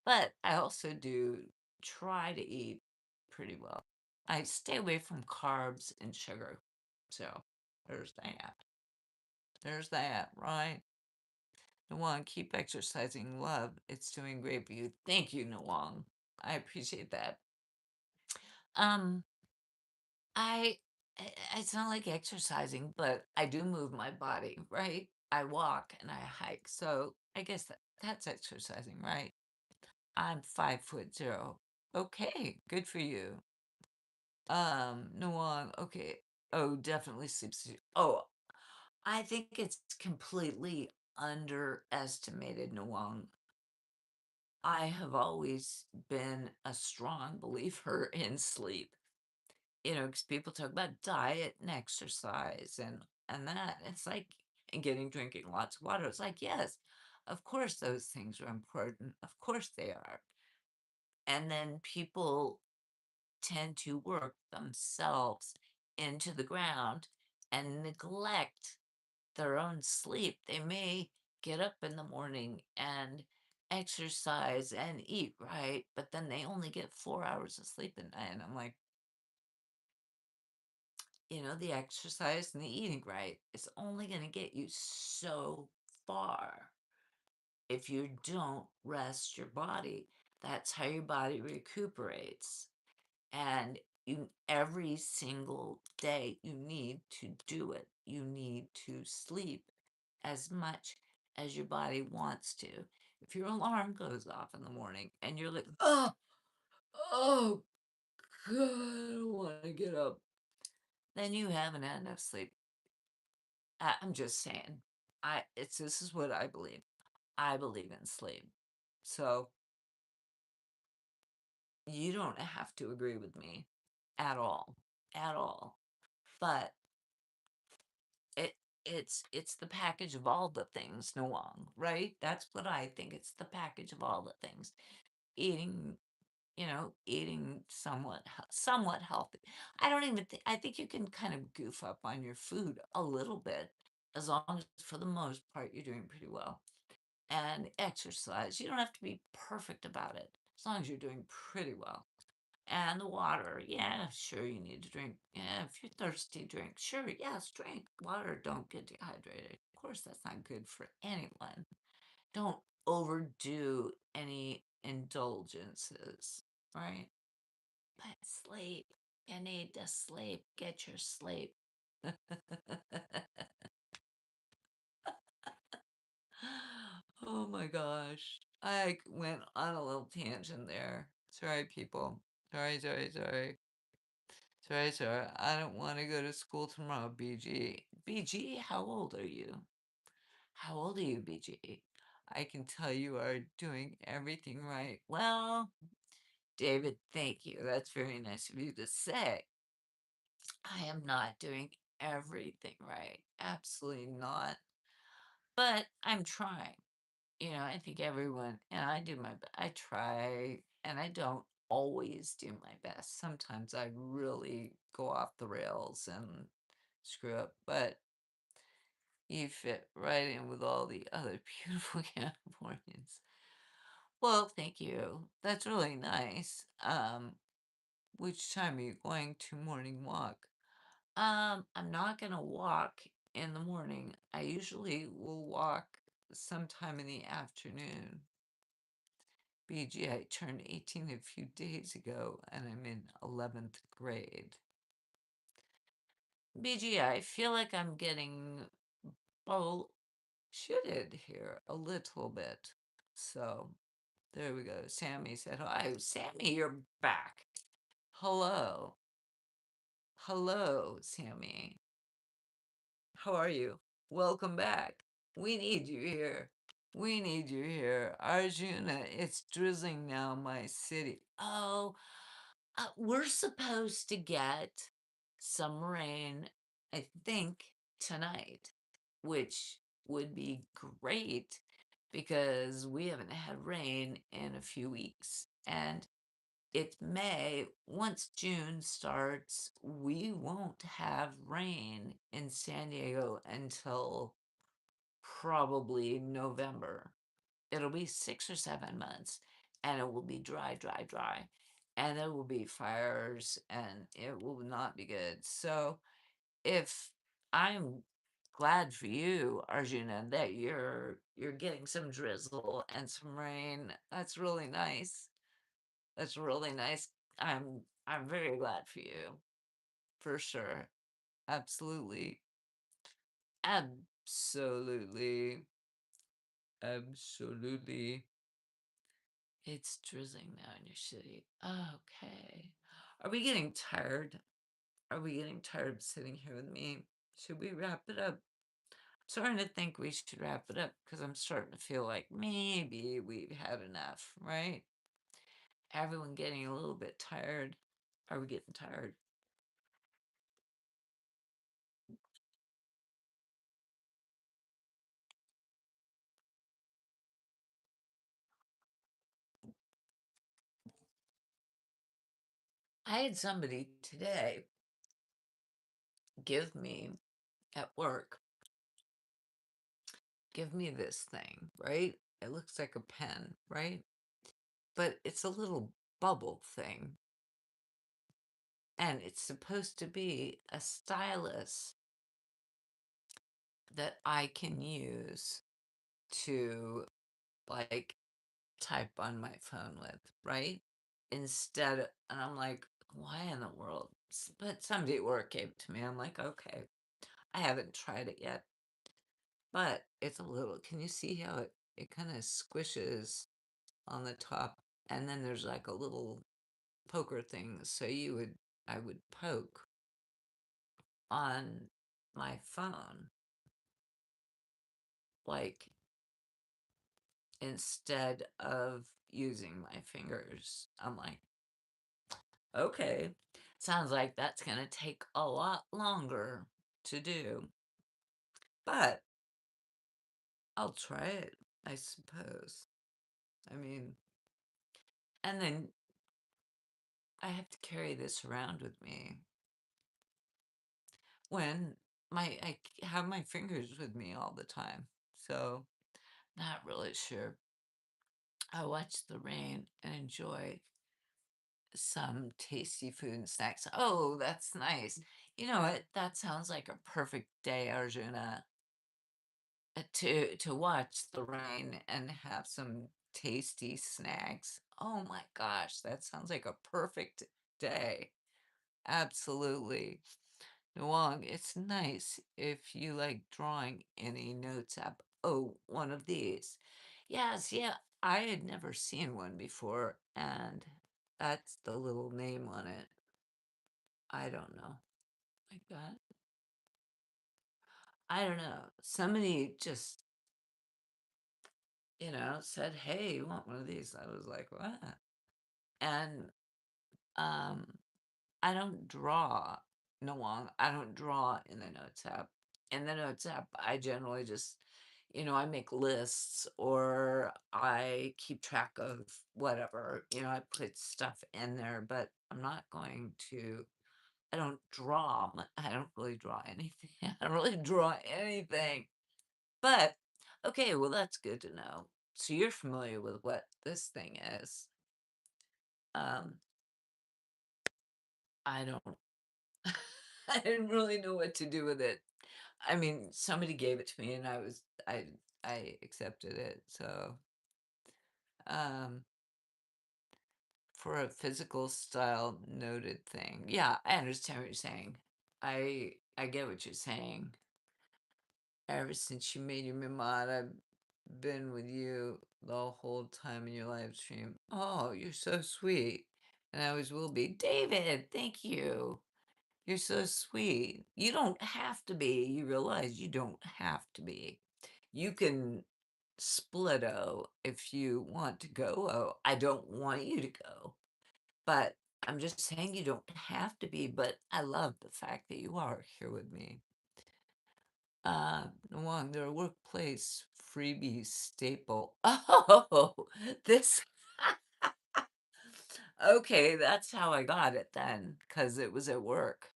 But I also do try to eat pretty well. I stay away from carbs and sugar. So there's that. There's that, right? Nawang, keep exercising. Love. It's doing great for you. Thank you, Nawang. I appreciate that. Um, I it's not like exercising, but I do move my body, right? I walk and I hike. So I guess that's exercising, right? I'm 5'0". Okay, good for you. Nawang, okay. Oh, definitely sleeps. Oh, I think it's completely underestimated, Nawang. I have always been a strong believer in sleep. Because people talk about diet and exercise and that. It's like and drinking lots of water. It's like, yes, of course those things are important. Of course they are. And then people tend to work themselves into the ground and neglect their own sleep. They may get up in the morning and exercise and eat right, but then they only get 4 hours of sleep at night. And I'm like, the exercise and the eating right is only going to get you so far if you don't rest your body. That's how your body recuperates. And every single day, you need to do it. You need to sleep as much as your body wants to. If your alarm goes off in the morning and you're like, oh, God, I don't want to get up, then you haven't had enough sleep. I'm just saying. This is what I believe. I believe in sleep. So You don't have to agree with me at all, at all. But it it's the package of all the things, Nawang, right? That's what I think. It's the package of all the things. Eating, eating somewhat healthy. I don't even think I think you can kind of goof up on your food a little bit, as long as for the most part you're doing pretty well. And exercise, you don't have to be perfect about it, as long as you're doing pretty well. And the water, yeah, sure, you need to drink. Yeah, if you're thirsty, drink. Sure, yes, drink water. Don't get dehydrated. Of course, that's not good for anyone. Don't overdo any indulgences, right? But sleep. You need to sleep. Get your sleep. Oh my gosh. I went on a little tangent there. Sorry, people. Sorry, sorry, sorry. Sorry, sorry. I don't want to go to school tomorrow, BG. BG, how old are you? How old are you, BG? I can tell you are doing everything right. Well, David, thank you. That's very nice of you to say. I am not doing everything right. Absolutely not. But I'm trying. I think everyone, and I do I try, and I don't always do my best. Sometimes I really go off the rails and screw up, but you fit right in with all the other beautiful Californians. Well, thank you. That's really nice. Which time are you going to morning walk? I'm not gonna walk in the morning. I usually will walk sometime in the afternoon. BG, I turned 18 a few days ago and I'm in 11th grade. BG, I feel like I'm getting bullshitted here a little bit. So there we go. Sammy said, "Hi, Sammy, you're back. Hello. Hello, Sammy. How are you? Welcome back. We need you here. We need you here. Arjuna, it's drizzling now, my city. Oh, we're supposed to get some rain, I think, tonight, which would be great because we haven't had rain in a few weeks. And it's May. Once June starts, we won't have rain in San Diego until probably November. It'll be 6 or 7 months, and it will be dry, dry, dry. And there will be fires, and it will not be good. So, if I'm glad for you, Arjuna, that you're getting some drizzle and some rain. That's really nice. That's really nice. I'm very glad for you, for sure. Absolutely. Absolutely. Absolutely. It's drizzling now in your city. Okay. Are we getting tired? Are we getting tired of sitting here with me? Should we wrap it up? I'm starting to think we should wrap it up because I'm starting to feel like maybe we've had enough, right? Everyone getting a little bit tired. Are we getting tired? I had somebody today give me at work, give me this thing, right? It looks like a pen, right? But it's a little bubble thing. And it's supposed to be a stylus that I can use to like type on my phone with, right? And I'm like, why in the world? But somebody at work gave it to me. I'm like, okay, I haven't tried it yet, but it's a little, can you see how it kind of squishes on the top? And then there's like a little poker thing. So I would poke on my phone, like instead of using my fingers. I'm like, Okay. Sounds like that's gonna take a lot longer to do, but I'll try it, I suppose. I mean, and then I have to carry this around with me when have my fingers with me all the time. So, not really sure. I watch the rain and enjoy some tasty food and snacks. Oh, that's nice. You know what? That sounds like a perfect day, Arjuna, to watch the rain and have some tasty snacks. Oh my gosh, that sounds like a perfect day. Absolutely. Nuong, it's nice if you like drawing any notes app. Oh, one of these. Yes, yeah, I had never seen one before, and that's the little name on it. I don't know. Like that. I don't know. Somebody just, said, "Hey, you want one of these?" I was like, "What?" And um I don't draw, Nuong. I don't draw in the Notes app. In the Notes app, I generally just, I make lists or I keep track of whatever. I put stuff in there, but I'm not going to, I don't draw. I don't really draw anything. I don't really draw anything. But, okay, well, that's good to know. So you're familiar with what this thing is. Um, I don't, I didn't really know what to do with it. I mean, somebody gave it to me and I accepted it. So, um, for a physical style noted thing. Yeah, I understand what you're saying. I get what you're saying. Ever since you made your Mimad, I've been with you the whole time in your live stream. Oh, you're so sweet. And I always will be. David, thank you. You're so sweet. You don't have to be. You realize you don't have to be. You can split-o if you want to go. Oh, I don't want you to go. But I'm just saying you don't have to be, but I love the fact that you are here with me. One, their workplace freebie staple. Oh, this. Okay, that's how I got it then, because it was at work.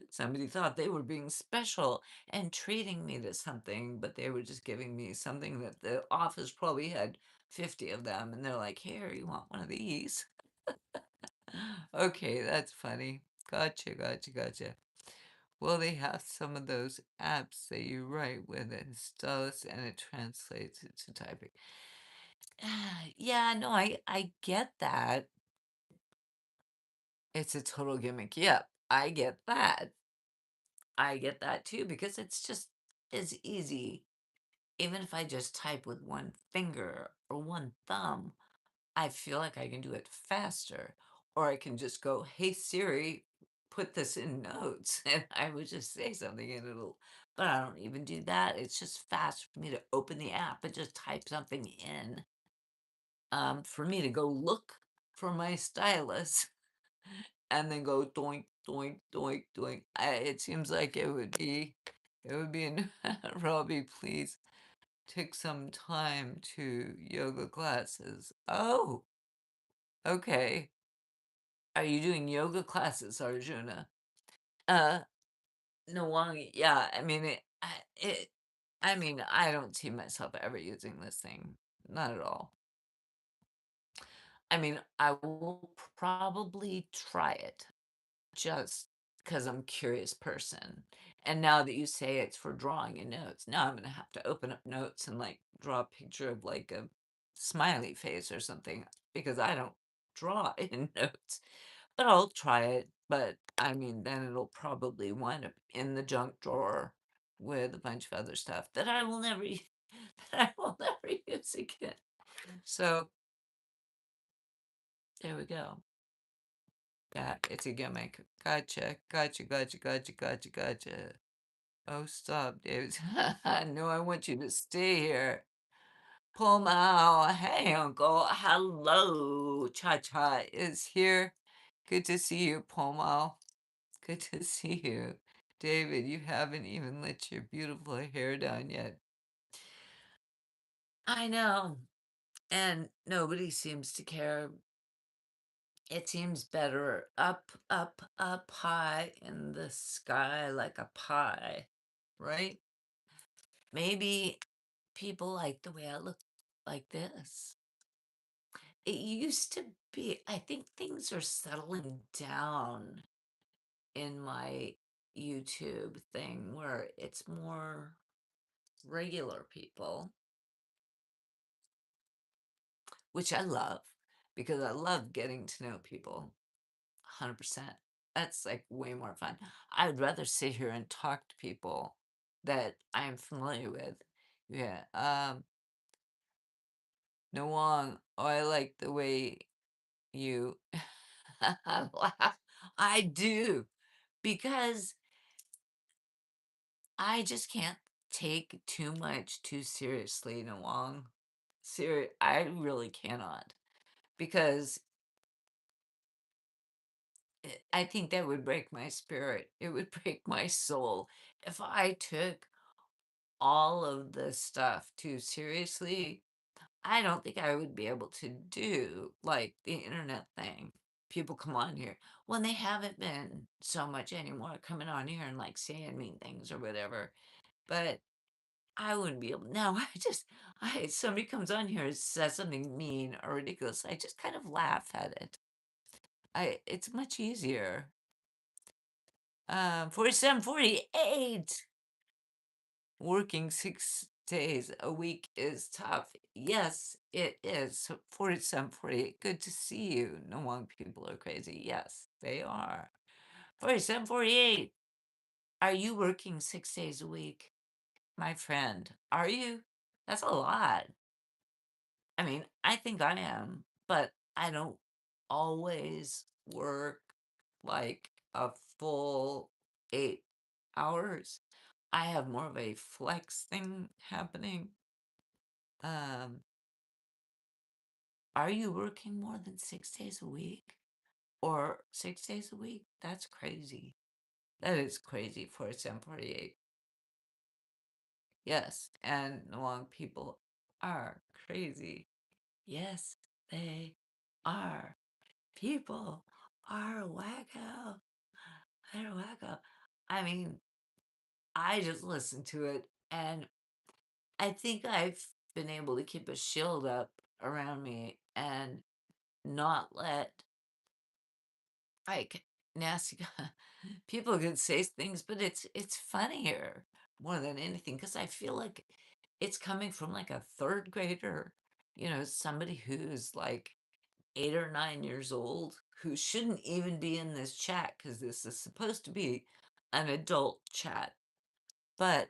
Somebody thought they were being special and treating me to something, but they were just giving me something that the office probably had 50 of them, and they're like, "Here, you want one of these?" Okay, that's funny. Gotcha, gotcha, gotcha. Well, they have some of those apps that you write with and stylus, and it translates it to typing. Yeah, no, I get that. It's a total gimmick. Yep, I get that. I get that too because it's just as easy. Even if I just type with one finger or one thumb, I feel like I can do it faster. Or I can just go, "Hey Siri, put this in notes," and I would just say something and it'll, but I don't even do that. It's just fast for me to open the app and just type something in. For me to go look for my stylus and then go doink, doink, doink, doink. It seems like it would be an Robbie, please take some time to yoga classes. Oh, okay. Are you doing yoga classes, Arjuna? Uh, Nawang, yeah, I mean, I mean, I don't see myself ever using this thing. Not at all. I mean, I will probably try it just because I'm a curious person. And now that you say it's for drawing in notes, now I'm gonna have to open up notes and like draw a picture of like a smiley face or something because I don't draw in notes. But I'll try it. But I mean, then it'll probably wind up in the junk drawer with a bunch of other stuff that I will never, that I will never use again. So there we go. Yeah, it's a gimmick. Gotcha, gotcha, gotcha, gotcha, gotcha, gotcha. Oh, stop, David. No, I want you to stay here. Pull Mao. Hey, Uncle. Hello. Cha Cha is here. Good to see you, Pomo. Good to see you. David, you haven't even let your beautiful hair down yet. I know. And nobody seems to care. It seems better up, up, up high in the sky like a pie, right? Maybe people like the way I look like this. It used to be, I think things are settling down in my YouTube thing where it's more regular people, which I love because I love getting to know people 100%. That's like way more fun. I would rather sit here and talk to people that I'm familiar with. Yeah. Noang, oh, I like the way you laugh. I do because I just can't take too much too seriously, Noang. I really cannot because I think that would break my spirit. It would break my soul if I took all of this stuff too seriously. I don't think I would be able to do like the internet thing. People come on here when they haven't been so much anymore coming on here and like saying mean things or whatever. But I wouldn't be able. No, somebody comes on here and says something mean or ridiculous. I just kind of laugh at it. It's much easier. 4748. Working 6 days a week is tough. Yes, it is. 47, 48. Good to see you. No one people are crazy. Yes, they are. 47, 48. Are you working 6 days a week? My friend, are you? That's a lot. I mean, I think I am, but I don't always work like a full 8 hours. I have more of a flex thing happening. Um, are you working more than 6 days a week? Or 6 days a week? That's crazy. That is crazy for a 748. Yes, and long people are crazy. Yes, they are. People are wacko. They're wacko. I mean, I just listen to it and I think I've been able to keep a shield up around me and not let like nasty people can say things, but it's funnier more than anything because I feel like it's coming from like a third grader, somebody who's like 8 or 9 years old who shouldn't even be in this chat because this is supposed to be an adult chat. But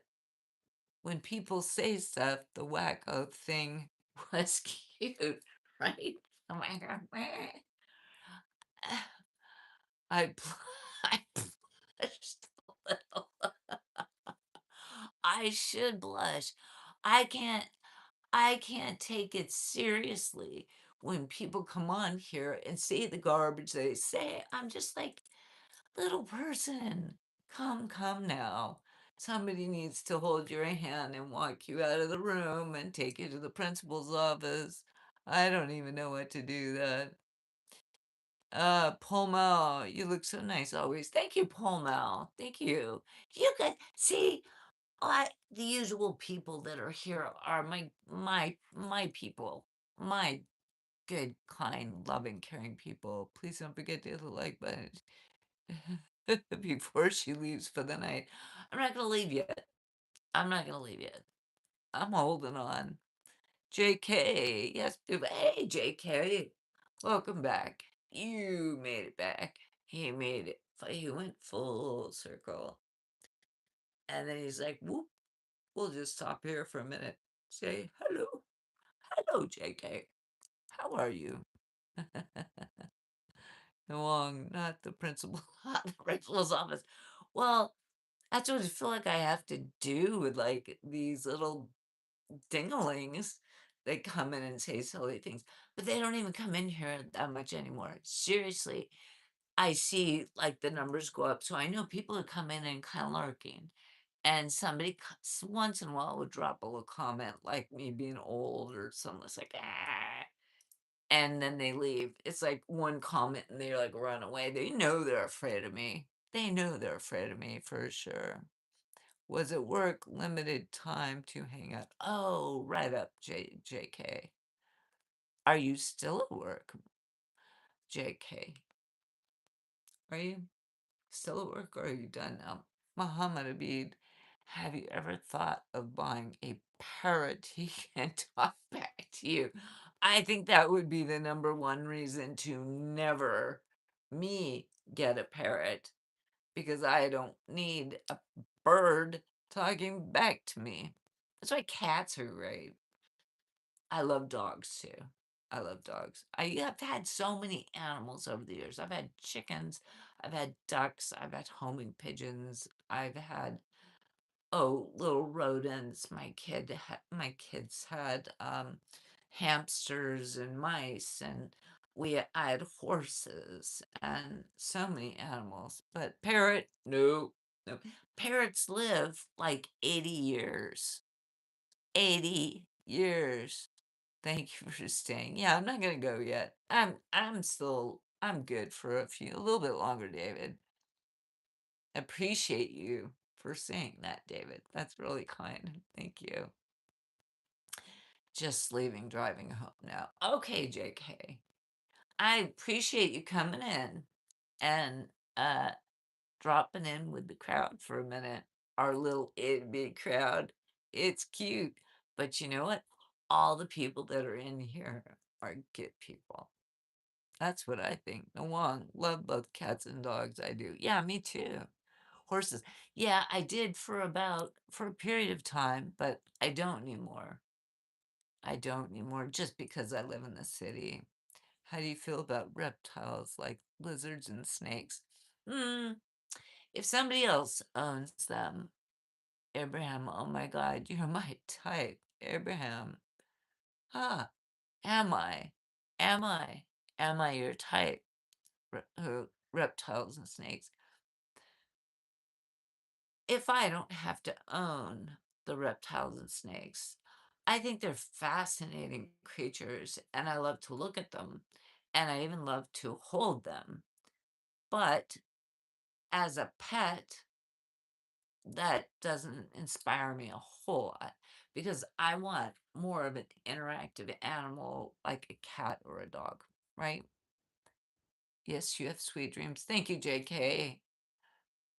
when people say stuff, the wacko thing was cute, right? Oh my God. I, I blushed a little. I should blush. I can't I can't take it seriously when people come on here and say the garbage they say. I'm just like, little person, come now. Somebody needs to hold your hand and walk you out of the room and take you to the principal's office. I don't even know what to do that. Paul Mal, you look so nice always. Thank you, Paul Mal. Thank you. You could see the usual people that are here are my people. My good, kind, loving, caring people. Please don't forget to hit the like button before she leaves for the night. I'm not gonna leave yet. I'm not gonna leave yet. I'm holding on. JK, yes, hey JK, welcome back. You made it back. He made it. He went full circle. And then he's like, whoop, we'll just stop here for a minute. Say hello. Hello, JK. How are you? Long, not the principal, not the principal's office. Well, that's what I feel like I have to do with like these little dinglings. They come in and say silly things, but they don't even come in here that much anymore. Seriously, I see, like, the numbers go up, so I know people are coming in kinda lurking, and somebody once in a while would drop a little comment like me being old or something. It's like, "Ah," and then they leave. It's like one comment and they, like, run away. They know they're afraid of me. They know they're afraid of me for sure. Was it work limited time to hang out? Oh, right up, JK. Are you still at work, JK? Are you still at work or are you done now? Muhammad Abid, have you ever thought of buying a parrot he can talk back to you? I think that would be the number one reason to never me get a parrot because I don't need a bird talking back to me. That's why cats are great. I love dogs too. I love dogs. I have had so many animals over the years. I've had chickens, I've had ducks, I've had homing pigeons, I've had little rodents. My kids had hamsters and mice, and I had horses and so many animals. But parrot, no, no. Parrots live like 80 years. 80 years. Thank you for staying. Yeah, I'm not gonna go yet. I'm good for a little bit longer, David. Appreciate you for saying that, David. That's really kind. Thank you. Just leaving, driving home now. Okay, JK. I appreciate you coming in and uh dropping in with the crowd for a minute. Our little itty bitty crowd. It's cute. But you know what? All the people that are in here are good people. That's what I think. No one love both cats and dogs. I do. Yeah, me too. Horses. Yeah, I did for a period of time, but I don't anymore. I don't anymore just because I live in the city. How do you feel about reptiles like lizards and snakes? Hmm. If somebody else owns them, Abraham, oh my God, you're my type, Abraham. Huh? Am I? Am I? Am I your type? Reptiles and snakes. If I don't have to own the reptiles and snakes, I think they're fascinating creatures and I love to look at them and I even love to hold them. But as a pet, that doesn't inspire me a whole lot because I want more of an interactive animal like a cat or a dog, right? Yes, you have sweet dreams. Thank you, JK.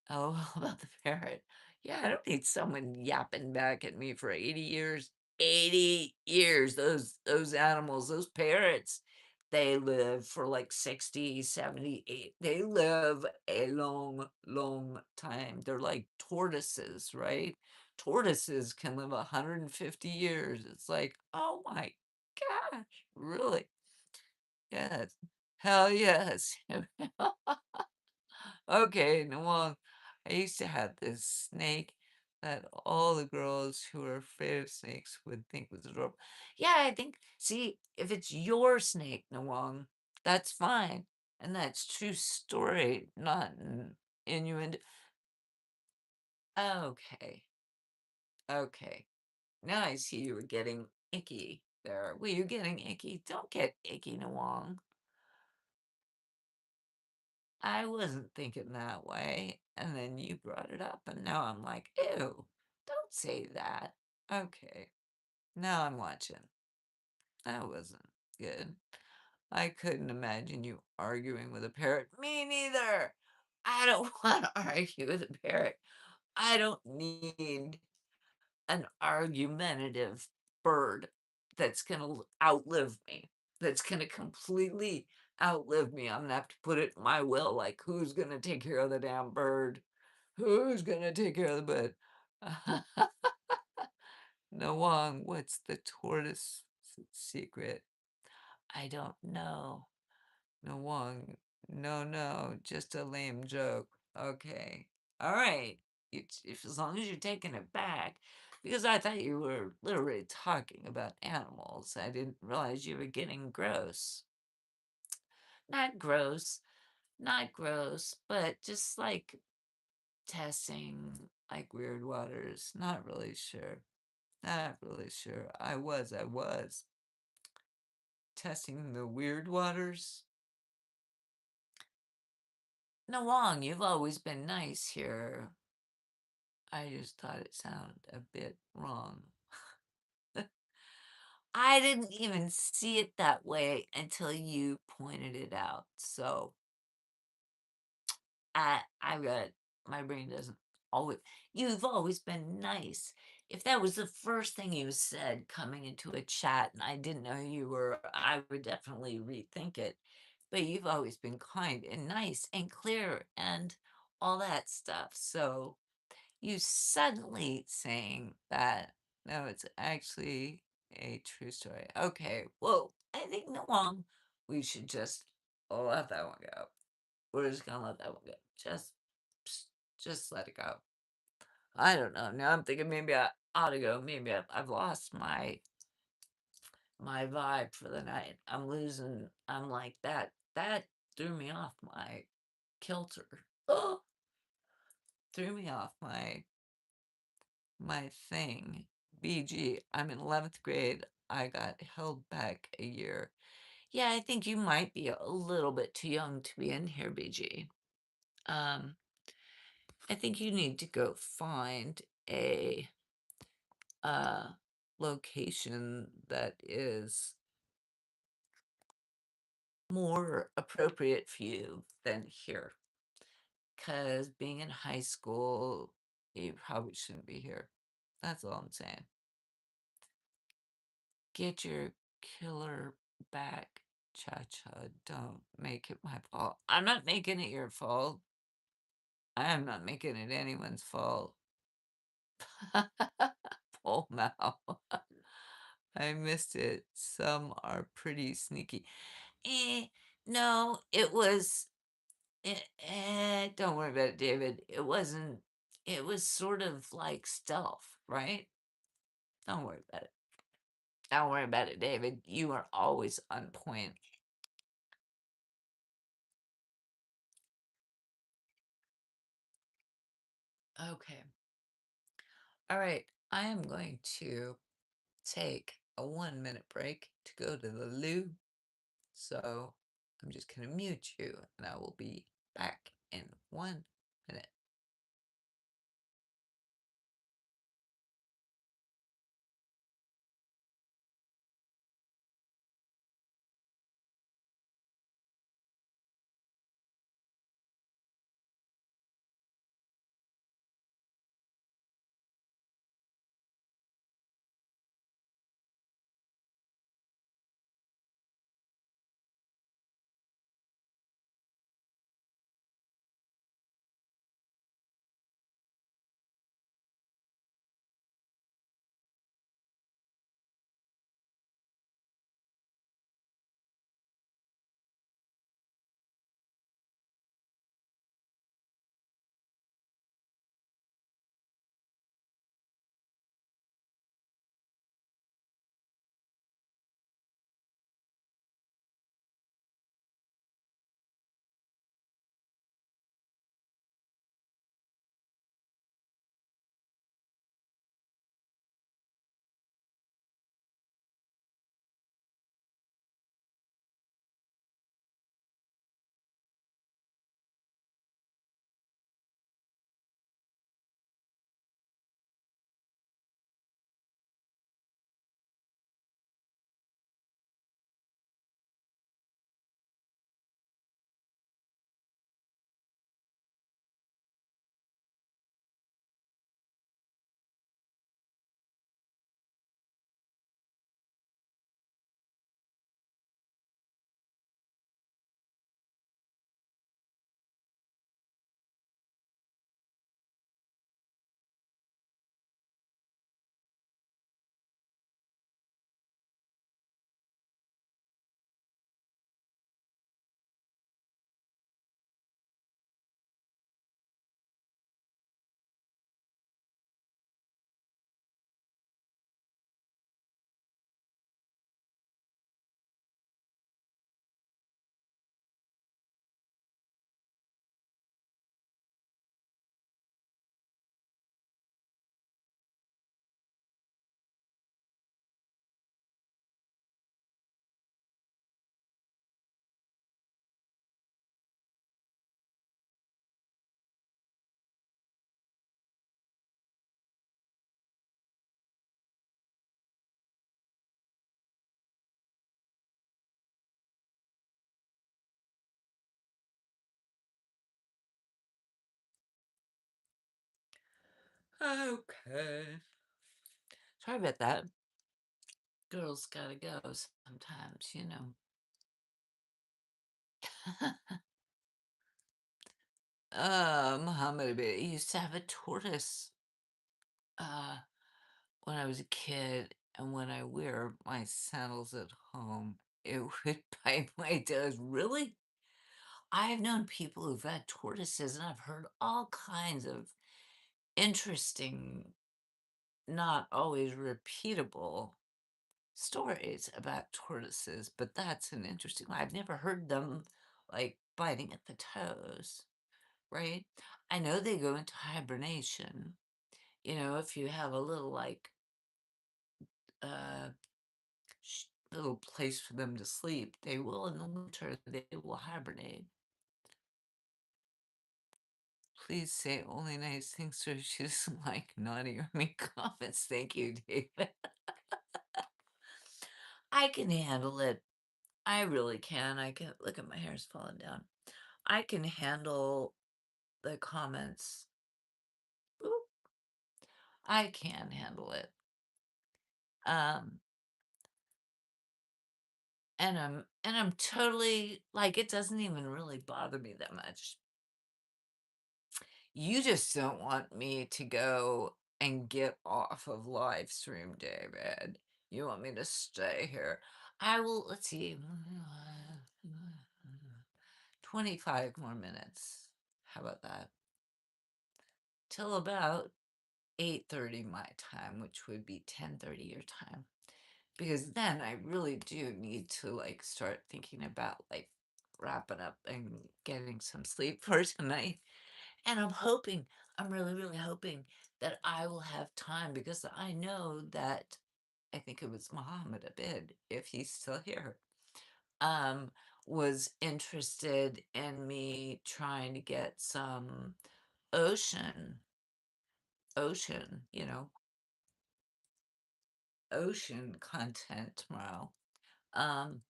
Oh, about the parrot. Yeah, I don't need someone yapping back at me for 80 years. 80 years. Those animals, those parrots, they live for like 60, 78. They live a long, long time. They're like tortoises, right? Tortoises can live 150 years. It's like, oh my gosh, really? Yes. Hell yes. Okay, no, well, I used to have this snake that all the girls who were afraid of snakes would think was adorable. Yeah, I think, see, if it's your snake, Nawang, that's fine. And that's true story, not an innuendo. Okay, okay. Now I see you were getting icky there. Were you getting icky? Don't get icky, Nawang. I wasn't thinking that way, and then you brought it up, and now I'm like, "Ew, don't say that." Okay, now I'm watching. That wasn't good. I couldn't imagine you arguing with a parrot. Me neither. I don't want to argue with a parrot. I don't need an argumentative bird that's gonna outlive me, that's gonna completely outlive me. I'm gonna have to put it in my will, like, who's gonna take care of the damn bird? Who's gonna take care of the bird? Nawang, what's the tortoise secret? I don't know. Nawang, no, no, just a lame joke. Okay. All right. If as long as you're taking it back, because I thought you were literally talking about animals. I didn't realize you were getting gross. Not gross. Not gross, but just like testing like weird waters. Not really sure. Not really sure. I was testing the weird waters. No, Wong, you've always been nice here. I just thought it sounded a bit wrong. I didn't even see it that way until you pointed it out. So I read my brain doesn't always you've always been nice. If that was the first thing you said coming into a chat and I didn't know who you were, I would definitely rethink it. But you've always been kind and nice and clear and all that stuff. So you suddenly saying that no, it's actually a true story. Okay, well, I think no long we should just let that one go. We're just gonna let that one go. Just let it go. I don't know. Now I'm thinking maybe I ought to go. Maybe I've lost my vibe for the night. I'm losing. I'm like that. That threw me off my kilter. Oh, threw me off my thing. BG. I'm in 11th grade. I got held back a year. Yeah, I think you might be a little bit too young to be in here, BG. Um, I think you need to go find a uh location that is more appropriate for you than here. Because being in high school, you probably shouldn't be here. That's all I'm saying. Get your killer back, Cha Cha. Don't make it my fault. I'm not making it your fault. I am not making it anyone's fault. Full mouth. I missed it. Some are pretty sneaky. Eh, no, it was. Don't worry about it, David. It wasn't. It was sort of like stealth, right? Don't worry about it. Don't worry about it, David. You are always on point. Okay. All right. I am going to take a 1 minute break to go to the loo. So I'm just going to mute you and I will be back in 1 minute. Okay. Sorry about that. Girls gotta go sometimes, you know. Muhammad Ali used to have a tortoise uh, when I was a kid, and when I wear my sandals at home, it would bite my toes. Really? I have known people who've had tortoises, and I've heard all kinds of interesting, not always repeatable stories about tortoises, but that's an interesting one. I've never heard them like biting at the toes, right? I know they go into hibernation. You know, if you have a little like uh little place for them to sleep, they will in the winter, they will hibernate. Please say only nice things so she doesn't like naughty or mean comments. Thank you, David. I can handle it. I really can. I can look at my hair's falling down. I can handle the comments. Boop. I can handle it. Um, and I'm totally like it doesn't even really bother me that much. You just don't want me to go and get off of live stream, David. You want me to stay here. I will, let's see, 25 more minutes. How about that? Till about 8:30 my time, which would be 10:30 your time. Because then I really do need to like start thinking about like wrapping up and getting some sleep for tonight. And I'm really, really hoping that I will have time because I know that I think it was Muhammad Abid, if he's still here, um, was interested in me trying to get some ocean, ocean, you know, ocean content tomorrow. Um,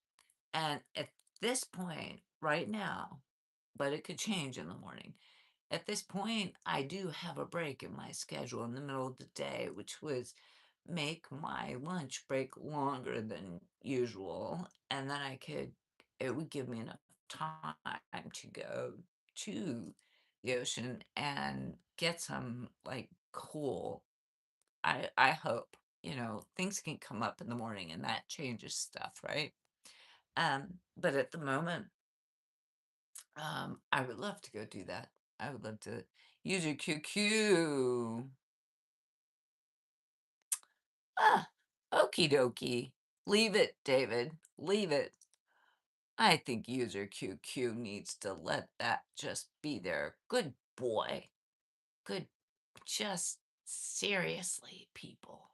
and at this point, right now, but it could change in the morning. At this point, I do have a break in my schedule in the middle of the day, which was make my lunch break longer than usual. And then it would give me enough time to go to the ocean and get some like cool. I hope, you know, things can come up in the morning and that changes stuff, right? But at the moment, I would love to go do that. I would love to use your QQ. Ah, okie dokie. Leave it, David. Leave it. I think user QQ needs to let that just be there. Good boy. Good. Just seriously, people.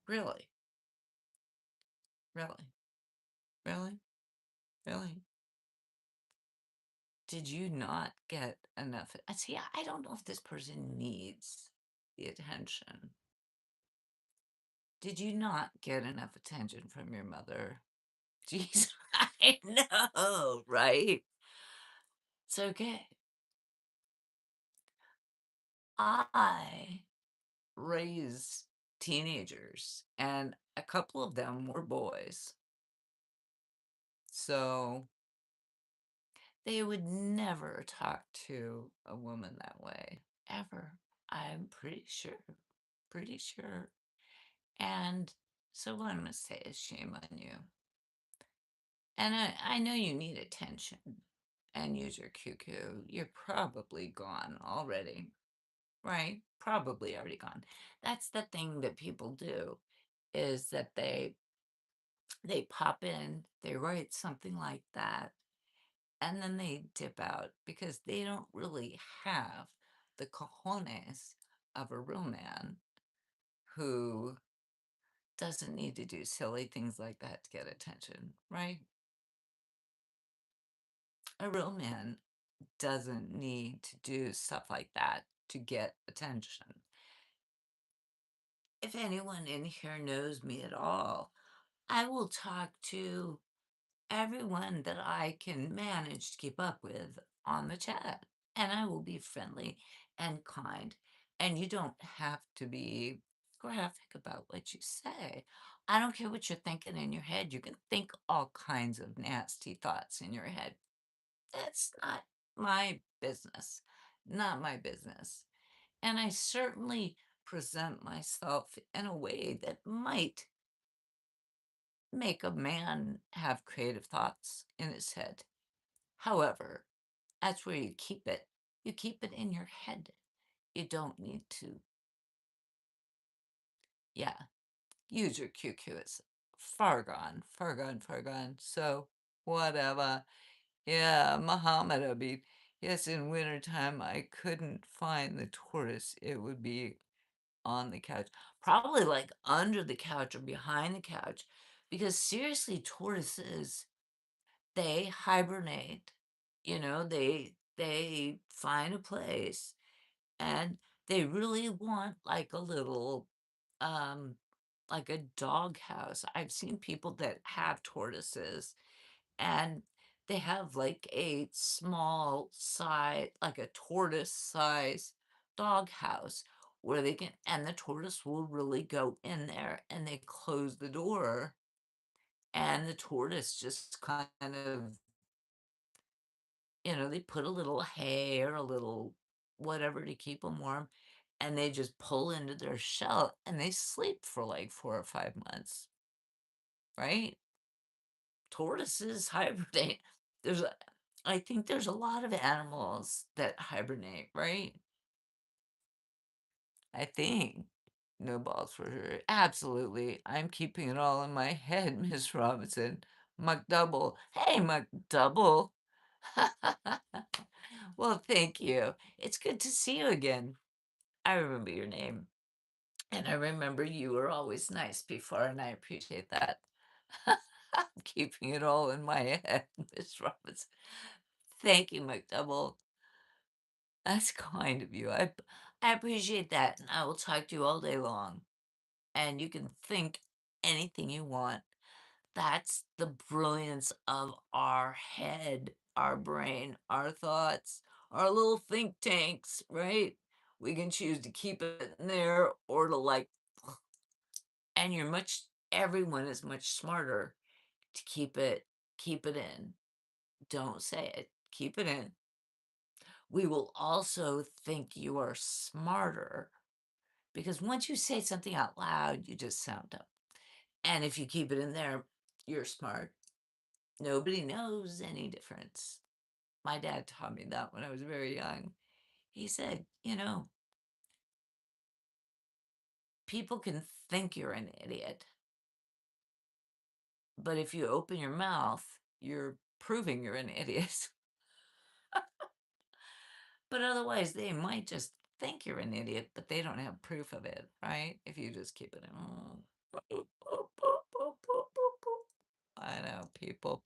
Really, really, really, really. Did you not get enough? See, I don't know if this person needs the attention. Did you not get enough attention from your mother? Jeez, I know, right? It's okay. I raised teenagers, and a couple of them were boys. So they would never talk to a woman that way, ever. I'm pretty sure. Pretty sure. And so what I'm going to say is shame on you. And I know you need attention and use your QQ. You're probably gone already, right? Probably already gone. That's the thing that people do is that they pop in, they write something like that, and then they dip out because they don't really have the cojones of a real man who doesn't need to do silly things like that to get attention, right? A real man doesn't need to do stuff like that to get attention. If anyone in here knows me at all, I will talk to everyone that I can manage to keep up with on the chat, and I will be friendly and kind. And you don't have to be graphic about what you say. I don't care what you're thinking in your head. You can think all kinds of nasty thoughts in your head. That's not my business. Not my business. And I certainly present myself in a way that might make a man have creative thoughts in his head. However, that's where you keep it. You keep it in your head. You don't need to, yeah, use your QQ. It's far gone, far gone, far gone. So, whatever. Yeah, Muhammad Abid. Yes, in wintertime, I couldn't find the tortoise. It would be on the couch, probably like under the couch or behind the couch. Because seriously, tortoises, they hibernate. They find a place and they really want um like a dog house. I've seen people that have tortoises and they have like a small size, like a tortoise size dog house where they can, and the tortoise will really go in there and they close the door and the tortoise just kind of, they put a little hay or a little whatever to keep them warm, and they just pull into their shell and they sleep for like 4 or 5 months, right? Tortoises hibernate. There's a I think there's a lot of animals that hibernate, right? I think. No balls for sure. Absolutely. I'm keeping it all in my head, Miss Robinson. McDouble. Hey, McDouble. Well, thank you. It's good to see you again. I remember your name. And I remember you were always nice before, and I appreciate that. I'm keeping it all in my head, Miss Robinson. Thank you, McDouble. That's kind of you. I appreciate that, and I will talk to you all day long. And you can think anything you want. That's the brilliance of our head, our brain, our thoughts, our little think tanks, right? We can choose to keep it in there or to like, and everyone is much smarter to keep it in. Don't say it, keep it in. We will also think you are smarter because once you say something out loud, you just sound dumb. And if you keep it in there, you're smart. Nobody knows any difference. My dad taught me that when I was very young. He said, people can think you're an idiot, but if you open your mouth, you're proving you're an idiot. But otherwise, they might just think you're an idiot, but they don't have proof of it, right? If you just keep it in. I know, people.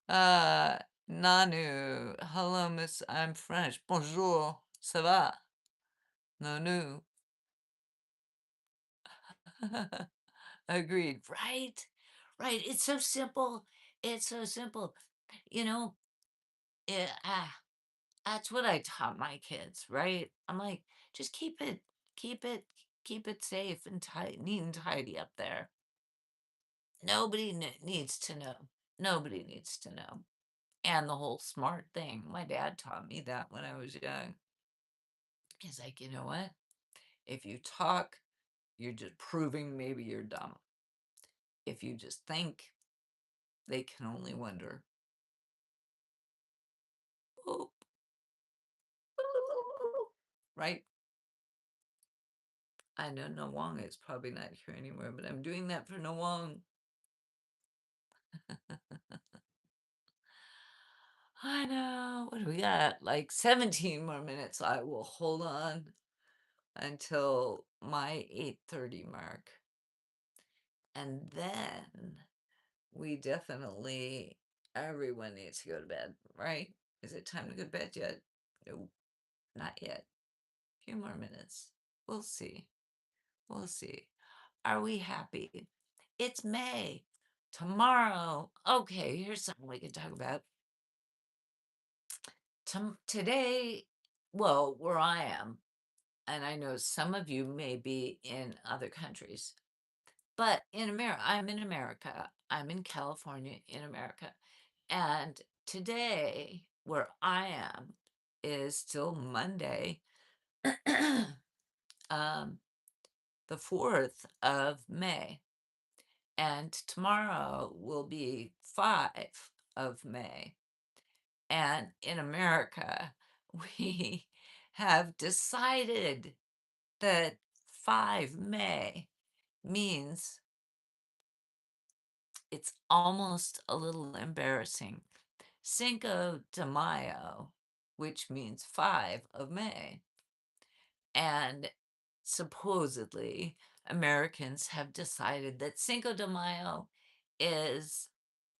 Uh, Nanu. Hello, miss. I'm French. Bonjour. Ça va? Nanu. Agreed. Right? Right. It's so simple. It's so simple. You know, it, that's what I taught my kids, right? I'm like, just keep it, keep it safe and neat and tidy up there. Nobody needs to know. Nobody needs to know. And the whole smart thing. My dad taught me that when I was young. He's like, you know what? If you talk, you're just proving maybe you're dumb. If you just think, they can only wonder. Oh, right? I know Nawang is probably not here anymore, but I'm doing that for Nawang. I know. What do we got? Like 17 more minutes. I will hold on until my 8:30 mark. And then we definitely, everyone needs to go to bed, right? Is it time to go to bed yet? No, not yet. A few more minutes. We'll see. We'll see. Are we happy? It's May. Tomorrow. Okay, here's something we can talk about. Today, well, where I am, and I know some of you may be in other countries, but in America, I'm in America. I'm in California, in America. And today, where I am, is still Monday, um, the 4th of May. And tomorrow will be 5 of May. And in America, we have decided that 5 May means it's almost a little embarrassing. Cinco de Mayo, which means 5 of May. And supposedly, Americans have decided that Cinco de Mayo is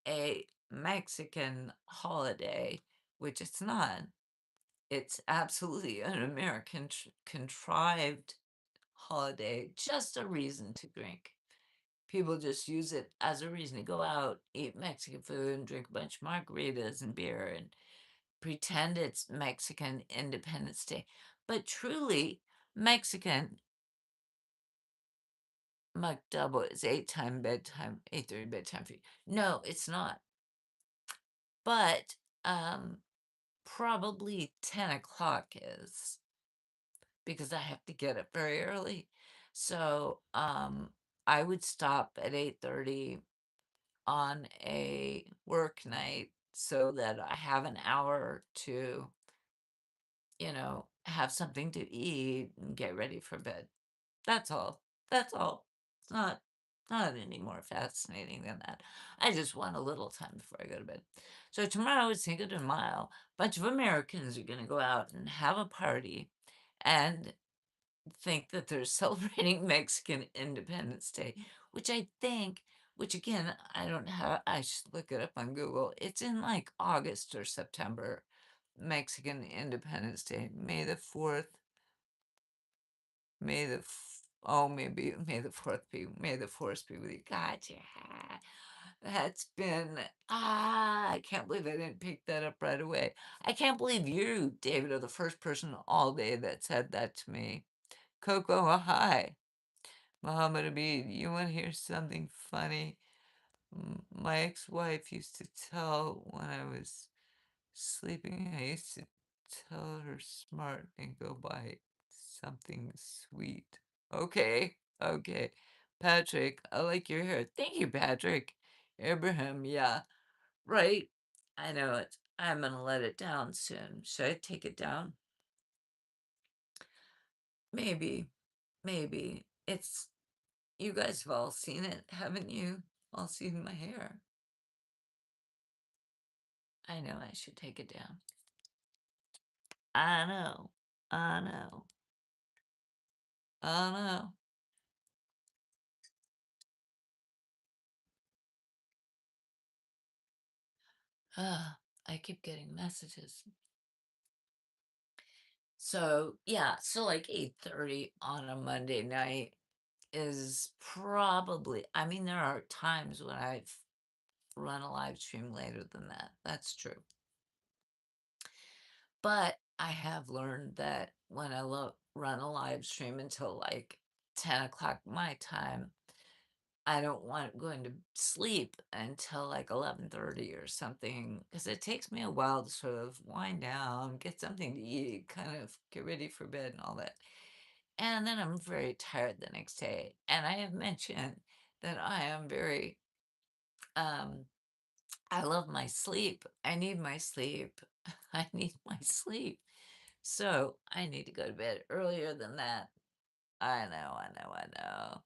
a Mexican holiday, which it's not. It's absolutely an American contrived holiday, just a reason to drink. People just use it as a reason to go out, eat Mexican food, and drink a bunch of margaritas and beer and pretend it's Mexican Independence Day. But truly, Mexican McDouble is 8 time bedtime, 8:30 bedtime for you. No, it's not. But probably 10 o'clock is because I have to get up very early. So I would stop at 8:30 on a work night so that I have an hour to, have something to eat and get ready for bed. That's all. That's all. It's not any more fascinating than that. I just want a little time before I go to bed. So tomorrow is Cinco de Mayo. A bunch of Americans are going to go out and have a party and think that they're celebrating Mexican Independence Day, which I think, which again, I don't have, I should look it up on Google. It's in like August or September, Mexican Independence Day, May the 4th, maybe May the 4th be with you. Gotcha. That's been, I can't believe I didn't pick that up right away. I can't believe you, David, are the first person all day that said that to me. Coco, hi. Muhammad Abid, you want to hear something funny? My ex-wife used to tell when I was sleeping, I used to tell her smart and go buy something sweet. Okay, okay. Patrick, I like your hair. Thank you, Patrick. Abraham, yeah, right. I know it. I'm gonna let it down soon. Should I take it down? Maybe, maybe. You guys have all seen it, haven't you? All seen my hair. I know I should take it down. I know. I know. I know. I keep getting messages. So yeah, so like 8:30 on a Monday night is probably, I mean, there are times when I've run a live stream later than that. That's true. But I have learned that when I run a live stream until like 10 o'clock my time, I don't want going to sleep until like 11:30 or something because it takes me a while to sort of wind down, get something to eat, kind of get ready for bed and all that. And then I'm very tired the next day. And I have mentioned that I am very, um, I love my sleep. I need my sleep. I need my sleep. So I need to go to bed earlier than that. I know, I know, I know.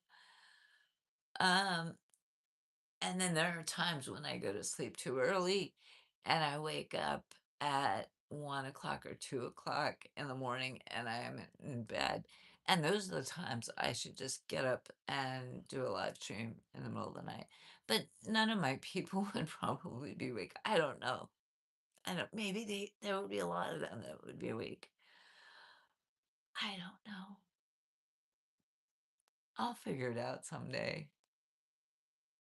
And then there are times when I go to sleep too early and I wake up at 1 o'clock or 2 o'clock in the morning and I am in bed. And those are the times I should just get up and do a live stream in the middle of the night. But none of my people would probably be awake. I don't know. I don't, maybe there would be a lot of them that would be awake. I don't know. I'll figure it out someday.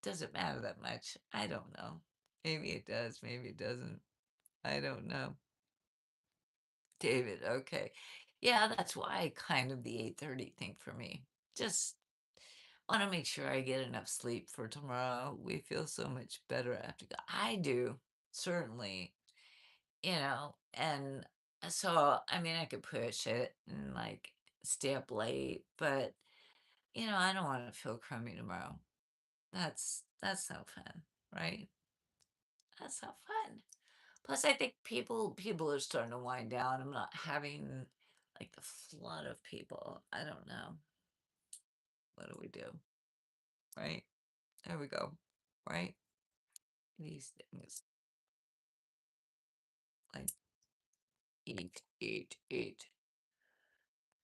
Doesn't matter that much. I don't know. Maybe it does, maybe it doesn't. I don't know. David, okay. Yeah, that's why kind of the 8:30 thing for me. Just wanna make sure I get enough sleep for tomorrow. We feel so much better after I do, certainly, and so, I mean, I could push it and, like, stay up late, but, I don't wanna feel crummy tomorrow. That's no fun, right? That's not fun. Plus, I think people are starting to wind down. I'm not having like the flood of people. I don't know. What do we do? Right? There we go. Right? These things like eat, eat, eat.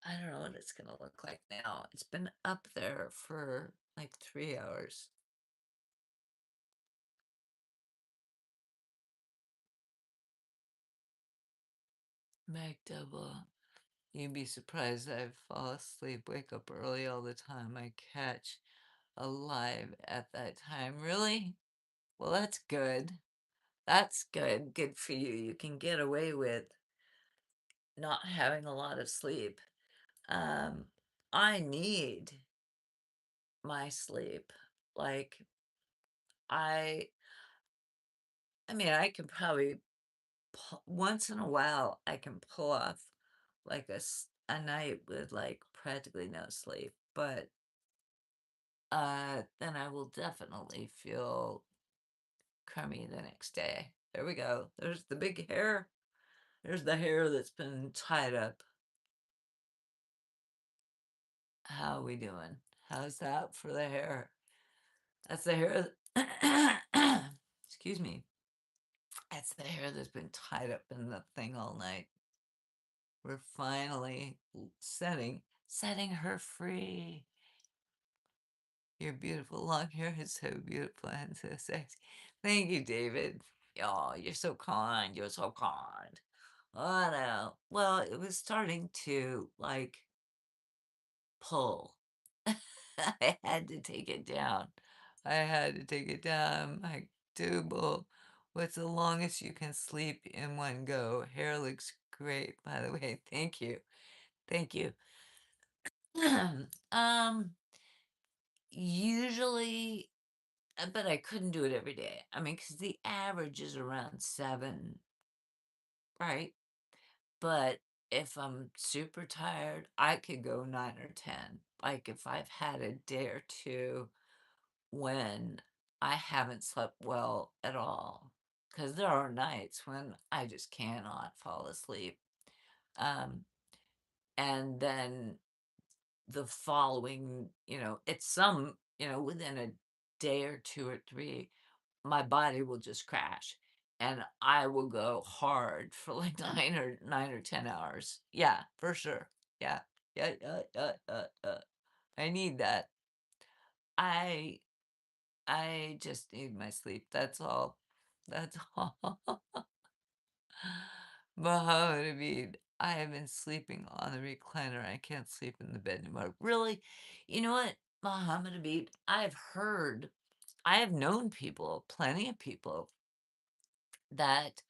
I don't know what it's gonna look like now. It's been up there for like 3 hours. Magdouble. You'd be surprised. I fall asleep, wake up early all the time. I catch alive at that time. Really? Well, that's good. That's good. Good for you. You can get away with not having a lot of sleep. Um, I need my sleep. Like I I mean, I can probably once in a while I can pull off like a night with like practically no sleep, but then I will definitely feel crummy the next day. There we go. There's the big hair. There's the hair that's been tied up. How we doing? How's that for the hair? That's the hair. Excuse me. That's the hair that's been tied up in the thing all night. We're finally setting her free. Your beautiful long hair is so beautiful and so sexy. Thank you, David. Oh, you're so kind. You're so kind. Oh no. Well, it was starting to like pull. I had to take it down. I had to take it down. My Double. What's the longest you can sleep in one go? Hair looks great, by the way. Thank you. Thank you. um, usually, but I couldn't do it every day. I mean, because the average is around 7, right? But if I'm super tired, I could go 9 or 10. Like if I've had a day or two when I haven't slept well at all. Because there are nights when I just cannot fall asleep. Um, and then the following, it's within a day or 2 or 3, my body will just crash and I will go hard for like 9 or 10 hours. Yeah, for sure. Yeah. Yeah, I need that. I I just need my sleep. That's all. That's all. Muhammad Amin, I have been sleeping on the recliner. I can't sleep in the bed anymore. Really? You know what, Muhammad Amin? I have known people, plenty of people, that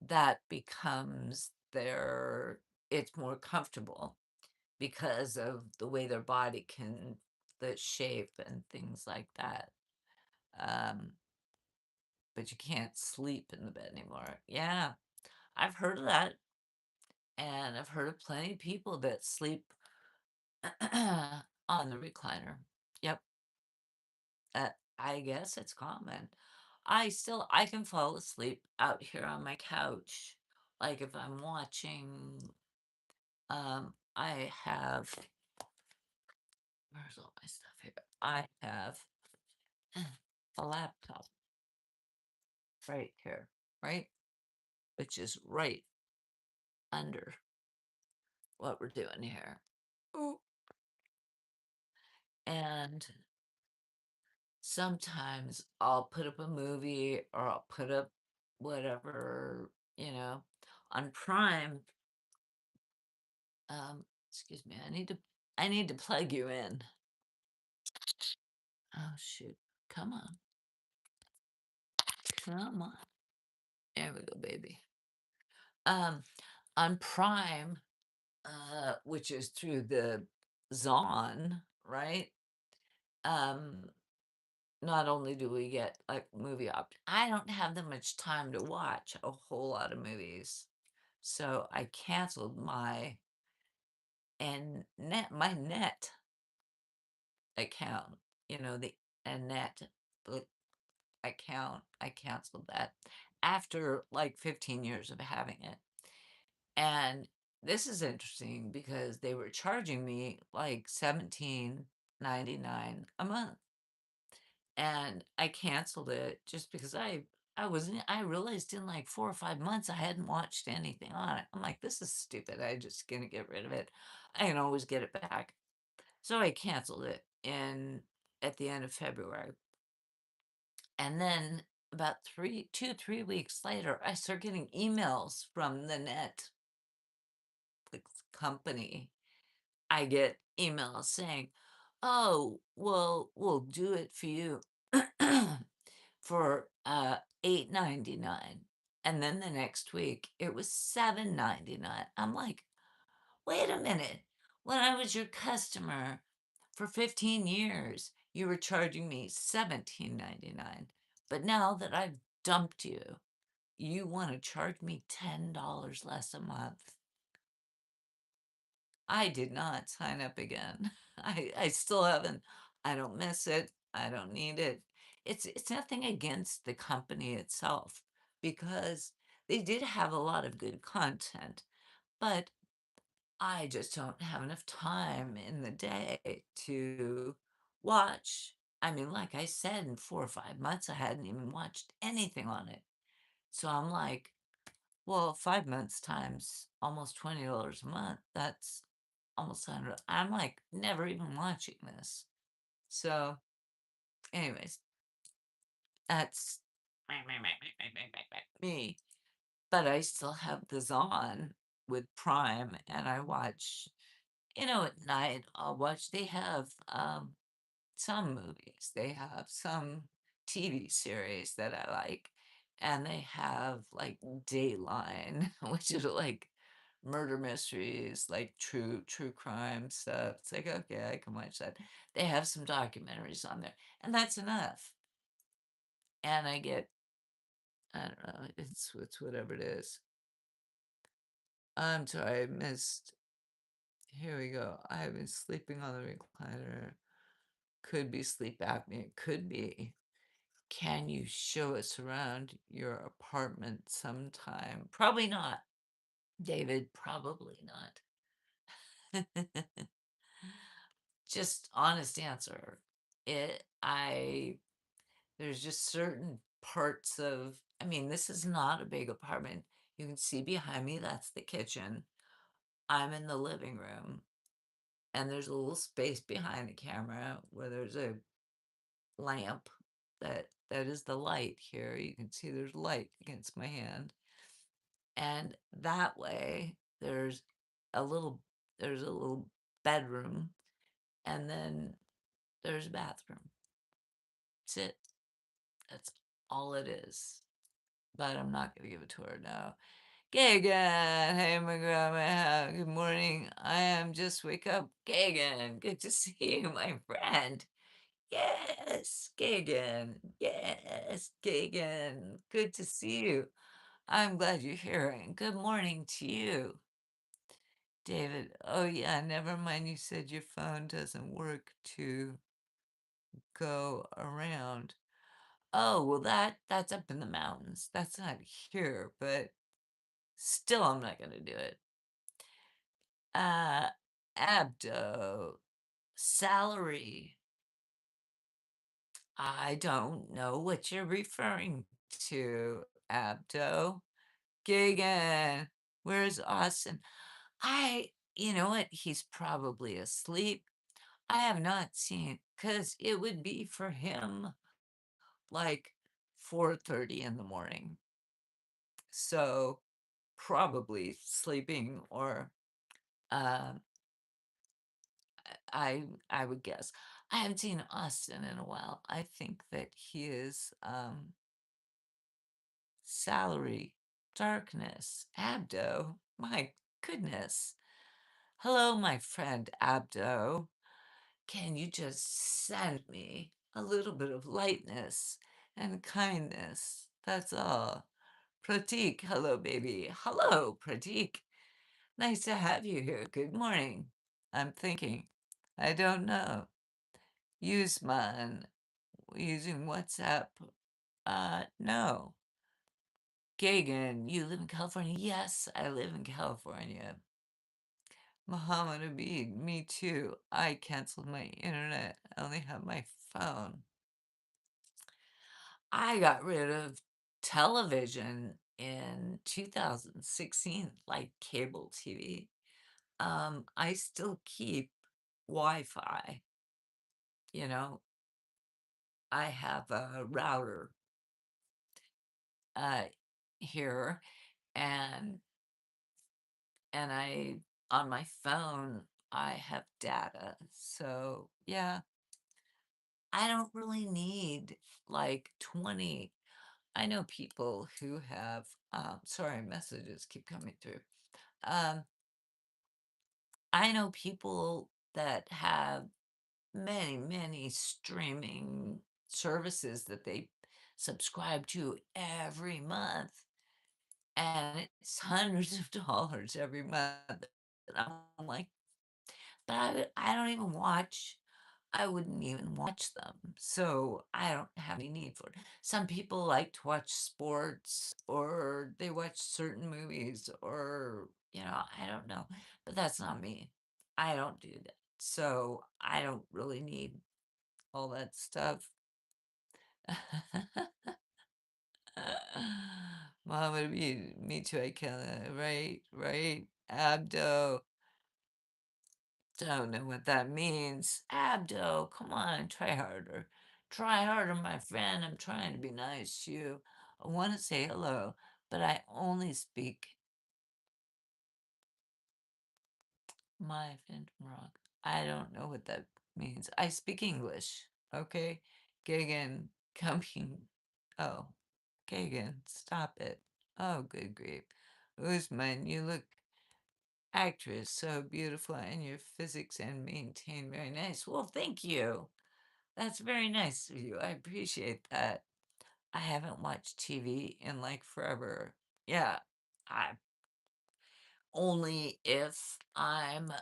that becomes it's more comfortable because of the way their body can, the shape and things like that. Um, but you can't sleep in the bed anymore. Yeah, I've heard of that. And I've heard of plenty of people that sleep on the recliner. Yep. I guess it's common. I can fall asleep out here on my couch. Like if I'm watching, I have, where's all my stuff here? I have a laptop right here, right? Which is right under what we're doing here. Ooh. And sometimes I'll put up a movie or I'll put up whatever, you know, on Prime. Excuse me, I need to plug you in. Oh shoot. Come on. Come on. There we go, baby. Um, on Prime, which is through the Zon, right? Um, Not only do we get, like, movie I don't have that much time to watch a whole lot of movies, so I canceled my net account, the net uh, account, I canceled that after, like, 15 years of having it, and this is interesting because they were charging me, like, 17.99 a month. And I canceled it just because I realized in like 4 or 5 months I hadn't watched anything on it. I'm like, "This is stupid. I just gonna get rid of it. I can always get it back." So I canceled it in at the end of February. And then about 3 weeks later, I start getting emails from the Netflix company. I get emails saying, "Oh, well, we'll do it for you for 8.99." And then the next week it was 7.99. I'm like, wait a minute. When I was your customer for 15 years, you were charging me 17.99. But now that I've dumped you, you want to charge me $10 less a month. I did not sign up again. I still haven't. I don't miss it. I don't need it. It's nothing against the company itself because they did have a lot of good content, but I just don't have enough time in the day to watch. I mean, like I said, in 4 or 5 months, I hadn't even watched anything on it. So I'm like, well, 5 months times almost $20 a month, that's almost 100. I'm like never even watching this. So, anyways, that's me. But I still have this on with Prime and I watch, at night I'll watch they have some movies. They have some TV series that I like, and they have like Dateline, which is like murder mysteries, like true crime stuff. It's like, okay, I can watch that. They have some documentaries on there, and that's enough. And I get, I don't know, it's whatever it is. I'm sorry, I missed. Here we go. I've been sleeping on the recliner. Could be sleep apnea. Could be. Can you show us around your apartment sometime? Probably not, David. Probably not. Just honest answer. There's just certain parts of, I mean, this is not a big apartment. You can see behind me, that's the kitchen. I'm in the living room, and there's a little space behind the camera where there's a lamp that is the light here. You can see there's light against my hand. And that way a little there's a little bedroom and then there's a bathroom. That's it. That's all it is. But I'm not gonna give it to her now. Gagan, hey my grandma, good morning. I am just wake up. Gagan, good to see you, my friend. Yes, Gagan. Yes, Gagan. Good to see you. I'm glad you're here, and good morning to you, David. Oh yeah, never mind. You said your phone doesn't work to go around. Oh, well that's up in the mountains. That's not here, but still I'm not gonna do it. Uh Abdo salary. I don't know what you're referring to, Abdo. Gigan, where's Austin? You know what? He's probably asleep. I have not seen, because it would be for him like 4:30 in the morning. So probably sleeping or um I would guess. I haven't seen Austin in a while. I think that he is salary darkness. Abdo. My goodness. Hello, my friend Abdo. Can you just send me a little bit of lightness and kindness? That's all. Pratik, hello, baby. Hello, Pratik. Nice to have you here. Good morning. I'm thinking. I don't know. Usman, using WhatsApp. No. Gagan, you live in California? Yes, I live in California. Muhammad Abid, me too. I canceled my internet. I only have my phone. I got rid of television in 2016, like cable TV. I still keep Wi-Fi. You know, I have a router uh, here, and I on my phone I have data. So yeah, I don't really need like 20. I know people who have. Sorry, messages keep coming through. Um, I know people that have many, many streaming services that they subscribe to every month, and it's hundreds of dollars every month. And I'm like, but I don't even watch. I wouldn't even watch them, so I don't have any need for it. Some people like to watch sports, or they watch certain movies, or I don't know, but that's not me. I don't do that, so I don't really need all that stuff. Mom, me too. I can, right, right. Abdo. Don't know what that means. Abdo, come on, try harder. Try harder, my friend. I'm trying to be nice to you. I want to say hello, but I only speak my friend rock. I don't know what that means. I speak English. Okay? Gagan, coming. Oh, Gagan, stop it. Oh, good grief. Usman, you look actress, so beautiful, and your physics and maintain very nice. Well, thank you. That's very nice of you. I appreciate that. I haven't watched TV in like forever. Yeah, I only if I'm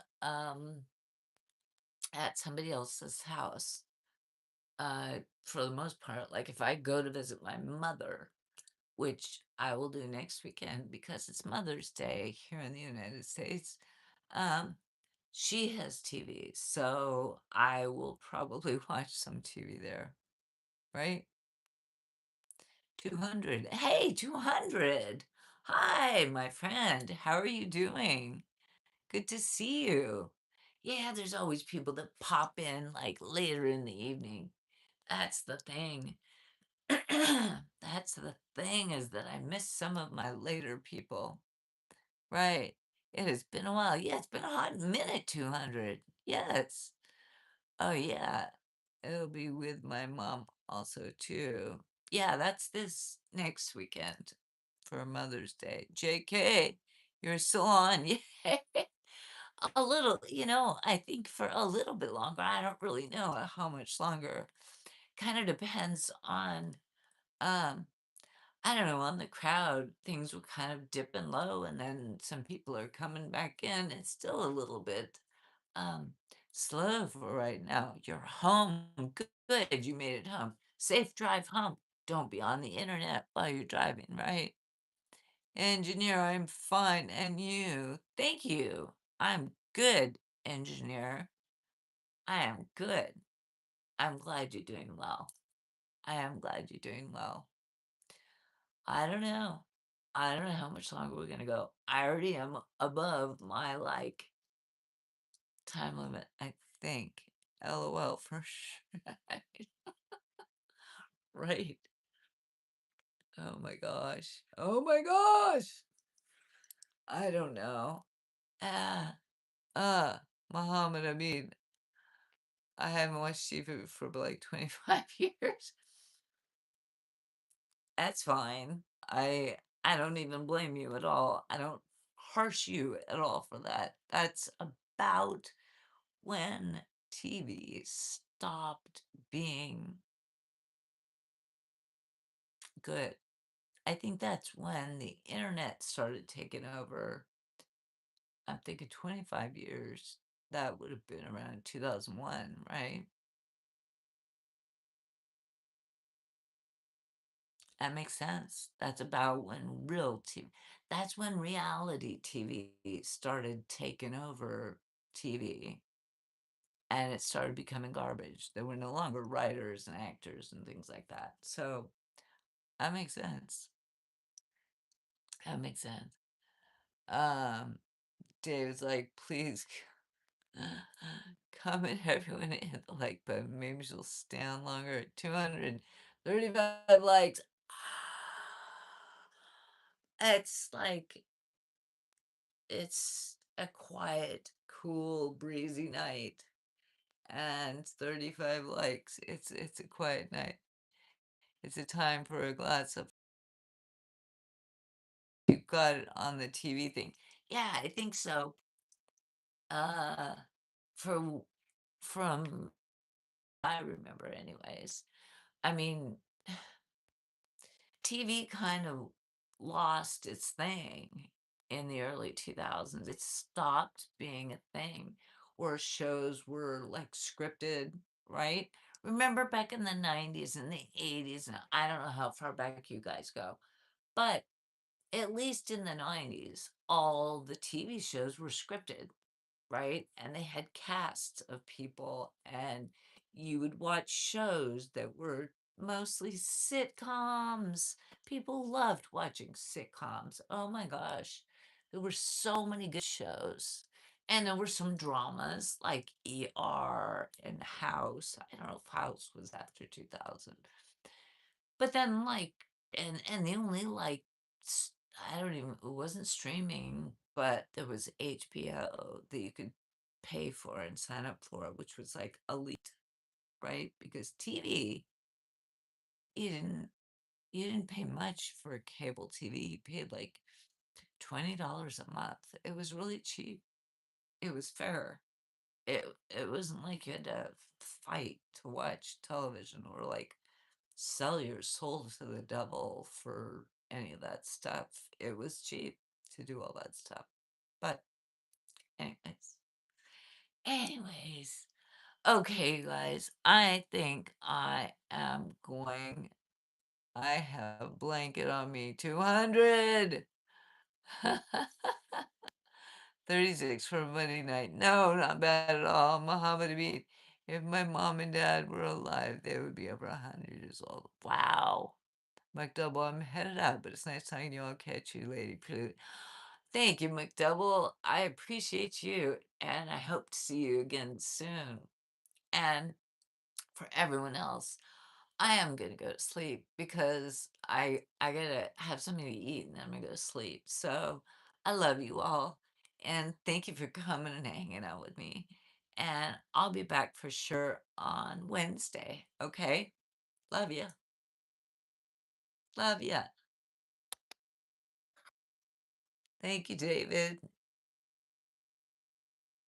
at somebody else's house. For the most part, like if I go to visit my mother, which I will do next weekend because it's Mother's Day here in the United States. Um, she has TV, so I will probably watch some TV there, right? 200. Hey, 200. Hi, my friend. How are you doing? Good to see you. Yeah, there's always people that pop in like later in the evening. That's the thing. That's the thing is that I miss some of my later people. Right. It has been a while. Yeah, it's been a hot minute, 200. Yes. Oh, yeah. It'll be with my mom also, too. Yeah, that's this next weekend for Mother's Day. JK, you're still on. Yeah. A little, I think for a little bit longer. I don't really know how much longer. Kind of depends on, um, I don't know, on the crowd. Things were kind of dipping low, and then some people are coming back in. It's still a little bit um, slow for right now. You're home. Good. You made it home. Safe drive home. Don't be on the internet while you're driving, right? Engineer, I'm fine. And you? Thank you. I'm good, engineer. I am good. I'm glad you're doing well. I am glad you're doing well. I don't know. I don't know how much longer we're gonna go. I already am above my time limit, I think. LOL for sure. Right. Oh my gosh. Oh my gosh. I don't know. Ah, Muhammad Amin. I haven't watched TV for like 25 years. That's fine. I don't even blame you at all. I don't parse you at all for that. That's about when TV stopped being good. I think that's when the internet started taking over. I'm thinking 25 years. That would have been around 2001, right? That makes sense. That's about when real TV, that's when reality TV started taking over TV and it started becoming garbage. There were no longer writers and actors and things like that. So that makes sense. That makes sense. Um, David's like, please comment everyone and hit the like button. Maybe she'll stay on longer at 235 likes. It's like it's a quiet, cool, breezy night, and 35 likes. It's a quiet night. It's a time for a glass of. You got it on the TV thing. Yeah, I think so. Uh, from from I remember, anyways. I mean, TV kind of lost its thing in the early 2000s. It stopped being a thing where shows were like scripted, right? Remember back in the 90s and the 80s, and I don't know how far back you guys go, but at least in the 90s, all the TV shows were scripted, right? And they had casts of people, and you would watch shows that were mostly sitcoms. People loved watching sitcoms. Oh my gosh. There were so many good shows. And there were some dramas like ER and House. I don't know if House was after 2000. But then like and the only like I don't even, it wasn't streaming, but there was HBO that you could pay for and sign up for, which was like elite, right? Because TV, you didn't you didn't pay much for cable TV. You paid like $20 a month. It was really cheap. It was fair. It wasn't like you had to fight to watch television or like sell your soul to the devil for any of that stuff. It was cheap to do all that stuff. But anyways, anyways, okay, guys, I think I am going. I have a blanket on me. 200. 36 for Monday night. No, not bad at all. Muhammad Amin. If my mom and dad were alive, they would be over 100 years old. Wow. McDouble, I'm headed out, but it's nice talking to you. I'll catch you later. Thank you, McDouble. I appreciate you, and I hope to see you again soon. And for everyone else, I am gonna go to sleep because I gotta have something to eat, and then I'm gonna go to sleep. So I love you all, and thank you for coming and hanging out with me. And I'll be back for sure on Wednesday. Okay? Love you. Love you. Thank you, David.